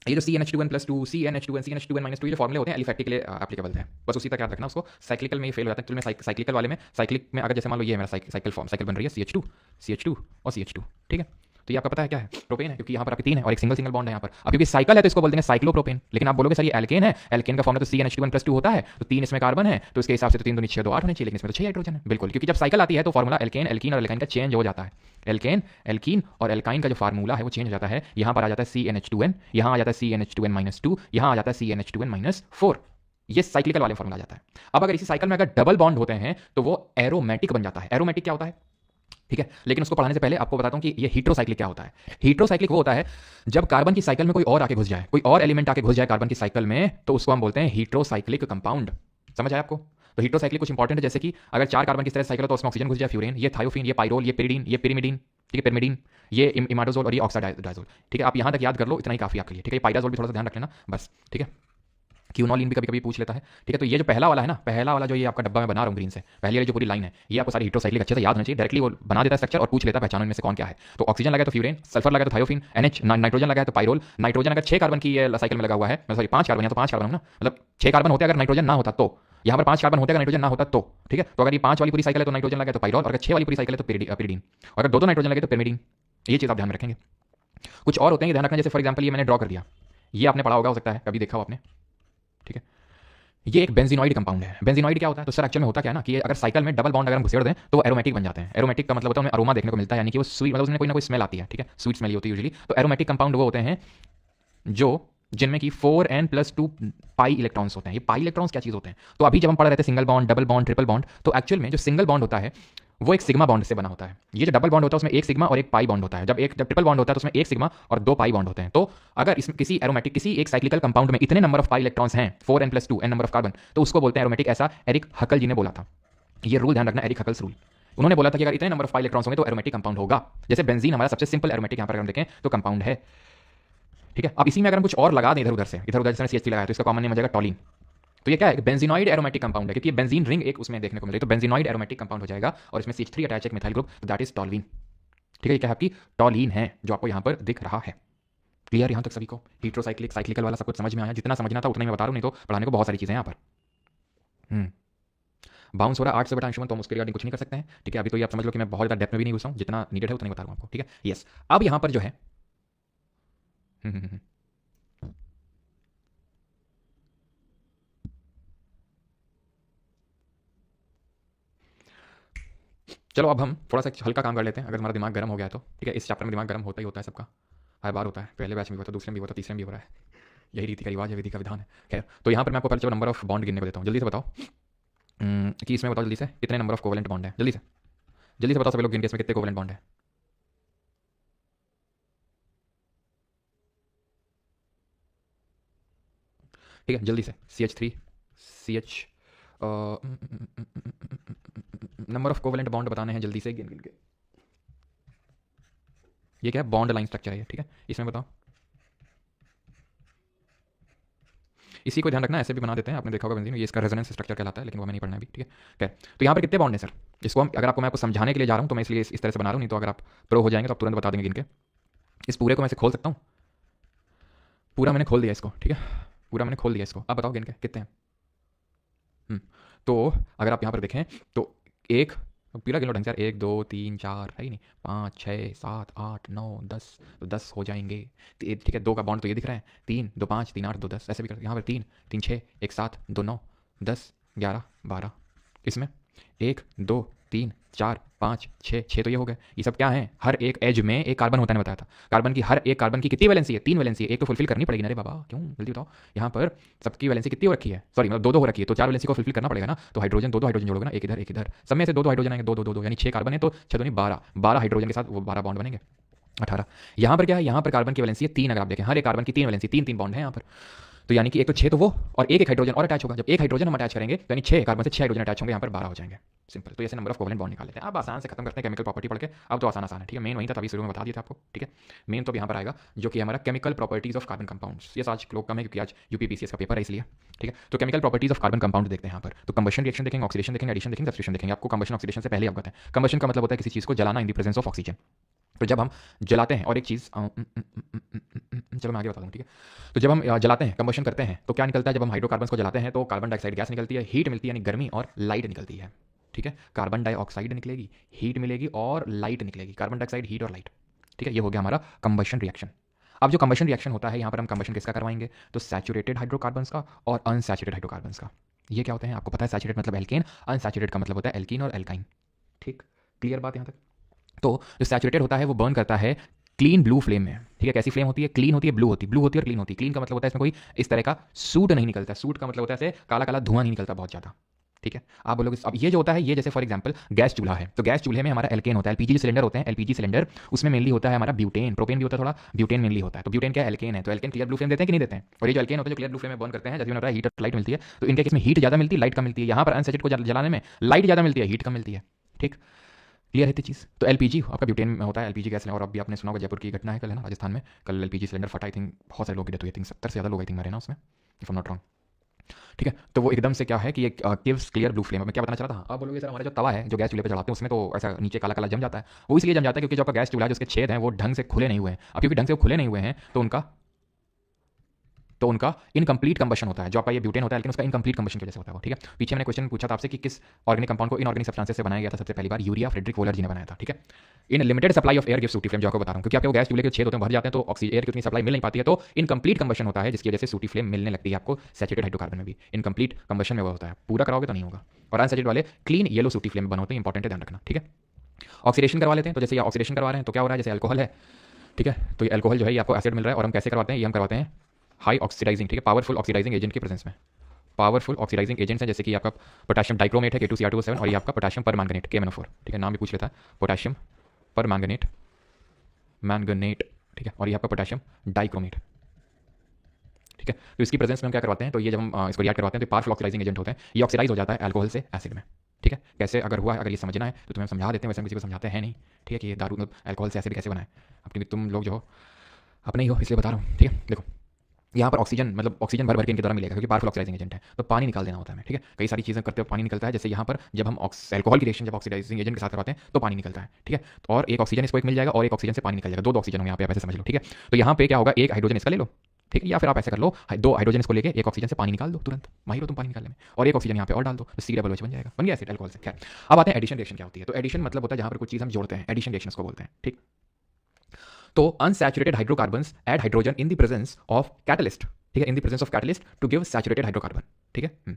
ये जो CnH2n + 2 CnH2n CnH2n - 2 ये जो फॉर्मूले होते हैं एलिफैटिक के लिए एप्लीकेबल हैं, बस उसी तक याद रखना उसको। साइक्लिकल में ये फेल हो जाता है, तो मैं साइक्लिकल वाले में, साइक्लिक में अगर जैसे मान लो ये मेरा साइकिल फॉर्म, साइकिल बन रही है CH2 और CH2। ठीक है, तो ये आपका पता है क्या है, प्रोपेन है, क्योंकि यहाँ पर आपके 3 है और एक सिंगल बॉन्ड है यहाँ पर। अब क्योंकि साइकिल है तो इसको बोल देंगे साइक्लोप्रोपेन। लेकिन आप बोलोगे सर ये एल्केन है, एल्केन का फॉर्मूला तो CnH2n + 2 होता है, तो 3 इसमें कार्बन है, तो इसके हिसाब से तो 3 दूनी 6 2 8 होने चाहिए, लेकिन इसमें तो 6 हाइड्रोजन है। बिल्कुल, क्योंकि जब साइकिल आती है तो फॉर्मूला एल्केन एल्कीन और एल्काइन का चेंज हो जाता है। एल्केन एल्कीन और एल्काइन का जो फार्मूला है वो चेंज हो जाता है। यहाँ पर आ जाता है CnH2n, यहाँ आ जाता है CnH2n - 2, यहाँ आ जाता है CnH2n - 4। ये साइक्लिकल वाले फॉर्मूला आ जाता है। अब अगर इसी साइकिल में अगर डबल बॉन्ड होते हैं तो वो एरोमेटिक बन जाता है। एरोमेटिक क्या होता है, ठीक है, लेकिन उसको पढ़ाने से पहले आपको बताता हूं कि ये हीट्रोसाइक्लिक क्या होता है। हीट्रोसाइक्लिक वो होता है जब कार्बन की साइकिल में कोई और आके घुस जाए, कोई और एलिमेंट आके घुस जाए कार्बन की साइकिल में, तो उसको हम बोलते हैं हीट्रोसाइक्लिक कंपाउंड। समझ आया आपको? तो हीट्रोसाइक्लिक कुछ इंपॉर्टेंट है, जैसे कि अगर 4 कार्बन की तरह साइकिल हो तो उसमें ऑक्सीजन घुस जाए, फ्यूरेन, ये थायोफिन, ये पाइरोल, ये पिरिडीन, ये पिरिमिडीन, ठीक है, पिरिमिडीन, ये इमाडोजोल और ये ऑक्साडाइजोल। ठीक है, आप यहां तक याद कर लो, इतना ही काफी आपके लिए। ठीक है, पाइराजोल भी थोड़ा सा ध्यान रख लेना बस। ठीक है, क्यूनोलिन भी कभी कभी पूछ लेता है। ठीक है, तो ये जो पहला वाला है ना, पहला वाला जो ये आपका डब्बा में बना रहा हूँ ग्रीन से, पहली वाली जो पूरी लाइन है, ये आपको सारी हीट्रोसाइक्लिक अच्छे से याद होना चाहिए। डायरेक्टली वो बना देता है स्ट्रक्चर और पूछ लेता है पहचानो इनमें से कौन क्या है। तो ऑक्सीजन लगा तो फ्यूरेन, सल्फर लगा तो थायोफिन, NH नाइट्रोजन लगा है तो पाइरोल। नाइट्रोजन अगर 6 कार्बन की ये साइकिल में लगा हुआ है, सॉरी 5 कार्बन, या तो 5 कार्बन ना, मतलब 6 कार्बन होते अगर नाइट्रोजन ना होता तो, यहाँ पर 5 कार्बन होते अगर नाइट्रोजन ना होता तो। ठीक है, तो अगर ये 5 वाली पूरी साइकिल है तो नाइट्रोजन लगा तो पाइरोल, और अगर 6 वाली पूरी साइकिल है तो पिरिडीन, और अगर 2 नाइट्रोजन लगे तो पिरिमिडीन। ये चीज़ आप ध्यान में रखेंगे। कुछ और होते हैं ध्यान रखना, जैसे फॉर एग्जाम्पल ये मैंने ड्रॉ कर दिया, ये आपने पढ़ा होगा, हो सकता है कभी देखा हो आपने। ठीक है, ये एक बेंजीनॉइड कंपाउंड है। बेंजीनॉइड क्या होता है, तो सर एक्चुअल में होता क्या है ना कि अगर साइकिल में डबल बॉन्ड अगर हम घुसेड़ दें तो एरोमेटिक बन जाते हैं। एरोमेटिक का मतलब होता है उन्हें अरोमा देखने को मिलता है, यानी कि वो स्वीट, मतलब उसमें कोई ना कोई स्मेल आती है। ठीक है, स्वीट स्मेल होती है यूजुअली। तो एरोमेटिक कंपाउंड वो होते हैं जो जिनमें कि 4n+2 पाई इलेक्ट्रॉन्स होते हैं। ये पाई इलेक्ट्रॉन्स क्या चीज़ होते हैं, तो अभी जब हम पढ़ रहे थे single bond, double bond, triple bond, तो एक्चुअल में जो सिंगल बॉन्ड होता है वो एक सिग्मा बॉन्ड से बना होता है। ये जो डबल बॉन्ड होता है उसमें एक सिग्मा और एक पाई बॉन्ड होता है। जब ट्रिपल बॉन्ड होता है तो उसमें एक सिग्मा और 2 पाई बॉन्ड होते हैं। तो अगर इसमें किसी एरोमेटिक, किसी एक साइक्लिकल कंपाउंड में इतने नंबर ऑफ पाई इलेक्ट्रॉन्स हैं, 4n+2 n number of carbon, तो उसको बोलते हैं एरोमेटिक। ऐसा एरिक हकल जी ने बोला था। ये रूल ध्यान रखना, एरिक हकल्स रूल। उन्होंने बोला था कि अगर इतने नंबर ऑफ पाई इलेक्ट्रॉन्स होंगे तो एरोमेटिक कंपाउंड होगा। जैसे बेंजीन हमारा सबसे सिंपल एरोमेटिक, यहाँ पर अगर हम देखें तो कंपाउंड है। ठीक है, अब इसी में अगर हम कुछ और लगा दें इधर उधर से, इधर उधर जैसे CH3 लगाया तो इसका कॉमन नेम हो जाएगा टॉलिन। तो ये क्या है, बेंजीनॉइड एरोमेटिक कंपाउंड है, क्योंकि बेंजीन रिंग एक उसमें देखने को मिल रही है। तो बेंजीनॉइड एरोमेटिक कंपाउंड हो जाएगा और इसमें CH3 अटैच एक methyl group, that is toluene. ठीक है, ये क्या है आपकी टॉलीन है जो आपको यहाँ पर दिख रहा है। क्लियर यहाँ तक सभी को? हीट्रोसाइक्लिक, साइक्लिकल वाला सब कुछ समझ में आया? जितना समझना था उतना ही मैं बता रहा हूँ, नहीं तो पढ़ाने को बहुत सारी चीज़ें यहाँ पर। बाउंस हो रहा है 8 से बटा अंशुमन, तो हम उसके रिगार्डिंग कुछ नहीं कर सकते हैं। ठीक है, अभी तो ये आप समझ लो कि मैं बहुत ज़्यादा डेप्थ में भी नहीं घुसा हूँ, जितना नीडेड है उतना ही बता रहा हूँ आपको। ठीक है, यस। अब यहाँ पर जो है चलो अब हम थोड़ा सा हल्का काम कर लेते हैं, अगर हमारा दिमाग गर्म हो गया है तो। ठीक है, इस चैप्टर में दिमाग गर्म होता ही होता है सबका, हर बार होता है, पहले बैच में भी होता है, दूसरे में भी होता है, तीसरे में भी हो रहा है, यही रीति का रिवाज है, विधि का विधान है। खैर, तो यहाँ पर मैं आपको पहले चलो नंबर ऑफ बॉन्ड गिनने को देता हूँ, जल्दी से बताओ कि इसमें बताओ जल्दी से कितने नंबर ऑफ कोवेलेंट बॉन्ड है, जल्दी से बताओ सभी लोग गिन के इसमें कितने कोवेलेंट बॉन्ड है। ठीक है, जल्दी से CH3 CH number of covalent bond बताने हैं जल्दी से गिन गिन के। ये क्या है, बॉन्ड लाइन स्ट्रक्चर है ये। ठीक है, इसमें बताओ, इसी को ध्यान रखना, ऐसे भी बना देते हैं, आपने देखा होगा बेंजीन, ये इसका रेजोनेंस स्ट्रक्चर कहलाता है, लेकिन वो हमें नहीं पढ़ना है अभी। ठीक है, तो यहाँ पर कितने बॉन्ड हैं सर, इसको हम अगर आपको मैं आपको समझाने के लिए जा रहा हूँ तो मैं इसलिए इस तरह से बना रहा हूँ, नहीं तो अगर आप प्रो हो जाएंगे तो आप तुरंत बता देंगे गिन के। इस पूरे को मैं से खोल सकता हूँ, पूरा मैंने खोल दिया इसको। ठीक है, पूरा मैंने खोल दिया इसको, अब बताओ गिन के कितने हैं। तो अगर आप यहाँ पर देखें तो एक, पूरा गिन लो ढंग से यार, 1 2 3 4 है ही नहीं, 5 6 7 8 9 10, तो 10 हो जाएंगे। ठीक है, 2 का बॉन्ड तो ये दिख रहा है, 3 2 5 3 8 2 10, ऐसे भी करते यहाँ पर 3 3 6 1 7 2 9 10 11 12, इसमें 1 2 3 4 5 6 तो ये हो गए। ये सब क्या है, हर एक एज में एक कार्बन होता है, बताया था। कार्बन की हर एक कार्बन की कितनी वैलेंसी है, 3 वैलेंसी है, एक तो फुलफिल करनी पड़ेगी ना रे बाबा, क्यों जल्दी बताओ। यहाँ पर सबकी वैलेंसी कितनी हो रखी है, सॉरी मतलब 2 हो रखी है, तो 4 वैलेंसी को फुलफिल करना पड़ेगा ना, तो हाइड्रोजन 2 हाइड्रोजन जोड़ोगे ना, एक इधर सब में से 2 हाइड्रोजन आएंगे, 2 यानी 6 कार्बन है, तो 6 दूनी 12 हाइड्रोजन के साथ वो 12 बॉन्ड बनेंगे, 18। यहाँ पर क्या है, यहाँ पर कार्बन की वैलेंसी है 3, अगर आप देखें हर एक कार्बन की 3 वैलेंसी, 3 बॉन्ड है यहाँ पर, तो यानी कि एक तो 6 तो वो, और एक हाइड्रोजन और अटैच होगा, जब एक हाइड्रोजन हम अटैच करेंगे तो यानी 6 कार्बन से 6 हाइड्रोजन अटैच होंगे, यहाँ पर 12 हो जाएंगे, सिंपल। तो ऐसे नंबर ऑफ कोवेलेंट बॉन्ड निकाल लेते हैं। अब आसान से खत्म करते हैं केमिकल प्रॉपर्टी पढ़ के, अब तो आसान है। ठीक है, मेन वहीं था, तभी शुरू में बता दिया था आपको। ठीक है, मेन तो यहाँ पर आएगा जो कि हमारा chemical properties of carbon compounds, ये आज लोग कम है क्योंकि आज UPPCS का पेपर है इसलिए। ठीक है, तो chemical properties of carbon compound देखते हैं यहाँ पर, तो कंबशन रिएक्शन देखेंगे, ऑक्सीडेशन देखेंगे, एडिशन देखेंगे, सब्स्टिट्यूशन देखेंगे। आपको कंबशन ऑक्सीडेशन से पहले अवगत है, कंबशन का मतलब होता है किसी चीज़ को जलाना इन द प्रेजेंस ऑफ ऑक्सीजन। तो जब हम जलाते हैं, और एक चीज़ चलो मैं आगे बता दूँ। ठीक है, तो जब हम जलाते हैं, कंबशन करते हैं, तो क्या निकलता है, जब हम हाइड्रोकार्बन्स को जलाते हैं तो कार्बन डाइऑक्साइड गैस निकलती है, हीट मिलती है यानी गर्मी, और लाइट निकलती है। ठीक है, कार्बन डाइऑक्साइड निकलेगी, हीट मिलेगी और लाइट निकलेगी, कार्बन डाइऑक्साइड हीट और लाइट। ठीक है, ये हो गया हमारा कंबशन रिएक्शन। अब जो कंबशन रिएक्शन होता है यहाँ पर हम कंबशन किसका करवाएंगे, तो सैचुरेटेड हाइड्रोकार्बन्स का और अनसैचुरेटेड हाइड्रोकार्बन्स का। ये क्या होते हैं आपको पता है, सैचुरेटेड मतलब एल्केन, अनसैचुरेटेड का मतलब होता है एल्कीन और एल्काइन। ठीक, क्लियर बात यहाँ तक। तो जो सैचुरेटेड होता है वो बर्न करता है क्लीन ब्लू फ्लेम में। ठीक है, कैसी फ्लेम होती है, क्लीन होती है, ब्लू होती है और क्लीन होती है। क्लीन का मतलब होता है इसमें कोई इस तरह का सूट नहीं निकलता, सूट का मतलब होता है ऐसे काला काला धुआं नहीं निकलता बहुत ज़्यादा। ठीक है, आप बोलोगे अब ये जो होता है, ये जैसे फॉर एग्जांपल गैस चूल्हा है, तो गैस चूल्हे में हमारा एल्केन होता है, LPG सिलेंडर होते हैं, LPG सिलेंडर उसमें मेनली होता है हमारा ब्यूटेन, प्रोपेन भी होता है थोड़ा, ब्यूटेन मेनली होता है। तो ब्यूटेन क्या एल्केन है, तो एल्केन क्लियर ब्लू फ्लेम देते हैं कि नहीं देते हैं, और ये जो एल्केन होता है जो क्लियर ब्लू फ्लेम में बर्न करते हैं, जैसे मैंने बताया हीट और लाइट मिलती है, तो इनके इसमें हीट ज़्यादा मिलती है, लाइट कम मिलती है। यहाँ पर अनसैचुरेटेड को जलाने में लाइट ज़्यादा मिलती है, हीट कम मिलती है। ठीक, क्लियर है ये चीज़। तो LPG आपका ब्यूटेन में होता है, LPG गैस, और अभी आपने सुना होगा जयपुर की घटना है कल, है ना, राजस्थान में कल LPG सिलेंडर फटा, आई थिंक बहुत सारे लोग की डेथ हुई, आई थिंक 70 से ज़्यादा लोग आई थिंक मरे ना उसमें, इफ आई नॉट रॉन्ग। ठीक है, तो वो एकदम से क्या है कि ये गिव्स क्लियर ब्लू फ्लेम। मैं क्या बताना चाह रहा था, आप बोलोगे सर हमारा जो तवा है जो गैस चूल्हे पे चढ़ाते हैं उसमें तो ऐसा नीचे काला काला जम जाता है, वो इसलिए जम जाता है क्योंकि जो आपका गैस चूल्हा है, जिसके छेद हैं वो ढंग से खुले नहीं हुए हैं। अब क्योंकि ढंग से वो खुले नहीं हुए हैं तो उनका इनकम्प्लीट कंबशन होता है, जो आपका ये ब्यूटेन होता है, लेकिन उसका इनकम्प्लीट कंबशन की वजह से होता है वो। ठीक है, पीछे मैंने क्वेश्चन पूछा था आपसे कि किस ऑर्गेनिक कंपाउंड को इनऑर्गेनिक सब्सटेंसेस से बनाया गया था सबसे पहली बार, यूरिया, फ्रेडरिक वोलर जी ने बनाया था। ठीक है, in limited supply of air gives सूटी फ्लेम, जो आपको बता रहा हूं, क्योंकि आपके गैस चूल्हे के छेद होते हैं, भर जाते हैं, तो ऑक्सीजन एयर की उतनी सप्लाई मिल नहीं पाती है, तो इनकम्प्लीट कंबशन होता है, जिसकी वजह से सूटी फ्लेम मिलने लगती है आपको सैचुरेटेड हाइड्रोकार्बन में भी। इनकम्प्लीट कंबशन में वो होता है, पूरा कराओगे तो नहीं होगा। और अनसैचुरेटेड वाले क्लीन येलो सूटी फ्लेम बनते हैं, इंपॉर्टेंट है, ध्यान रखना। ठीक है, ऑक्सीडेशन करवा लेते हैं, तो जैसे ये ऑक्सीडेशन करवा रहे हैं तो क्या हो रहा है, जैसे अल्कोहल है, ठीक है, तो ये अल्कोहल जो है ये आपको एसिड मिल रहा है, और हम कैसे करवाते हैं, ये हम करवाते हैं हाई ऑक्सीडाइजिंग, ठीक है, पावरफुल ऑक्सीडाइजिंग एजेंट की प्रेजेंस में। पावरफुल ऑक्सीडाइजिंग एजेंट्स हैं जैसे कि आपका पोटेशियम डाइक्रोमेट है K2Cr2O7, और ये आपका पोटेशियम पर मैंगनेट KMnO4। ठीक है, नाम भी पूछ लेता है, पोटेशियम पर मैंगनेट, ठीक है, और ये आपका पोटेशियम डाइक्रोमेट। ठीक है, तो इसकी प्रेजेंस में हम क्या करवाते हैं, तो ये जब हम इसको रिएक्ट करवाते हैं तो पावरफुल ऑक्सीडाइजिंग एजेंट होते हैं, ये ऑक्सीडाइज हो जाता है अल्कोहल से एसिड में। ठीक है, कैसे अगर हुआ है, अगर ये समझना है तो तुम्हें समझा देते हैं, वैसे हम किसी को समझाते हैं नहीं। ठीक है, कि ये दारू अल्कोहल से एसिड कैसे बनाए, अपनी तुम लोग जो हो अपने ही हो, इसलिए बता रहा हूँ। ठीक है, देखो यहाँ पर ऑक्सीजन मतलब ऑक्सीजन भर भर के इनके द्वारा मिलेगा, क्योंकि पावरफुल ऑक्सीडाइजिंग एजेंट है, तो पानी निकाल देना होता है हमें। ठीक है, कई सारी चीज़ें करते हुए पानी निकलता है, जैसे यहाँ पर जब हम अल्कोहल की रिएक्शन जब ऑक्सीडाइजिंग एजेंट के साथ करवाते हैं तो पानी निकलता है। ठीक है, तो और एक ऑक्सीजन इसको एक मिल जाएगा, और एक ऑक्सीजन से पानी निकल जाएगा, दो ऑक्सीजन हो यहाँ पे, आप ऐसे समझ लो। ठीक है, तो यहाँ पे क्या होगा, एक हाइड्रोजन इसका ले लो, ठीक है, या फिर आप ऐसे कर लो, 2 हाइड्रोजन इसको लेके एक ऑक्सीजन से पानी निकाल दो, तुरंत माहिर हो तुम पानी निकालने में, और एक ऑक्सीजन यहाँ पे और डाल दो, तो C=H बन जाएगा, बन गया एसिड अल्कोहल से। खैर, अब आते हैं एडिशन रिएक्शन क्या होती है। तो एडिशन मतलब होता है जहाँ पर कुछ चीज़ हम जोड़ते हैं, एडिशन रिएक्शन को बोलते हैं। ठीक, तो unsaturated hydrocarbons add hydrogen in the presence of catalyst. ठीक है, in the presence of catalyst to give saturated hydrocarbon. ठीक है,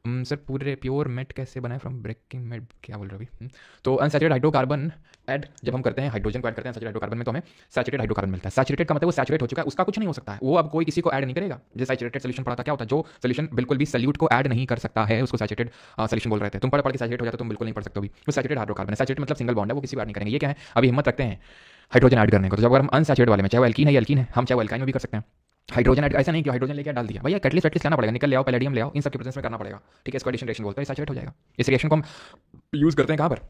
सर पूरे प्योर मेट कैसे बनाए फ्रॉम ब्रेकिंग मेट, क्या बोल रहे हो अभी? तो अनसैचुरेटेड हाइड्रोकार्बन ऐड जब हम करते हैं, हाइड्रोजन को ऐड करते हैं सैचुरेटेड हाइड्रोकार्बन में, तो हमें सैचुरेटेड हाइड्रोकार्बन मिलता है। सैचुरेटेड का मतलब वो सैचुरेट हो चुका है, उसका कुछ नहीं हो सकता है, वो अब कोई किसी को ऐड नहीं करेगा। जैसे सैचुरेटेड सोल्यूशन पढ़ा था, क्या होता है? जो सोल्यूशन बिल्कुल भी सल्यूट को ऐड नहीं कर सकता है उसको सैचुरेटेड सोल्यूशन बोल रहे थे। तुम पढ़ के सैचुरेट हो जाते, तुम बिल्कुल नहीं पढ़ सकते भी। वो सैचुरेटेड हाइड्रोकार्बन है, सैचुरेट मतलब सिंगल बॉन्ड है, वो किसी को ऐड नहीं करेंगे। ये क्या है? अभी हिम्मत रखते हैं हाइड्रोजन ऐड करने को, तो जब अगर हम अनसैचुरेटेड वाले में, चाहे वो एल्कीन है या एल्कीन है, हम चाहे वो एल्काइन में भी कर सकते हैं हाइड्रोजन ऐड। ऐसा नहीं कि हाइड्रोजन लेके डाल दिया, भैया कैटलिस्ट वेटलिस्ट लाना पड़ेगा, निकल ले आओ, पैलेडियम ले आओ, इन सब के प्रेजेंस में करना पड़ेगा, ठीक है? इसको एडिशन रिएक्शन बोलते हैं, सैचुरेट हो जाएगा। इस रिएक्शन को हम यूज करते हैं कहाँ पर?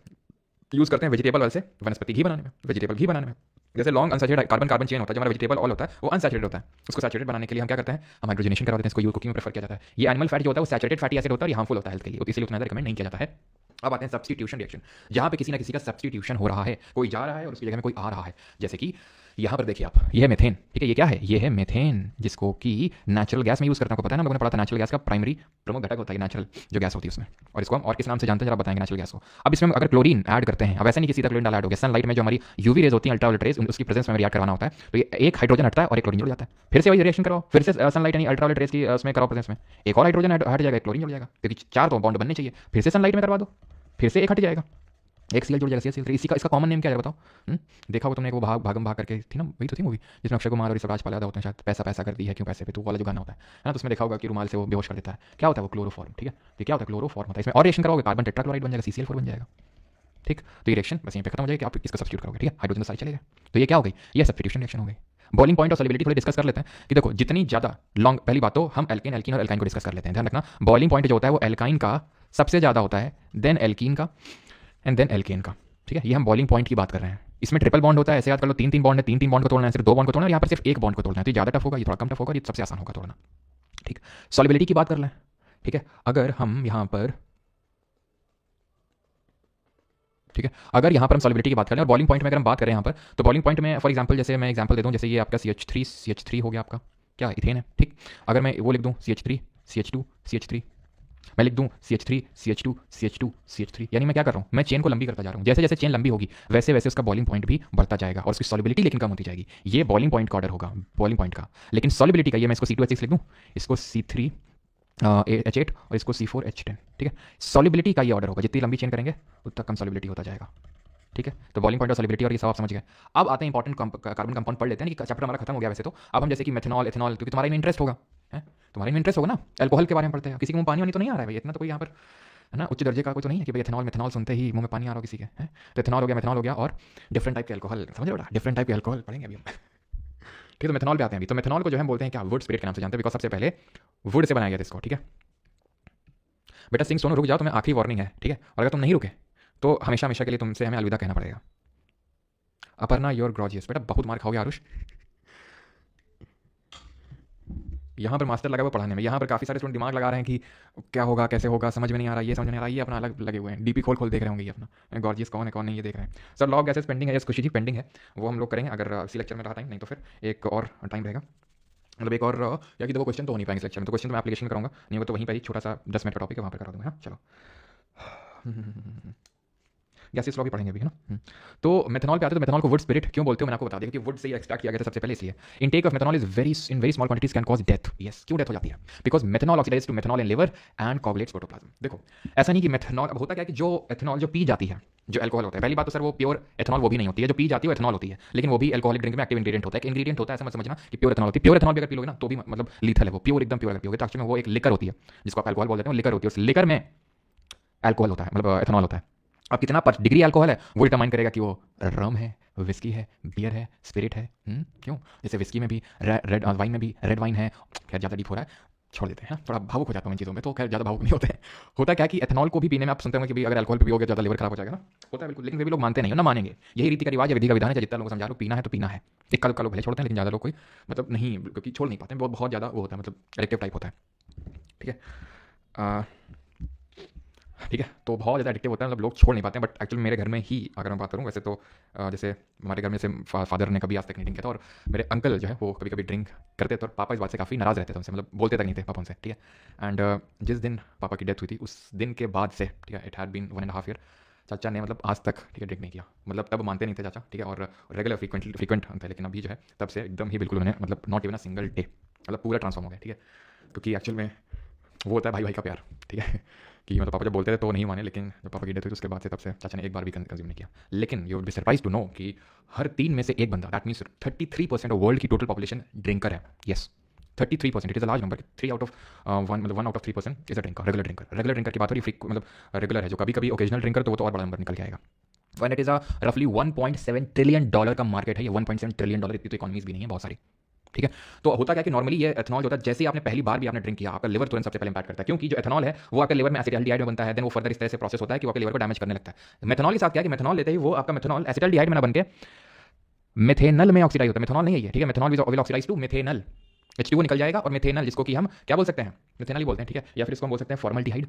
यूज करते हैं वेजिटेबल ऑयल से वनस्पति घी बनाने में, वेजिटेबल घी बनाने में। जैसे long unsaturated carbon carbon chain होता है, जो हमारा वेजिटेबल ऑयल होता है वो अनसैचुरेटेड होता है। उसको सैचुरेट बनाने के लिए हम क्या करते हैं? हम हाइड्रोजनेशन करवा देते हैं, इसको कुकिंग में प्रेफर किया जाता है। ये एनिमल फैट जो होता है वो सैचुरेटेड फैटी एसिड होता है और ये हार्मफुल होता है हेल्थ के लिए, तो इसलिए उतना रिकमेंड नहीं किया जाता है। अब आते हैं सब्स्टिट्यूशन रिएक्शन, जहां पे किसी ना किसी का सब्स्टिट्यूशन हो रहा है, कोई जा रहा है और उसकी जगह में कोई आ रहा है। जैसे कि यहाँ पर देखिए आप, ये है मेथेन, ठीक है? ये क्या है? ये है मेथेन, जिसको कि नेचुरल गैस में यूज करते हैं। आपको पता है ना, हम लोगों ने पढ़ा था नेचुरल गैस का प्राइमरी प्रमुख घटक होता है नेचुरल जो गैस होती है उसमें, और इसको हम और किस नाम से जानते हैं जरा बताएंगे नेचुरल गैस को। अब इसमें अगर क्लोरीन ऐड करते हैं, अब ऐसा नहीं कि सीधा क्लोरीन डाला ऐड हो गया, सनलाइट में जो हमारी यूवी रेज होती है, अल्ट्रावायलेट रेज, उसकी प्रेजेंस में रिएक्ट करवाना होता है, तो ये एक हाइड्रोजन हटता है और एक क्लोरीन जुड़ जाता है। फिर से वही रिएक्शन कराओ, फिर से सनलाइट यानी अल्ट्रावायलेट रेज की उसमें कराओ प्रेजेंस में, एक और हाइड्रोजन हट जाएगा, एक क्लोरीन जुड़ जाएगा, क्योंकि 4 तो बॉन्ड बनने चाहिए। फिर से सनलाइट में करवा दो, फिर से एक हट जाएगा, एक सीएल जुड़ जाएगा, सीएल। इसी का इसका कॉमन नेम क्या है बताओ? देखा हो तुमने? वो भागम भाग करके थी ना, वही तो थी मूवी जिसमें अक्षय कुमार और ऋषभ राजपाल यादव होते हैं शायद, पैसा पैसा कर दी है क्यों पैसे पे, तो वाला जो गाना होता है ना, तो उसमें देखा होगा कि रुमाल से वो बेहोश कर देता है। क्या होता है वो? क्लोरोफॉर्म, ठीक है? तो क्या होता है? क्लोरोफॉर्म होता है। इसमें और रिएक्शन करोगे, कार्बन टेट्राक्लोराइड बन जाएगा, CCl4 बन जाएगा, ठीक? तो ये रिएक्शन बस यहीं पे खत्म हो जाएगी कि आप इसका सब्स्टिट्यूट करोगे, ठीक है? हाइड्रोजन साइड चलेगा, तो ये क्या हो गई? ये सब्स्टिट्यूशन रिएक्शन हो गई। बॉइलिंग पॉइंट और सॉल्युबिलिटी थोड़ी डिस्कस कर लेते हैं कि देखो जितनी ज्यादा लॉन्ग, पहली बात तो हम एल्केन एल्कीन और एल्काइन को डिस्कस कर लेते हैं। ध्यान रखना, बॉइलिंग पॉइंट जो होता है वो एल्काइन का सबसे ज्यादा होता है, देन एल्कीन का, एंड देन एल्केन का, ठीक है? ये हम बॉइलिंग पॉइंट की बात कर रहे हैं। इसमें ट्रिपल बॉन्ड होता है, ऐसे याद कर लो, 3 बॉन्ड है, 3 बॉन्ड को तोड़ना है, सिर्फ 2 बॉन्ड को तोड़ना है, यहाँ पर सिर्फ 1 बॉन्ड को तोड़ना है, तो ये ज़्यादा टफ होगा, ये थोड़ा कम टफ होगा, ये सबसे आसान होगा तोड़ना, ठीक? सॉल्युबिलिटी की बात कर लें, ठीक है? अगर हम यहाँ पर, ठीक है, अगर यहाँ पर हम सॉल्युबिलिटी की बात करें और बॉइलिंग पॉइंट में अगर हम बात करें यहाँ पर, तो बॉइलिंग पॉइंट में फॉर एग्जांपल, जैसे मैं एग्जांपल दे दूँ, जैसे ये आपका CH3 हो गया, आपका क्या इथेन है, ठीक? अगर मैं वो लिख दूँ CH3 CH2 CH3, मैं लिख दूं CH3 CH2 CH2 CH3, यानी मैं क्या कर रहा हूं? मैं चेन को लंबी करता जा रहा हूं। जैसे जैसे चेन लंबी होगी वैसे वैसे उसका बॉइलिंग पॉइंट भी बढ़ता जाएगा और उसकी सॉल्युबिलिटी लेकिन कम होती जाएगी। ये बॉइलिंग पॉइंट का ऑर्डर होगा, बॉइलिंग पॉइंट का। लेकिन सॉल्युबिलिटी का ये मैं इसको C2H6 लिख दूं, इसको C3H8 और इसको C4H10, ठीक है? सॉल्युबिलिटी का ये ऑर्डर होगा, जितनी लंबी चेन करेंगे उतना कम सॉल्युबिलिटी होता जाएगा, ठीक है? तो बॉइलिंग पॉइंट और सॉल्युबिलिटी और ये सब आप समझ गए। अब आते हैं इंपॉर्टेंट कार्बन कंपाउंड पढ़ लेते हैं कि चैप्टर हमारा खत्म हो गया वैसे तो। अब हम जैसे कि मेथनॉल, एथनॉल, क्योंकि तुम्हारा इंटरेस्ट होगा, है तुम्हारा इंटरेस्ट होगा ना, अल्कोहल के बारे में पढ़ते हैं। किसी के मुंह पानी वानी तो नहीं आ रहा है भाई? इतना तो कोई यहाँ पर है ना उच्च दर्जे का कोई तो नहीं है कि भाई एथनॉल मेथनॉल सुनते ही मुंह में पानी आ रहा हो किसी के, है? तो एथनॉल हो गया, मेथनॉल हो गया, और डिफरेंट टाइप के अल्कोहल, समझ रहे हो? डिफरेंट टाइप के अल्कोहल पढ़ेंगे अभी हम, ठीक है? तो मेथनॉल पे आते हैं अभी। तो मेथनॉल को जो है बोलते हैं क्या? वुड स्पिरिट के नाम से जानते हैं, बिकॉज सबसे पहले वुड से बनाया गया था इसको, ठीक है? बेटा सिंह सोनू रुक जाओ, तुम्हें आखिरी वार्निंग है, ठीक है? और अगर तुम नहीं रुके तो हमेशा हमेशा के लिए तुमसे हमें अलविदा कहना पड़ेगा। अपर्णा योर ग्रॉजियस, बेटा बहुत मार खाओगे आरुष। यहाँ पर मास्टर लगा हुआ पढ़ाने में, यहाँ पर काफ़ी सारे स्टूडेंट दिमाग लगा रहे हैं कि क्या होगा, कैसे होगा, समझ में नहीं आ रहा, ये समझ में नहीं आ रहा, ये अपना अलग लगे हुए हैं, डीपी खोल खोल देख रहे होंगे ये अपना, गॉर्जियस कौन है कौन नहीं ये देख रहे हैं। Sir law of gases pending है, यस खुशी जी पेंडिंग है, वो हम लोग करेंगे अगर इसी लेक्चर में रहा टाइम, नहीं तो फिर एक और टाइम रहेगा, मतलब एक और या कि दो क्वेश्चन तो हो नहीं पाएंगे इस लेक्चर में, तो क्वेश्चन तो मैं एप्लीकेशन कराऊंगा, नहीं हो तो वहीं पर ही छोटा सा 10 मिनट का टॉपिक है वहाँ पर करा दूँगा। हाँ चलो, गैसेस लॉ भी पढ़ेंगे अभी, है ना? तो मेथनॉल पे आते हैं। तो मेथनॉल को वुड स्पिरिट क्यों बोलते हो मैंने आपको बता दिया, क्योंकि वुड से ही एक्सट्रैक्ट किया गया था सबसे पहले, इसलिए intake of methanol is very small quantities can cause death. Yes, क्यों डेथ हो जाती है? Because methanol oxidise to methanol in liver and coagulates protoplasm. देखो ऐसा नहीं कि मेथनॉल, अब होता क्या है कि जो एथनॉल जो पी जाती है, जो एल्कोहल होता है, पहली बात तो सर वो प्योर एथनॉल वो भी नहीं होती है, जो पी जाती है वो एथनॉल होती है, लेकिन वो भी एल्कोहलिक ड्रिंक में एक्टिव इंग्रेडिएंट होता है। इंग्रेडिएंट होता है ऐसा मत समझना कि प्योर एथनॉल होती है। प्योर एथनॉल भी अगर पी लोगे ना तो भी मतलब लीथल है, वो प्योर एकदम प्योर अगर पियोगे तो एक्चुअली में वो एक लिकर होती है, जिसको आप एल्कोहल बोल देते हैं, वो लिकर होती है। उस लिकर में एल्कोहल होता है, मतलब एथनॉल होता है। अब कितना डिग्री अल्कोहल है वो डिटरमाइन करेगा कि वो रम है, विस्की है, बियर है, स्पिरिट है। क्यों? जैसे विस्की में भी रेड वाइन में भी रेड वाइन है। खैर ज़्यादा डीप हो रहा है, छोड़ देते हैं, थोड़ा भावुक हो जाता हूँ इन चीज़ों में, तो खैर ज़्यादा भावुक नहीं होते हैं। होता क्या कि एथनॉल को भी पीने में आप सुनते होंगे कि भाई अगर अल्कोहल पियोगे ज़्यादा लिवर खराब हो जाएगा ना, होता है बिल्कुल, लेकिन वे भी लोग मानते नहीं हो ना, मानेंगे। यही रीति का रिवाज है, विधि का विधान है, जितना लोग समझा लो पीना है तो पीना है। एक लोग भले छोड़ते हैं, लेकिन ज़्यादा लोग कोई मतलब नहीं, क्योंकि छोड़ नहीं पाते, बहुत ज़्यादा वो होता है, मतलब एडिक्टिव टाइप होता है, ठीक है? ठीक है, तो बहुत ज़्यादा एडिक्टिव होता है, मतलब लोग छोड़ नहीं पाते हैं। बट एक्चुअली मेरे घर में ही अगर मैं बात करूँ वैसे तो जैसे हमारे घर में से फादर ने कभी आज तक नहीं ड्रिंक किया था, और मेरे अंकल जो है वो कभी कभी ड्रिंक करते थे, और पापा इस बात से काफ़ी नाराज़ रहते थे उनसे, मतलब बोलते तक नहीं थे पापा उनसे, ठीक है? एंड जिस दिन पापा की डेथ हुई थी उस दिन के बाद से, ठीक है, इट हैड बीन 1.5 ईयर, चाचा ने मतलब आज तक, ठीक है, ड्रिंक नहीं किया। मतलब तब मानते नहीं थे चाचा, ठीक है, और रेगुलर फ्रीक्वेंट थे, लेकिन अभी जो है तब से एकदम ही बिल्कुल उन्हें मतलब not even a single day, मतलब पूरा ट्रांसफॉर्म हो गया, ठीक है? क्योंकि एक्चुअल में वो होता है भाई भाई का प्यार, ठीक है। कि मतलब पापा जब बोलते थे तो नहीं माने, लेकिन जब पापा की डेथ हुई तो उसके बाद से तब से चाचा ने एक बार भी कंज्यूम नहीं किया। लेकिन you would be surprise to know कि हर 3 में से एक बंदा, दैट मीन्स 33% ऑफ वर्ल्ड की टोटल पॉपुलेशन ड्रिंकर है। Yes, 33%, it is a large number. 3 out of 1, मतलब 1 out of 3% is a drinker, regular drinker. Regular drinker की बात हो रही है, मतलब रेगुलर है, जो कभी कभी ओकेजनल ड्रिंकर तो वो तो और बड़ा नंबर निकल के आएगा। वन इट इज़ अ रफली $1.7 ट्रिलियन का मार्केट है ये। $1.7 ट्रिलियन, इतनी तो इकॉनमीज भी नहीं है बहुत सारी, ठीक है। तो होता क्या है कि नॉर्मली ये एथनॉल जो होता है, जैसे ही आपने पहली बार भी आपने ड्रिंक किया, आपका लिवर तुरंत सबसे पहले इंपैक्ट करता है, क्योंकि जो एथनॉल है वो आपके लिवर में एसिटाल्डिहाइड में बनता है। देन वो फर्दर इस तरह से प्रोसेस होता है कि वो आपके लिवर को डैमेज करने लगता है। मेथनॉल के साथ क्या है कि मेथनॉल लेते ही वो आपका मेथनॉल एसिटाल्डिहाइड में ना बन के मेथेनल में ऑक्सीडाइज होता है। मेथनॉल नहीं है ये, ठीक है। Methanol will oxidise to methanal, H2O निकल जाएगा, और मेथेनल जिसको कि हम क्या बोल सकते हैं, मेथेनल ही बोलते हैं, ठीक है। या फिर इसको हम बोल सकते हैं फॉर्मल्डिहाइड,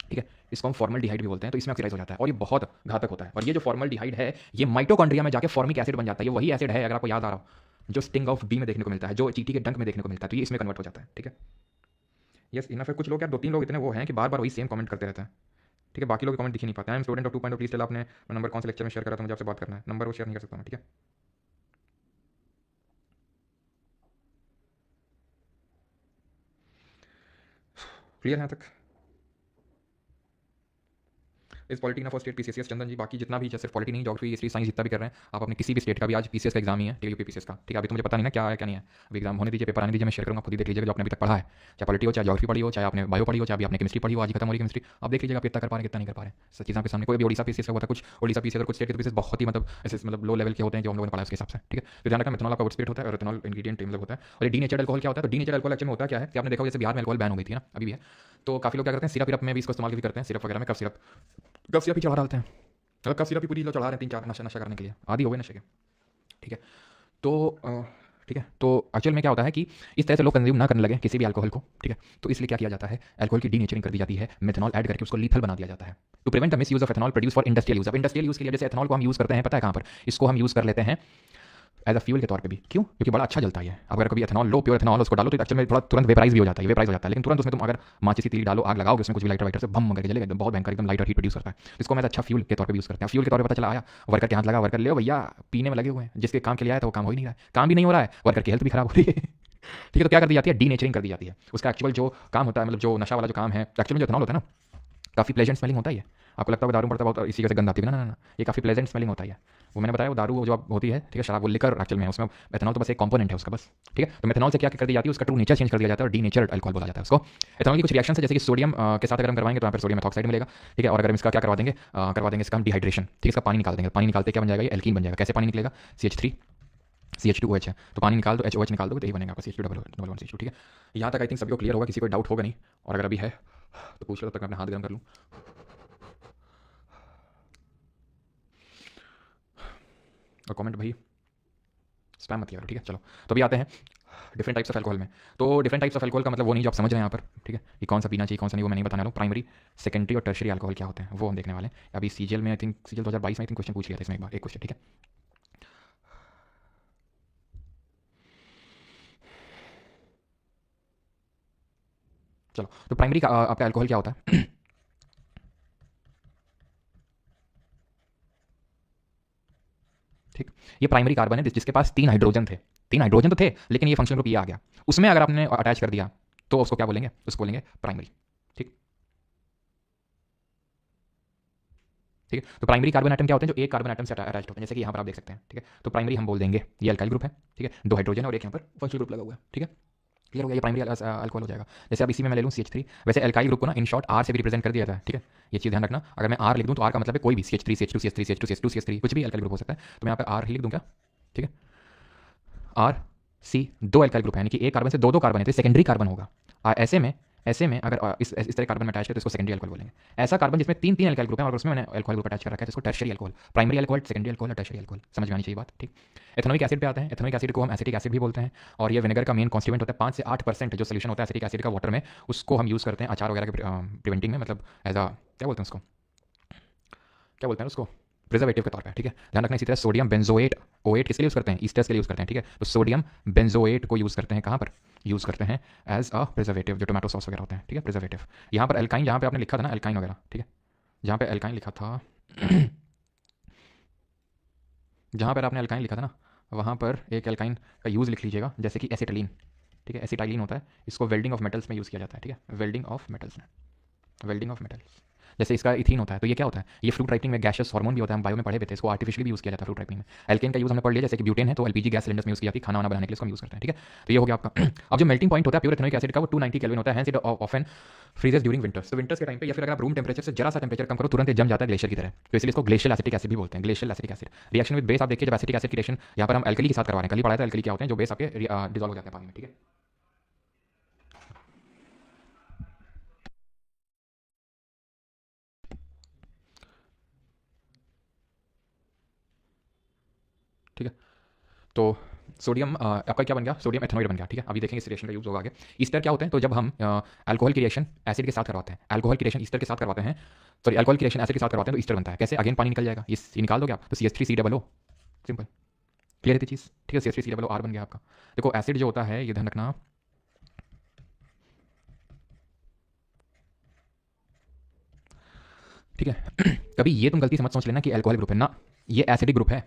ठीक है। इसको हम फॉर्मल्डिहाइड भी बोलते हैं। तो इसमें ऑक्सीडाइज हो जाता है और ये बहुत घातक होता है। और ये जो फॉर्मल्डिहाइड है ये माइटोकॉन्ड्रिया में जाके फॉर्मिक एसिड बन जाता है। ये वही एसिड है, अगर आपको याद आ रहा हो, जो स्टिंग ऑफ बी में देखने को मिलता है, जो चींटी के डंक में देखने को मिलता है, तो ये इसमें कन्वर्ट हो जाता है, ठीक है। यस, इना फिर कुछ लोग यार, 2-3 लोग इतने वो हैं कि बार बार वही सेम कमेंट करते रहते हैं, ठीक है। बाकी लोग कमेंट दिख ही नहीं पाते। I am student of 2.0, please tell आपने नंबर कौन से लेक्चर में शेयर करा था, मुझे आपसे बात करना है। नंबर वो शेयर नहीं कर सकता मैं, ठीक है। क्लियर है तक? इस पॉलिटी ना फॉर स्टेट पीसीएस चंदन जी, बाकी जितना भी सिर्फ पॉलिटी नहीं, ज्योग्राफी, हिस्ट्री, साइंस जितना भी कर रहे हैं आप अपने किसी भी स्टेट का भी, आज पीसीएस का एग्जाम ही है, ठीक है, यूपी पीसीएस का, ठीक है। अभी तो मुझे पता नहीं ना क्या है क्या नहीं है, अभी एग्जाम होने दीजिए, पेपर आने दीजिए, मैं शेयर करूँगा, खुद ही देख लीजिएगा जो आपने अभी तक पढ़ा है, चाहे पॉलिटी हो, चाहे ज्योग्राफी पढ़ी हो, चाहे आपने बायो पढ़ी हो, चाहे आपने केमिस्ट्री पढ़ी हो, आज खत्म हो रही केमिस्ट्री, आप देख लीजिएगा आप कितना कर पा रहे हैं कितना नहीं कर पा रहे हैं। सब चीज़ आपके सामने। कोई भी ओडिशा पीसीएस का होता है, कुछ ओडिशा पीसीएस और कुछ स्टेट के पीसीएस बहुत ही मतलब ऐसे मतलब लो लेवल के होते हैं जो हम लोगों ने पढ़ा है उसके हिसाब से, ठीक है। तो ध्यान रखना, मेथनॉल आपका आउट स्पिरिट होता है और एथनॉल इंग्रेडिएंट मतलब होता है। और ये डीनेचर्ड अल्कोहल क्या होता है, तो डीनेचर्ड अल्कोहल एक्चुअली में होता क्या है कि आपने देखा होगा जैसे बिहार में अल्कोहल बैन हो गई थी ना, अभी भी है, तो काफ़ी लोग क्या करते हैं, सिरप में भी इसको इस्तेमाल भी करते हैं, सिरप वगैरह में कफ सिरप ही चढ़ा डालते हैं, मतलब कफ सिरप ही पूरी लोग चढ़ा रहे हैं 3-4 नशा करने के लिए, आदि हो गए नशे के, ठीक है। तो ठीक है, तो एक्चुअल में क्या होता है कि इस तरह से लोग कंज्यूम ना करने लगे किसी भी अल्कोहल को, ठीक है। तो इसलिए क्या किया जाता है, अल्कोहल की डीनेचरिंग कर दी जाती है, मेथनॉल ऐड करके उसको लीथल बना दिया जाता है, to prevent the misuse of ethanol produce for industrial use. अब इंडस्ट्रियल यूज के लिए जैसे एथनॉल को हम यूज करते हैं, पता है कहाँ पर, इसको हम यूज कर लेते हैं एज अ फ्यूल के तौर पे भी। क्यों? क्योंकि बड़ा अच्छा जलता है ये। अगर कभी एथनॉल लो, प्योर एथनॉल उसको डालो तो एक्चुअल में थोड़ा तुरंत वेपराइज भी हो जाता है, वेपराइज हो जाता है, लेकिन तुरंत उसमें तुम अगर माचिस की तीली डालो, आग लगाओगे उसमें कुछ भी लाइटर वाइटर से भम करके जलेगा, एकदम बहुत भयंकर, एकदम लाइटर हीट प्रोड्यूस करता है। इसको मैं अच्छा फ्यूल के तौर पर यूज करते हैं। फ्यूल के तौर पर पता चला आया, वर्कर के हाथ लगा, वर्कर ले भैया पीने में लगे हुए हैं, जिसके काम के लिए आया था वो काम हो ही नहीं रहा है, काम भी नहीं हो रहा है, वर्कर की हेल्थ भी खराब हो रही है, ठीक है। तो क्या कर दी जाती है, डीनेचरिंग कर दी जाती है। उसका एक्चुअल जो काम होता है, मतलब जो नशा वाला जो काम है, एक्चुअल में जो एथनॉल होता है ना, काफ़ी प्लेजेंट स्मेलिंग होता है ये। आपको लगता है दारू पड़ता है बहुत इसी वजह से गंद आती है, ना ना ना, ये काफ़ी प्लेजेंट स्मेलिंग होता है। वो मैंने बताया, वो दारू जो होती है, ठीक है, शराब, वो लिकर एक्चुअल में उसमें एथनॉल तो बस एक कंपोनेंट है उसका बस, ठीक है। तो मेथनॉल से क्या कर दी जाती है, उसका ट्रू नेचर चेंज कर दिया जाता है और डीनेचर्ड अल्कोहल बोला जाता है उसको। एथनॉल की कुछ रिएक्शन है, जैसे कि सोडियम के साथ अगर हम करवाएंगे तो यहाँ पर सोडियम एथॉक्साइड मिलेगा, ठीक है। और अगर हम इसका क्या करवा देंगे इसका हम डिहाइड्रेशन, ठीक है, इसका पानी निकाल देंगे। पानी निकालते क्या बन जाएगा, ये एल्कीन बन जाएगा। कैसे पानी निकलेगा, CH3 CH2OH है, तो पानी निकाल दो, HOH निकाल दो, तो यही बनेगा आपका CH2 ठीक है। यहाँ तक आई थिंक सभी को क्लियर होगा, किसी को डाउट होगा नहीं, और अगर अभी है तो पूछ लो, तब तक मैं अपना हाथ गर्म कर लूँ और कमेंट भाई स्पैम मत किया करो, ठीक है। चलो, तो अभी आते हैं डिफरेंट टाइप्स ऑफ अल्कोहल में। तो डिफरेंट टाइप्स ऑफ अल्कोहल का मतलब वो नहीं जो आप समझ रहे हैं यहाँ पर, ठीक है, कि कौन सा पीना चाहिए कौन सा नहीं, वो मैं नहीं बताने वाला हूँ। प्राइमरी, सेकेंडरी और टर्शरी अल्कोहल क्या होते हैं वो हम देखने वाले हैं। अभी सीजीएल में आई थिंक सीजीएल 2022 में आई थिंक क्वेश्चन पूछ लिया था इसमें एक क्वेश्चन, ठीक है। चलो, तो प्राइमरी का आपका अल्कोहल क्या होता है, ठीक। ये प्राइमरी कार्बन है जिसके पास 3 हाइड्रोजन थे, 3 हाइड्रोजन तो थे, लेकिन ये फंक्शनल ग्रुप ये आ गया, उसमें अगर आपने अटैच कर दिया तो उसको क्या बोलेंगे, उसको बोलेंगे प्राइमरी, ठीक। ठीक है, तो प्राइमरी कार्बन एटम क्या होते हैं, जो एक कार्बन एटम से अटैच होते हैं, जैसे कि यहाँ पर आप देख सकते हैं, ठीक है। तो प्राइमरी हम बोल देंगे ये अल्काइल ग्रुप है, ठीक है, 2 हाइड्रोजन और एक यहाँ पर फंक्शनल ग्रुप लगा हुआ है, ठीक है। क्लियर हो गया, ये प्राइमरी अल्कोहल हो जाएगा। जैसे अब इसी में मैं ले लूँ CH3, वैसे अल्काइल ग्रुप को ना इन शॉर्ट R से भी रिप्रेजेंट कर दिया जाता है, ठीक है। ये चीज़ ध्यान रखना, अगर मैं R लिख दूँ तो R का मतलब है कोई भी CH3 CH2 CH3 CH2 CH2 CH3 कुछ भी अल्काइल ग्रुप हो सकता है, तो मैं यहाँ पर R ही लिख दूँ क्या, ठीक है। R C 2 अल्काइल ग्रुप है, यानी कि एक कार्बन से दो कार्बन है, तो सेकेंडरी कार्बन होगा। ऐसे में अगर इस तरह कार्बन में अटैच करें तो इसको सेकेंडरी अल्कोहल बोलेंगे। ऐसा कार्बन जिसमें 3 अल्काइल ग्रुप है और उसमें मैंने अल्कोहल ग्रुप अटैच कर रखा है, जिसको tertiary alcohol, primary alcohol, secondary alcohol और टर्शियरी अल्कोहल, समझ में आनी चाहिए बात, ठीक। एथेनोइक एसिड पे आते हैं। एथेनोइक एसिड को हम एसिटिक एसिड भी बोलते हैं, और ये विनेगर का मेन कॉन्स्टिट्यूएंट होता है। 5 से 8% जो सोल्यूशन होता है एसिटिक एसिड का वाटर में, उसको हम यूज़ करते हैं अचार वगैरह के प्रिवेंटिंग में, मतलब एज अ क्या बोलते हैं उसको, क्या बोलते हैं उसको, प्रिजर्वेटिव के तौर पे, ठीक है। ध्यान रखना। इसी तरह सोडियम बेंजोएट, OH किसके लिए यूज़ करते हैं, ईस्टर्स के लिए यूज़ करते हैं, ठीक है। तो सोडियम बेंजोएट को यूज़ करते हैं कहाँ पर, यूज़ करते हैं एज अ प्रिजर्वेटिव, जो टोमेटो सॉस वगैरह होते हैं, ठीक है, प्रिजर्वेटिव। यहाँ पर एल्काइन, जहाँ पे आपने लिखा था ना एल्काइन वगैरह, ठीक है, जहाँ पे एल्काइन लिखा था जहाँ पर आपने एल्काइन लिखा था ना, वहाँ पर एक एल्काइन का यूज़ लिख लीजिएगा, जैसे कि एसिटिलीन, ठीक है, एसिटाइलिन होता है, इसको वेल्डिंग ऑफ मेटल्स में यूज़ किया जाता है, ठीक है, वेल्डिंग ऑफ मेटल्स में, वेल्डिंग ऑफ मेटल्स। जैसे इसका इथीन होता है, तो ये क्या होता है, ये फ्रूट राइपिंग में गैशियस हार्मोन भी होता है, हम बायो में पढ़े हुए थे, इसको आर्टिफिशियली भी यूज़ किया जाता है फ्रूट राइपिंग में। एल्केन का यूज़ हमने पढ़ लिया, जैसे कि ब्यूटेन है तो एलपीजी गैस सिलेंडर्स में यूज़ की जाती है, खाना वाना बनाने के लिए इसको हम यूज़ करते हैं, ठीक है। तो ये हो गया आपका। अब जो मेल्टिंग पॉइंट होता है प्योर इथेनॉइक एसिड का वो 290 केल्विन होता है, hence it often freezes during winters. तो विंटर्स के टाइम पे या फिर अगर आप रूम टेम्परेचर से जरा सा टेम्परेचर कम करो तुरंत ये जम जाता है ग्लेशियर की तरह, तो इसलिए इसको ग्लेशियल एसिटिक एसिड भी बोलते हैं, glacial acetic acid. Reaction with base आप देखिए, जब एसिटिक एसिड की रिएक्शन यहाँ पर हम एल्कली के साथ करवा रहे हैं, कल ही पढ़ा था एल्कली क्या होते हैं, जो बेस आपके डिजॉल्व हो जाते हैं पानी में, ठीक है। ठीक है, तो सोडियम आपका क्या बन गया, सोडियम एथेनॉइड बन गया, ठीक है। अभी देखेंगे इस रिएक्शन का यूज होगा आगे। ईस्टर क्या होते हैं, तो जब हम अल्कोहल की रिएक्शन एसिड के साथ करवाते हैं, अल्कोहल की रिएक्शन ईस्टर के साथ करवाते हैं, सॉरी अल्कोहल की रिएक्शन एसिड के साथ करवाते हैं तो ईस्टर बनता है। कैसे, अगेन पानी निकल जाएगा, ये निकाल दोगे आप तो CH3COO, सिंपल, क्लियर है चीज़, ठीक है। CH3COO बन गया आपका। देखो एसिड जो होता है, ये ध्यान रखना, ठीक है। कभी ये तुम गलती से मत समझ लेना कि अल्कोहल ग्रुप है ना, ये एसिडिक ग्रुप है।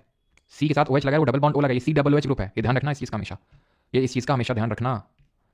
सी के साथ OH लगा है, वो डबल बॉन्ड O लगा है, COOH ग्रुप है, ये ध्यान रखना इस चीज़ का हमेशा, ये इस चीज़ का हमेशा ध्यान रखना,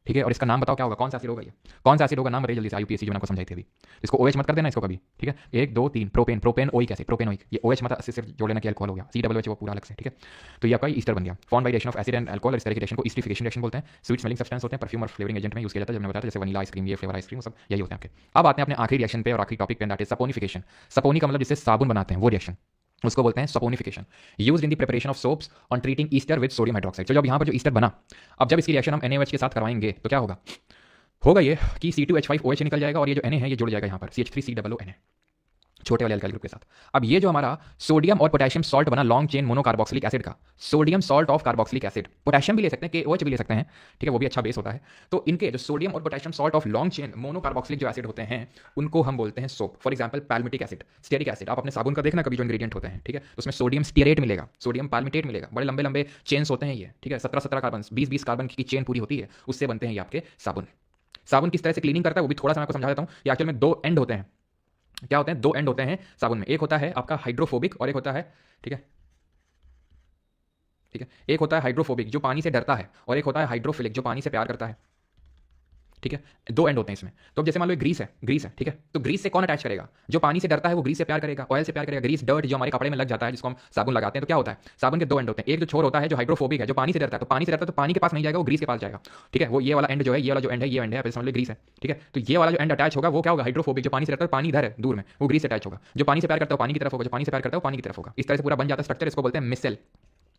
ठीक है। और इसका नाम बताओ क्या होगा, कौन सा एसिड होगा, ये कौन सा एसिड होगा, नाम बताइए जल्दी से, IUPAC जो मैंने आपको समझाई थी अभी। इसको OH मत कर देना इसको कभी, ठीक है। 1 2 3 propane, propane oic acid, propanoic, ये OH मत सिर्फ जोड़ लेना कि अल्कोहल हो गया, COOH वो पूरा अलग से, ठीक है। तो ये आपका ईस्टर बन गया, form by reaction of acid and alcohol. इस तरह की रिएक्शन को ईस्टिफिकेशन रिएक्शन बोलते हैं। स्वीट स्मेलिंग सब्सटेंस होते हैं, परफ्यूम और फ्लेवरिंग एजेंट में यूज किया जाता है, जब मैंने बताया था, जैसे वनीला आइसक्रीम, ये फ्लेवर आइसक्रीम, सब यही होते हैं आपके। अब आते हैं अपने आखिरी रिएक्शन पे और आखिरी टॉपिक पे, दैट इज सपोनिफिकेशन। सपोनी का मतलब जिससे साबुन बनाते हैं वो रिएक्शन, उसको बोलते हैं saponification, used in the preparation of soaps on treating Easter with sodium hydroxide. तो जब यहाँ पर जो ईस्टर बना, अब जब इसकी रिएक्शन हम NaOH के साथ करवाएंगे तो क्या होगा, होगा ये कि C2H5OH निकल जाएगा और ये जो Na है ये जुड़ जाएगा यहाँ पर CH3COO, छोटे वाले अल्काइल ग्रुप के साथ। अब ये जो हमारा सोडियम और पोटेशियम सॉल्ट बना लॉन्ग चेन मोनोकार्बोक्सिलिक एसिड का, sodium salt of carboxylic acid, potassium भी ले सकते हैं, KOH भी ले सकते हैं, ठीक है, वो भी अच्छा बेस होता है। तो इनके जो सोडियम और potassium salt of long chain monocarboxylic जो एसिड होते हैं उनको हम बोलते हैं soap. For example palmitic acid, stearic acid, आप अपने साबुन का देखना कभी जो इंग्रेडिएंट होते हैं, ठीक है, तो उसमें सोडियम स्टीरेट मिलेगा, सोडियम पैल्मिटेट मिलेगा, बड़े लंबे लंबे चेन्स होते हैं ये, ठीक है, 17 कार्बन, 20 कार्बन की चेन पूरी होती है, उससे बनते हैं ये आपके साबुन। साबुन किस तरह से क्लीनिंग करता है वो भी थोड़ा सा मैं आपको समझा देता हूँ। ये एक्चुअल में 2 एंड होते हैं, क्या होते हैं, 2 एंड होते हैं साबुन में, एक होता है आपका हाइड्रोफोबिक और एक होता है, ठीक है, ठीक है, एक होता है हाइड्रोफोबिक जो पानी से डरता है और एक होता है हाइड्रोफिलिक जो पानी से प्यार करता है, ठीक है, 2 एंड होते हैं इसमें। तो अब जैसे मान लो ग्रीस है, ग्रीस है, ठीक है, तो ग्रीस से कौन अटैच करेगा, जो पानी से डरता है वो ग्रीस से प्यार करेगा, ऑयल से प्यार करेगा। ग्रीस डर्ट जो हमारे कपड़े में लग जाता है जिसको हम साबुन लगाते हैं, तो क्या होता है, साबुन के 2 एंड होते हैं। एक जो छोर होता है जो हाइड्रोफोबिक है, जो पानी से डरता है, तो पानी से डरता है तो पानी के पास नहीं जाएगा, वो ग्रीस के पास जाएगा, ठीक है। वो ये वाला एंड जो है, ये वाला जो एंड है, ये एंड है, आप समझ लो ग्रीस है, ठीक है। तो ये वाला जो एंड अटैच होगा वो क्या होगा, हाइड्रोफोबिक, जो पानी से डरता है, पानी इधर है दूर में, वो ग्रीस से अटैच होगा। जो पानी से प्यार करता है वो पानी की तरफ होगा, जो पानी से प्यार करता है वो पानी की तरफ होगा। इस तरह से पूरा बन जाता है स्ट्रक्चर, इसको बोलते हैं मिसेल।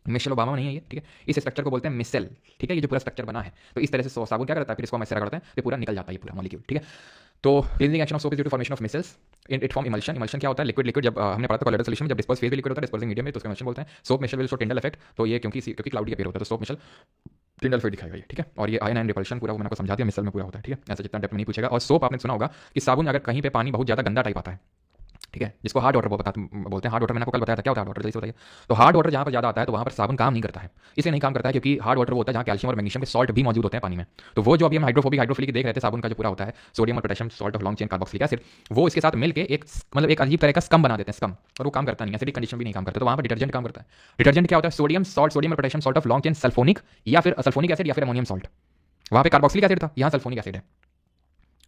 मिशेल ओबामा नहीं है ये, ठीक है, इस स्ट्रक्चर को बोलते हैं मिसेल, ठीक है। ये जो पूरा स्ट्रक्चर बना है, तो इस तरह से साबुन क्या करता है, फिर इसको हम ऐसे रगड़ते हैं तो पूरा निकल जाता है ये पूरा मॉलिक्यूल, ठीक है। तो cleaning action of soap is due to formation of micelles, it form emulsion. Emulsion क्या होता है, लिक्विड, लिक्विड जब हमने पढ़ा था कोलोइडल सॉल्यूशन में, जब डिस्पर्स फेज भी लिक्विड होता है, डिस्पर्सिंग मीडियम में, तो उसको इमल्शन बोलते हैं। Soap micelle will show Tyndall effect, तो ये क्योंकि क्लाउडी अपीयर होता है तो सोप मिशेल टिंडल इफेक्ट दिखाएगा ये, ठीक है। और ये आयन एंड रिपल्शन पूरा वो मैंने आपको समझा दिया, मिसल में पूरा होता है, ठीक है, ऐसा जितना डेप्थ में नहीं पूछेगा। और सोप आपने सुना होगा कि साबुन अगर कहीं पे पानी बहुत ज़्यादा गंदा टाइप आता है, ठीक है, जिसको हार्ड वाटर बोलते हैं। हार्ड वाटर मैंने आपको कल बताया था, क्या होता है हार्ड वाटर, जल्दी से बताइए। तो हार्ड वाटर जहाँ पर ज़्यादा आता है तो वहाँ पर साबुन काम नहीं करता है। इसलिए नहीं काम करता है क्योंकि हार्ड वाटर वो होता है जहाँ कैल्शियम और मैग्नीशियम के सॉल्ट भी मौजूद होते हैं पानी में। तो वो जो अभी हम हाइड्रोफोबिक हाइड्रोफिलिक देख रहे थे साबुन का जो पूरा होता है, सोडियम और potassium salt of long chain carboxylic acid, वो इसके साथ मिलकर एक मतलब एक अजीब तरह का स्कम बना देते हैं, स्कम, और वो काम करता नहीं, एसिडिक कंडीशन भी नहीं काम करता। तो वहाँ पर डिटर्जेंट काम करता है। डिटर्जेंट क्या होता है, सोडियम सॉल्ट, सोडियम और potassium salt of long chain sulphonic या फिर सल्फोनिक एसिड या फिर अमोनियम सॉल्ट। वहाँ पे कार्बोक्सिलिक एसिड था, यहाँ सल्फोनिक एसिड है,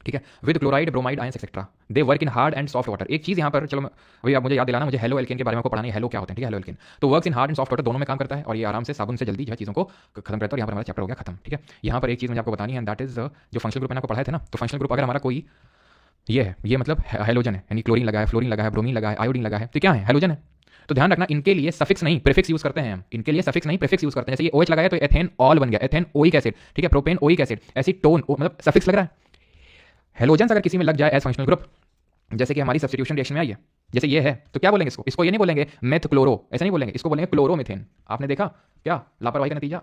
ठीक है, with chloride, bromide, ions etcetera, they work in hard and soft water. एक चीज़ यहाँ पर चलो अभी आप मुझे याद दिलाना, मुझे हेलो एल्केन के बारे में आपको पढ़ाना है, हेलो क्या होते हैं, ठीक है, हेलो एल्केन तो works in hard and soft water, दोनों में काम करता है और ये आराम से साबुन से जल्दी जो है चीज़ों को खत्म करता है। और यहाँ पर हमारा चैप्टर हो गया खत्म, ठीक है। यहाँ पर एक चीज़ मुझे आपको बतानी है, दैट इज जो फंक्शनल ग्रुप मैंने आपको पढ़ाए थे ना, तो फंक्शनल ग्रुप अगर हमारा कोई ये है, ये मतलब हेलोजन है, यानी क्लोरीन लगा है, फ्लोरीन लगा है, ब्रोमीन लगा है, आयोडीन लगा है, तो क्या है, हेलोजन है। तो ध्यान रखना इनके लिए सफिक्स नहीं प्रीफिक्स यूज करते हैं हम, इनके लिए सफिक्स नहीं प्रीफिक्स यूज करते हैं। जैसे ये OH लगाया तो एथेन ऑल बन गया, एथेन ओइक एसिड, ठीक है, प्रोपेन ओइक एसिड, एसीटोन, मतलब सफिक्स लग रहा है। हेलोजेंस अगर किसी में लग जाए एज फंक्शनल ग्रुप, जैसे कि हमारी सब्स्टिट्यूशन रिएक्शन में आई है, जैसे ये है, तो क्या बोलेंगे इसको, इसको ये नहीं बोलेंगे मेथ क्लोरो, ऐसा नहीं बोलेंगे, इसको बोलेंगे क्लोरोमिथेन। आपने देखा क्या लापरवाही का नतीजा,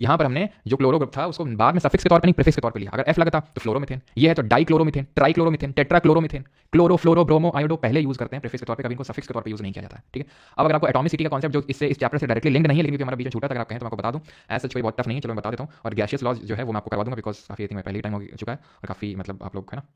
यहाँ पर हमने जो क्लोरो ग्रुप था उसको बाद में सफिक्स के तौर पर नहीं प्रीफिक्स के तौर पर लिया। अगर एफ लगता तो फ्लोरोमिथेन, ये है तो डाइक्लोरोमिथेन, ट्राइक्लोरोमिथेन, टेट्राक्लोरोमिथेन, क्लोरो, फ्लोरो, ब्रोमो, आयोडो पहले यूज करते हैं प्रीफिक्स के तौर पर, कभी इनको सफिक्स के तौर पर यूज नहीं किया जाता है, ठीक है। अब अगर आपको एटॉमिसिटी का कॉन्सेप्ट जो इससे इस चैप्टर से डायरेक्टली लिंक नहीं है, लेकिन हमारा बीच में छूटा था, अगर आप कहें तो मैं आपको बता दूं, ऐसा कोई बहुत टफ नहीं है, चलो मैं बता देता हूँ। और गैशियस लॉज जो है वो मैं आपको करवा दूंगा, बिकॉज काफी आई थिंक पहले ही टाइम हो चुका है और काफी मतलब आप लोग है ना।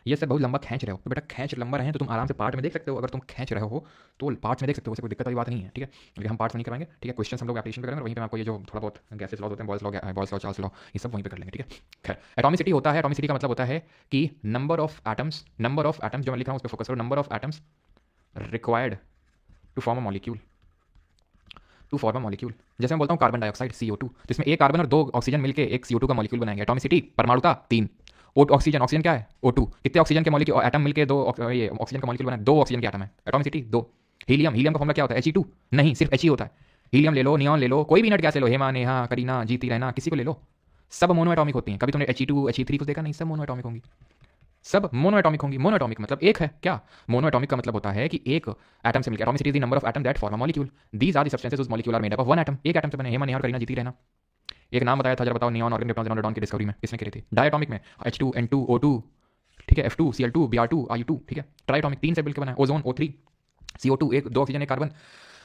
ये सर बहुत लंबा खींच रहे हो, तो बेटा खींच लंबा रहे तो तुम आराम से पार्ट में देख सकते हो। अगर तुम खींच रहे हो तो पार्ट्स में देख सकते हो, वैसे कोई दिक्कत वाली बात नहीं है, ठीक है। लेकिन हम पार्ट्स नहीं करवाएंगे, ठीक है। क्वेश्चन हम लोग एप्लीकेशन पे करेंगे, वहीं पे मैं आपको ये जो थोड़ा बहुत गैसेस लॉज होते हैं, बॉयल्स लॉ, चार्ल्स लॉ, ये सब वहीं पे कर लेंगे, ठीक है। खैर, एटॉमिसिटी होता है, एटॉमिसिटी का मतलब होता है कि नंबर ऑफ एटम्स जो मैं लिख रहा हूँ उस पर फोकस करो, number of atoms required to form a molecule, जैसे मैं बोलता हूँ कार्बन डाइऑक्साइड CO2, तो इसमें एक कार्बन और 2 ऑक्सीजन मिलकर एक CO2 का मॉलिक्यूल बनाएंगे। एटॉमिसिटी परमाणुता 3। ऑक्सीजन क्या है O2, कितने ऑक्सीजन के मॉलिक्यूल एटम मिलकर 2 ये ऑक्सीजन का मॉलिक्यूल बना, 2 ऑक्सीजन के एटम है, एटॉमिसिटी 2। हीलियम का फॉर्मूला क्या होता है He2, नहीं सिर्फ He होता है। हीलियम ले लो, नियॉन ले लो, कोई भी नट गैस ले लो, हेमा, नेहा, करीना, जीती, रहना, किसी को ले लो, सब मोनो एटॉमिक होती हैं। कभी तुमने He2 He3 को देखा? नहीं, सब मोनो एटॉमिक होंगी, सब मोनो एटॉमिक होंगी। मोनो एटॉमिक मतलब एक है क्या? मोनो एटॉमिक का मतलब होता है कि एक एटम से मिलकर, atomicity is the number of atom that form a molecule, these are the substances whose molecule are made up of one atom. एक एटम से बने, हेमा, नेहा और करीना, जीती, रहना। एक नाम बताया था, जरा बताओ, नियॉन ऑर्गन प्रोटॉन न्यूट्रॉन की डिस्कवरी में किसने करी थी? डायटॉमिक में H2 N2 O2, ठीक है, F2 Cl2 Br2 Ru2, ठीक है। ट्राइटॉमिक 3 से मिलकर बना है, ओजोन O3 CO2 एक, 2 ऑक्सीजन एक कार्बन,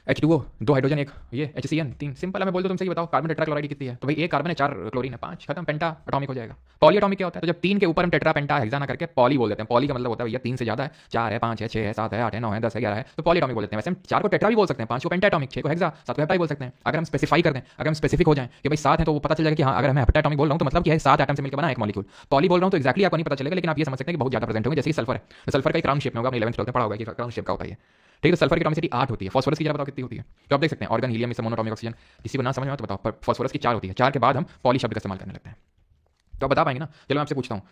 H2O 2 हाइड्रोजन एक, ये HCN 3। सिंपल है, मैं बोल दूं तुमसे, ये बताओ कार्बन टेट्राक्लोराइड कितनी है? तो भाई एक कार्बन है, 4 क्लोरीन है, 5, खत्म, पेंटा एटॉमिक हो जाएगा। पॉली एटॉमिक क्या होता है? तो जब 3 के ऊपर हम टेट्रा पेंटा हेक्साना करके पॉली बोल देते हैं। पॉली का मतलब होता है भैया 3 से ज्यादा है, 4 है, 5 है, 6 है, 7 है, 8 है, 9 है, 10 है, 11 है, तो पॉली एटॉमिक बोल देते हैं। वैसे हम 4 को टेट्रा भी बोल सकते हैं, 5 को पेंटा एटॉमिक, 6 को हेक्सा, 7 को हेप्टाई बोल सकते हैं। अगर हम स्पेसिफाई कर दें, अगर हम स्पेसिफिक हो जाए कि भाई 7 है, तो वो पता चल जाएगा कि हाँ, अगर मैं हेप्टा एटॉमिक बोल रहा हूं तो मतलब क्या है, 7 एटम से मिलकर बना एक मॉलिक्यूल। पॉली बोल रहा हूं तो एक्जैक्टली आपको नहीं पता चलेगा, लेकिन आप ये समझ सकते हैं कि बहुत ज्यादा प्रेजेंट होंगे। जैसे सल्फर है, तो सल्फर का एक राउंड शेप में होगा, आपने 11th 12th में पढ़ा होगा कि राउंड शेप का होता है, ठीक है। तो सल्फर की एटॉमिसिटी 8 होती है। फास्फोरस की जरा बताओ कितनी होती है? तो आप देख सकते हैं, ऑर्गन, हीलियम, इससे मोनोटॉमिक ऑक्सीजन, किसी को ना समझ में आए तो बताओ, पर फास्फोरस की 4 होती है। 4 के बाद हम पॉली शब्द का इस्तेमाल करने लगते हैं, तो आप बता पाएंगे ना? चलो मैं आपसे पूछता हूँ,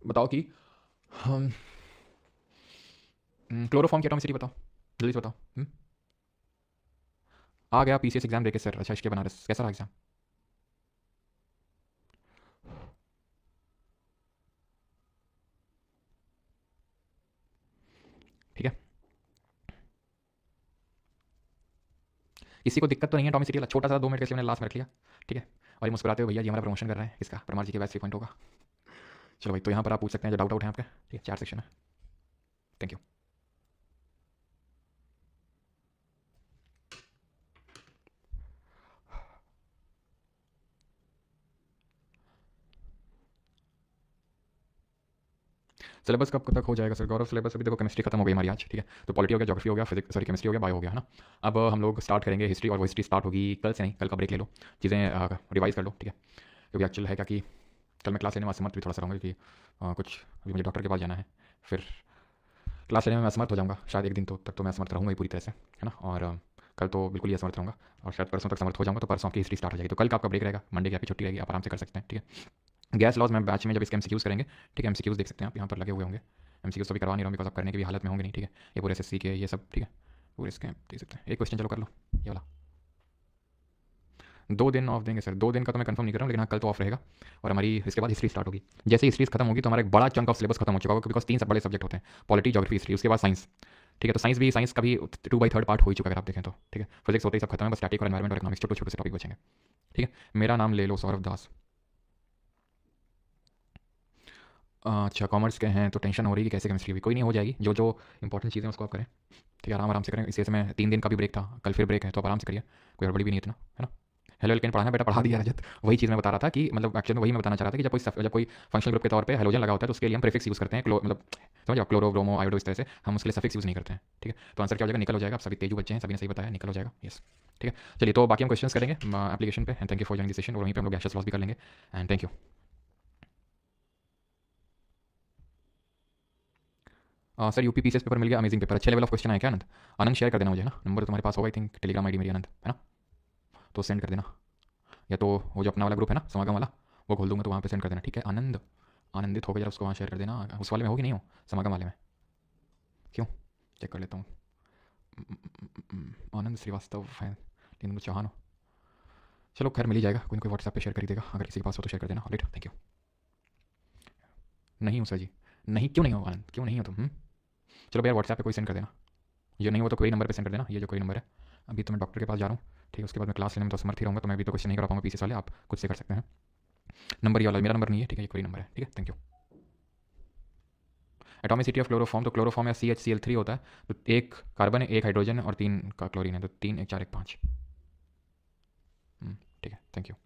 बताओ कि क्लोरोफॉर्म की एटॉमिसिटी बताओ, जल्दी से बताओ। आ गया PCS एग्जाम देके सर, अच्छा इसके बनारस कैसा रहा एग्जाम? ठीक है, किसी को दिक्कत तो नहीं है एटॉमिसिटी वाला? छोटा सा 2 मिनट के लिए मैंने लास्ट में रख लिया, ठीक है। और ये मुस्कुराते हुए भैया जी हमारा प्रमोशन कर रहे हैं, किसका? परमार जी के बैच 3 पॉइंट होगा। चलो भाई, तो यहाँ पर आप पूछ सकते हैं जो डाउट आउट है आपके, ठीक है। 4 सेक्शन है, थैंक यू। सिलेबस कब तक हो जाएगा सर? गौरव सिलेबस अभी देखो, केमिस्ट्री खत्म हो गई हमारी आज, ठीक है। तो पॉलिटी हो गया, ज्योग्राफी हो गया, फिजिक्स, सॉरी केमिस्ट्री हो गया, बायो हो गया, है ना। अब हम लोग स्टार्ट करेंगे हिस्ट्री, और वो हिस्ट्री स्टार्ट होगी कल से, नहीं कल का ब्रेक ले लो, चीज़ें रिवाइज कर लो, ठीक है। क्योंकि एक्चुअल है क्या कि कल मैं क्लास लेने में असमर्थ भी थोड़ा सा रहूँगा, क्योंकि कुछ अभी मुझे डॉक्टर के पास जाना है, फिर क्लास लेने में मैं असमर्थ हो जाऊँगा शायद, एक दिन तो तक तो मैं असमर्थ रहूँगा ही पूरी तरह से, है ना। और कल तो बिल्कुल ही असमर्थ रहूँगा, और शायद परसों तक समर्थ हो जाऊँगा, तो परसों आपकी हिस्ट्री स्टार्ट हो जाएगी। तो कल का आपका ब्रेक रहेगा, मंडे की आपकी छुट्टी रहेगी, आप आराम से कर सकते हैं, ठीक है। गैस लॉज में बैच में जब इसके MCQs करेंगे, ठीक है, MCQs देख सकते हैं आप यहाँ पर लगे हुए होंगे। MCQs तो भी करवा नहीं रहा हूँ, बिकॉज आप करने की भी हालत में होंगे नहीं, ठीक है। ये पूरे SSC के ये सब, ठीक है, पूरे इसके देख सकते हैं। एक क्वेश्चन चलो कर लो, ये वाला। 2 दिन ऑफ देंगे सर? 2 दिन का तो मैं कंफर्म नहीं कर रहा हूँ, लेकिन हाँ कल तो ऑफ रहेगा। और हमारी इसके बाद हिस्ट्री स्टार्ट होगी। जैसे हिस्ट्री खत्म होगी तो हमारा एक बड़ा चंक ऑफ सिलेबस खत्म हो चुका होगा, बिकॉज 3 सब बड़े सब्जेक्ट होते हैं, पॉलिटी, ज्योग्राफी, हिस्ट्री, उसके बाद साइंस, ठीक है। तो साइंस का भी 2/3 पार्ट हो ही चुका है, अगर आप देखें तो, ठीक है। फिजिक्स होते ही सब खत्म है, बस स्टैटिक और एनवायरमेंट और इकोनॉमिक्स छोटे छोटे से टॉपिक बचेंगे, ठीक है। मेरा नाम ले लो, सौरभ दास। अच्छा, कॉमर्स के हैं तो टेंशन हो रही है कि कैसे केमिस्ट्री भी, कोई नहीं, हो जाएगी। जो जो इंपॉर्टेंट चीज़ें उसको आप करें, ठीक है, आराम से करें। इसी में 3 दिन का भी ब्रेक था, कल फिर ब्रेक है, तो आप आराम से करिए, कोई गड़बड़ी भी नहीं इतना, है ना। हेलो एल्केन पढ़ाना बेटा, पढ़ा दिया रजत। वही चीज़ मैं बता रहा था कि मतलब एक्चुअली वही मैं बताना चाह रहा था कि जब कोई फंक्शनल ग्रुप के तौर पे हेलोजन लगा होता है तो उसके लिए हम प्रीफिक्स यूज़ करते हैं, मतलब समझ जाओ, क्लोरो, ब्रोमो, आयोडो, इस तरह से हम उसके लिए सफिक्स यूज़ नहीं करते हैं, ठीक है। तो आंसर क्या हो जाएगा? निकल हो जाएगा। आप सभी तेजू बच्चे हैं, सभी ने सही बताया, निकल हो जाएगा, यस, ठीक है। चलिए, तो बाकी हम क्वेश्चन करेंगे एप्लीकेशन पे। And thank you for joining the session, और वहीं पे हम लोग गैसेस लॉस भी कर लेंगे। And thank you. Sir UP PCS paper मिल गया, अमेजिंग पेपर, अच्छे लेवल ऑफ क्वेश्चन आए क्या आनंद? आनंद शेयर कर देना मुझे ना, नंबर तुम्हारे पास होगा आई थिंक, टेलीग्राम ID मेरी आनंद, है ना, तो सेंड कर देना। या तो वो जो अपना वाला ग्रुप है ना, समागम वाला, वो खोल दूंगा, तो वहाँ पे सेंड कर देना, ठीक है। आनंद आनंदित हो गया, उसको वहाँ शेयर कर देना। उस वाले में हो कि नहीं हो, समागम वाले में? क्यों, चेक कर लेता हूँ। आनंद श्रीवास्तव है, लेकिन चौहान हो। चलो खैर, मिल ही जाएगा, कोई ना कोई व्हाट्सएप पे शेयर कर ही देगा, अगर किसी के पास हो तो शेयर कर देना, राइट, थैंक यू। नहीं हूँ सर जी, नहीं, क्यों नहीं हो आनंद, क्यों नहीं हो तुम? चलो भैया, व्हाट्सएप पे कोई सेंड कर देना, ये नहीं हो तो कोई नंबर पे सेंड कर देना, ये जो कोई नंबर है। अभी तो मैं डॉक्टर के पास जा रहा हूँ, ठीक है, उसके बाद मैं क्लास लेने में तो समर्थ ही रहूँगा, तो मैं अभी तो क्वेश्चन नहीं कर पाऊंगा PCS वाले, आप खुद से कर सकते हैं। नंबर ये वाला मेरा नंबर नहीं है, ठीक है, ये कोई नंबर है, ठीक है, thank you. Atomicity of chloroform, तो क्लोरोफॉर्म या CHCl3 होता है, तो 1 कार्बन है, 1 हाइड्रोजन है, और 3 का क्लोरीन है, तो 3 1 4 1 5, ठीक है, थैंक यू।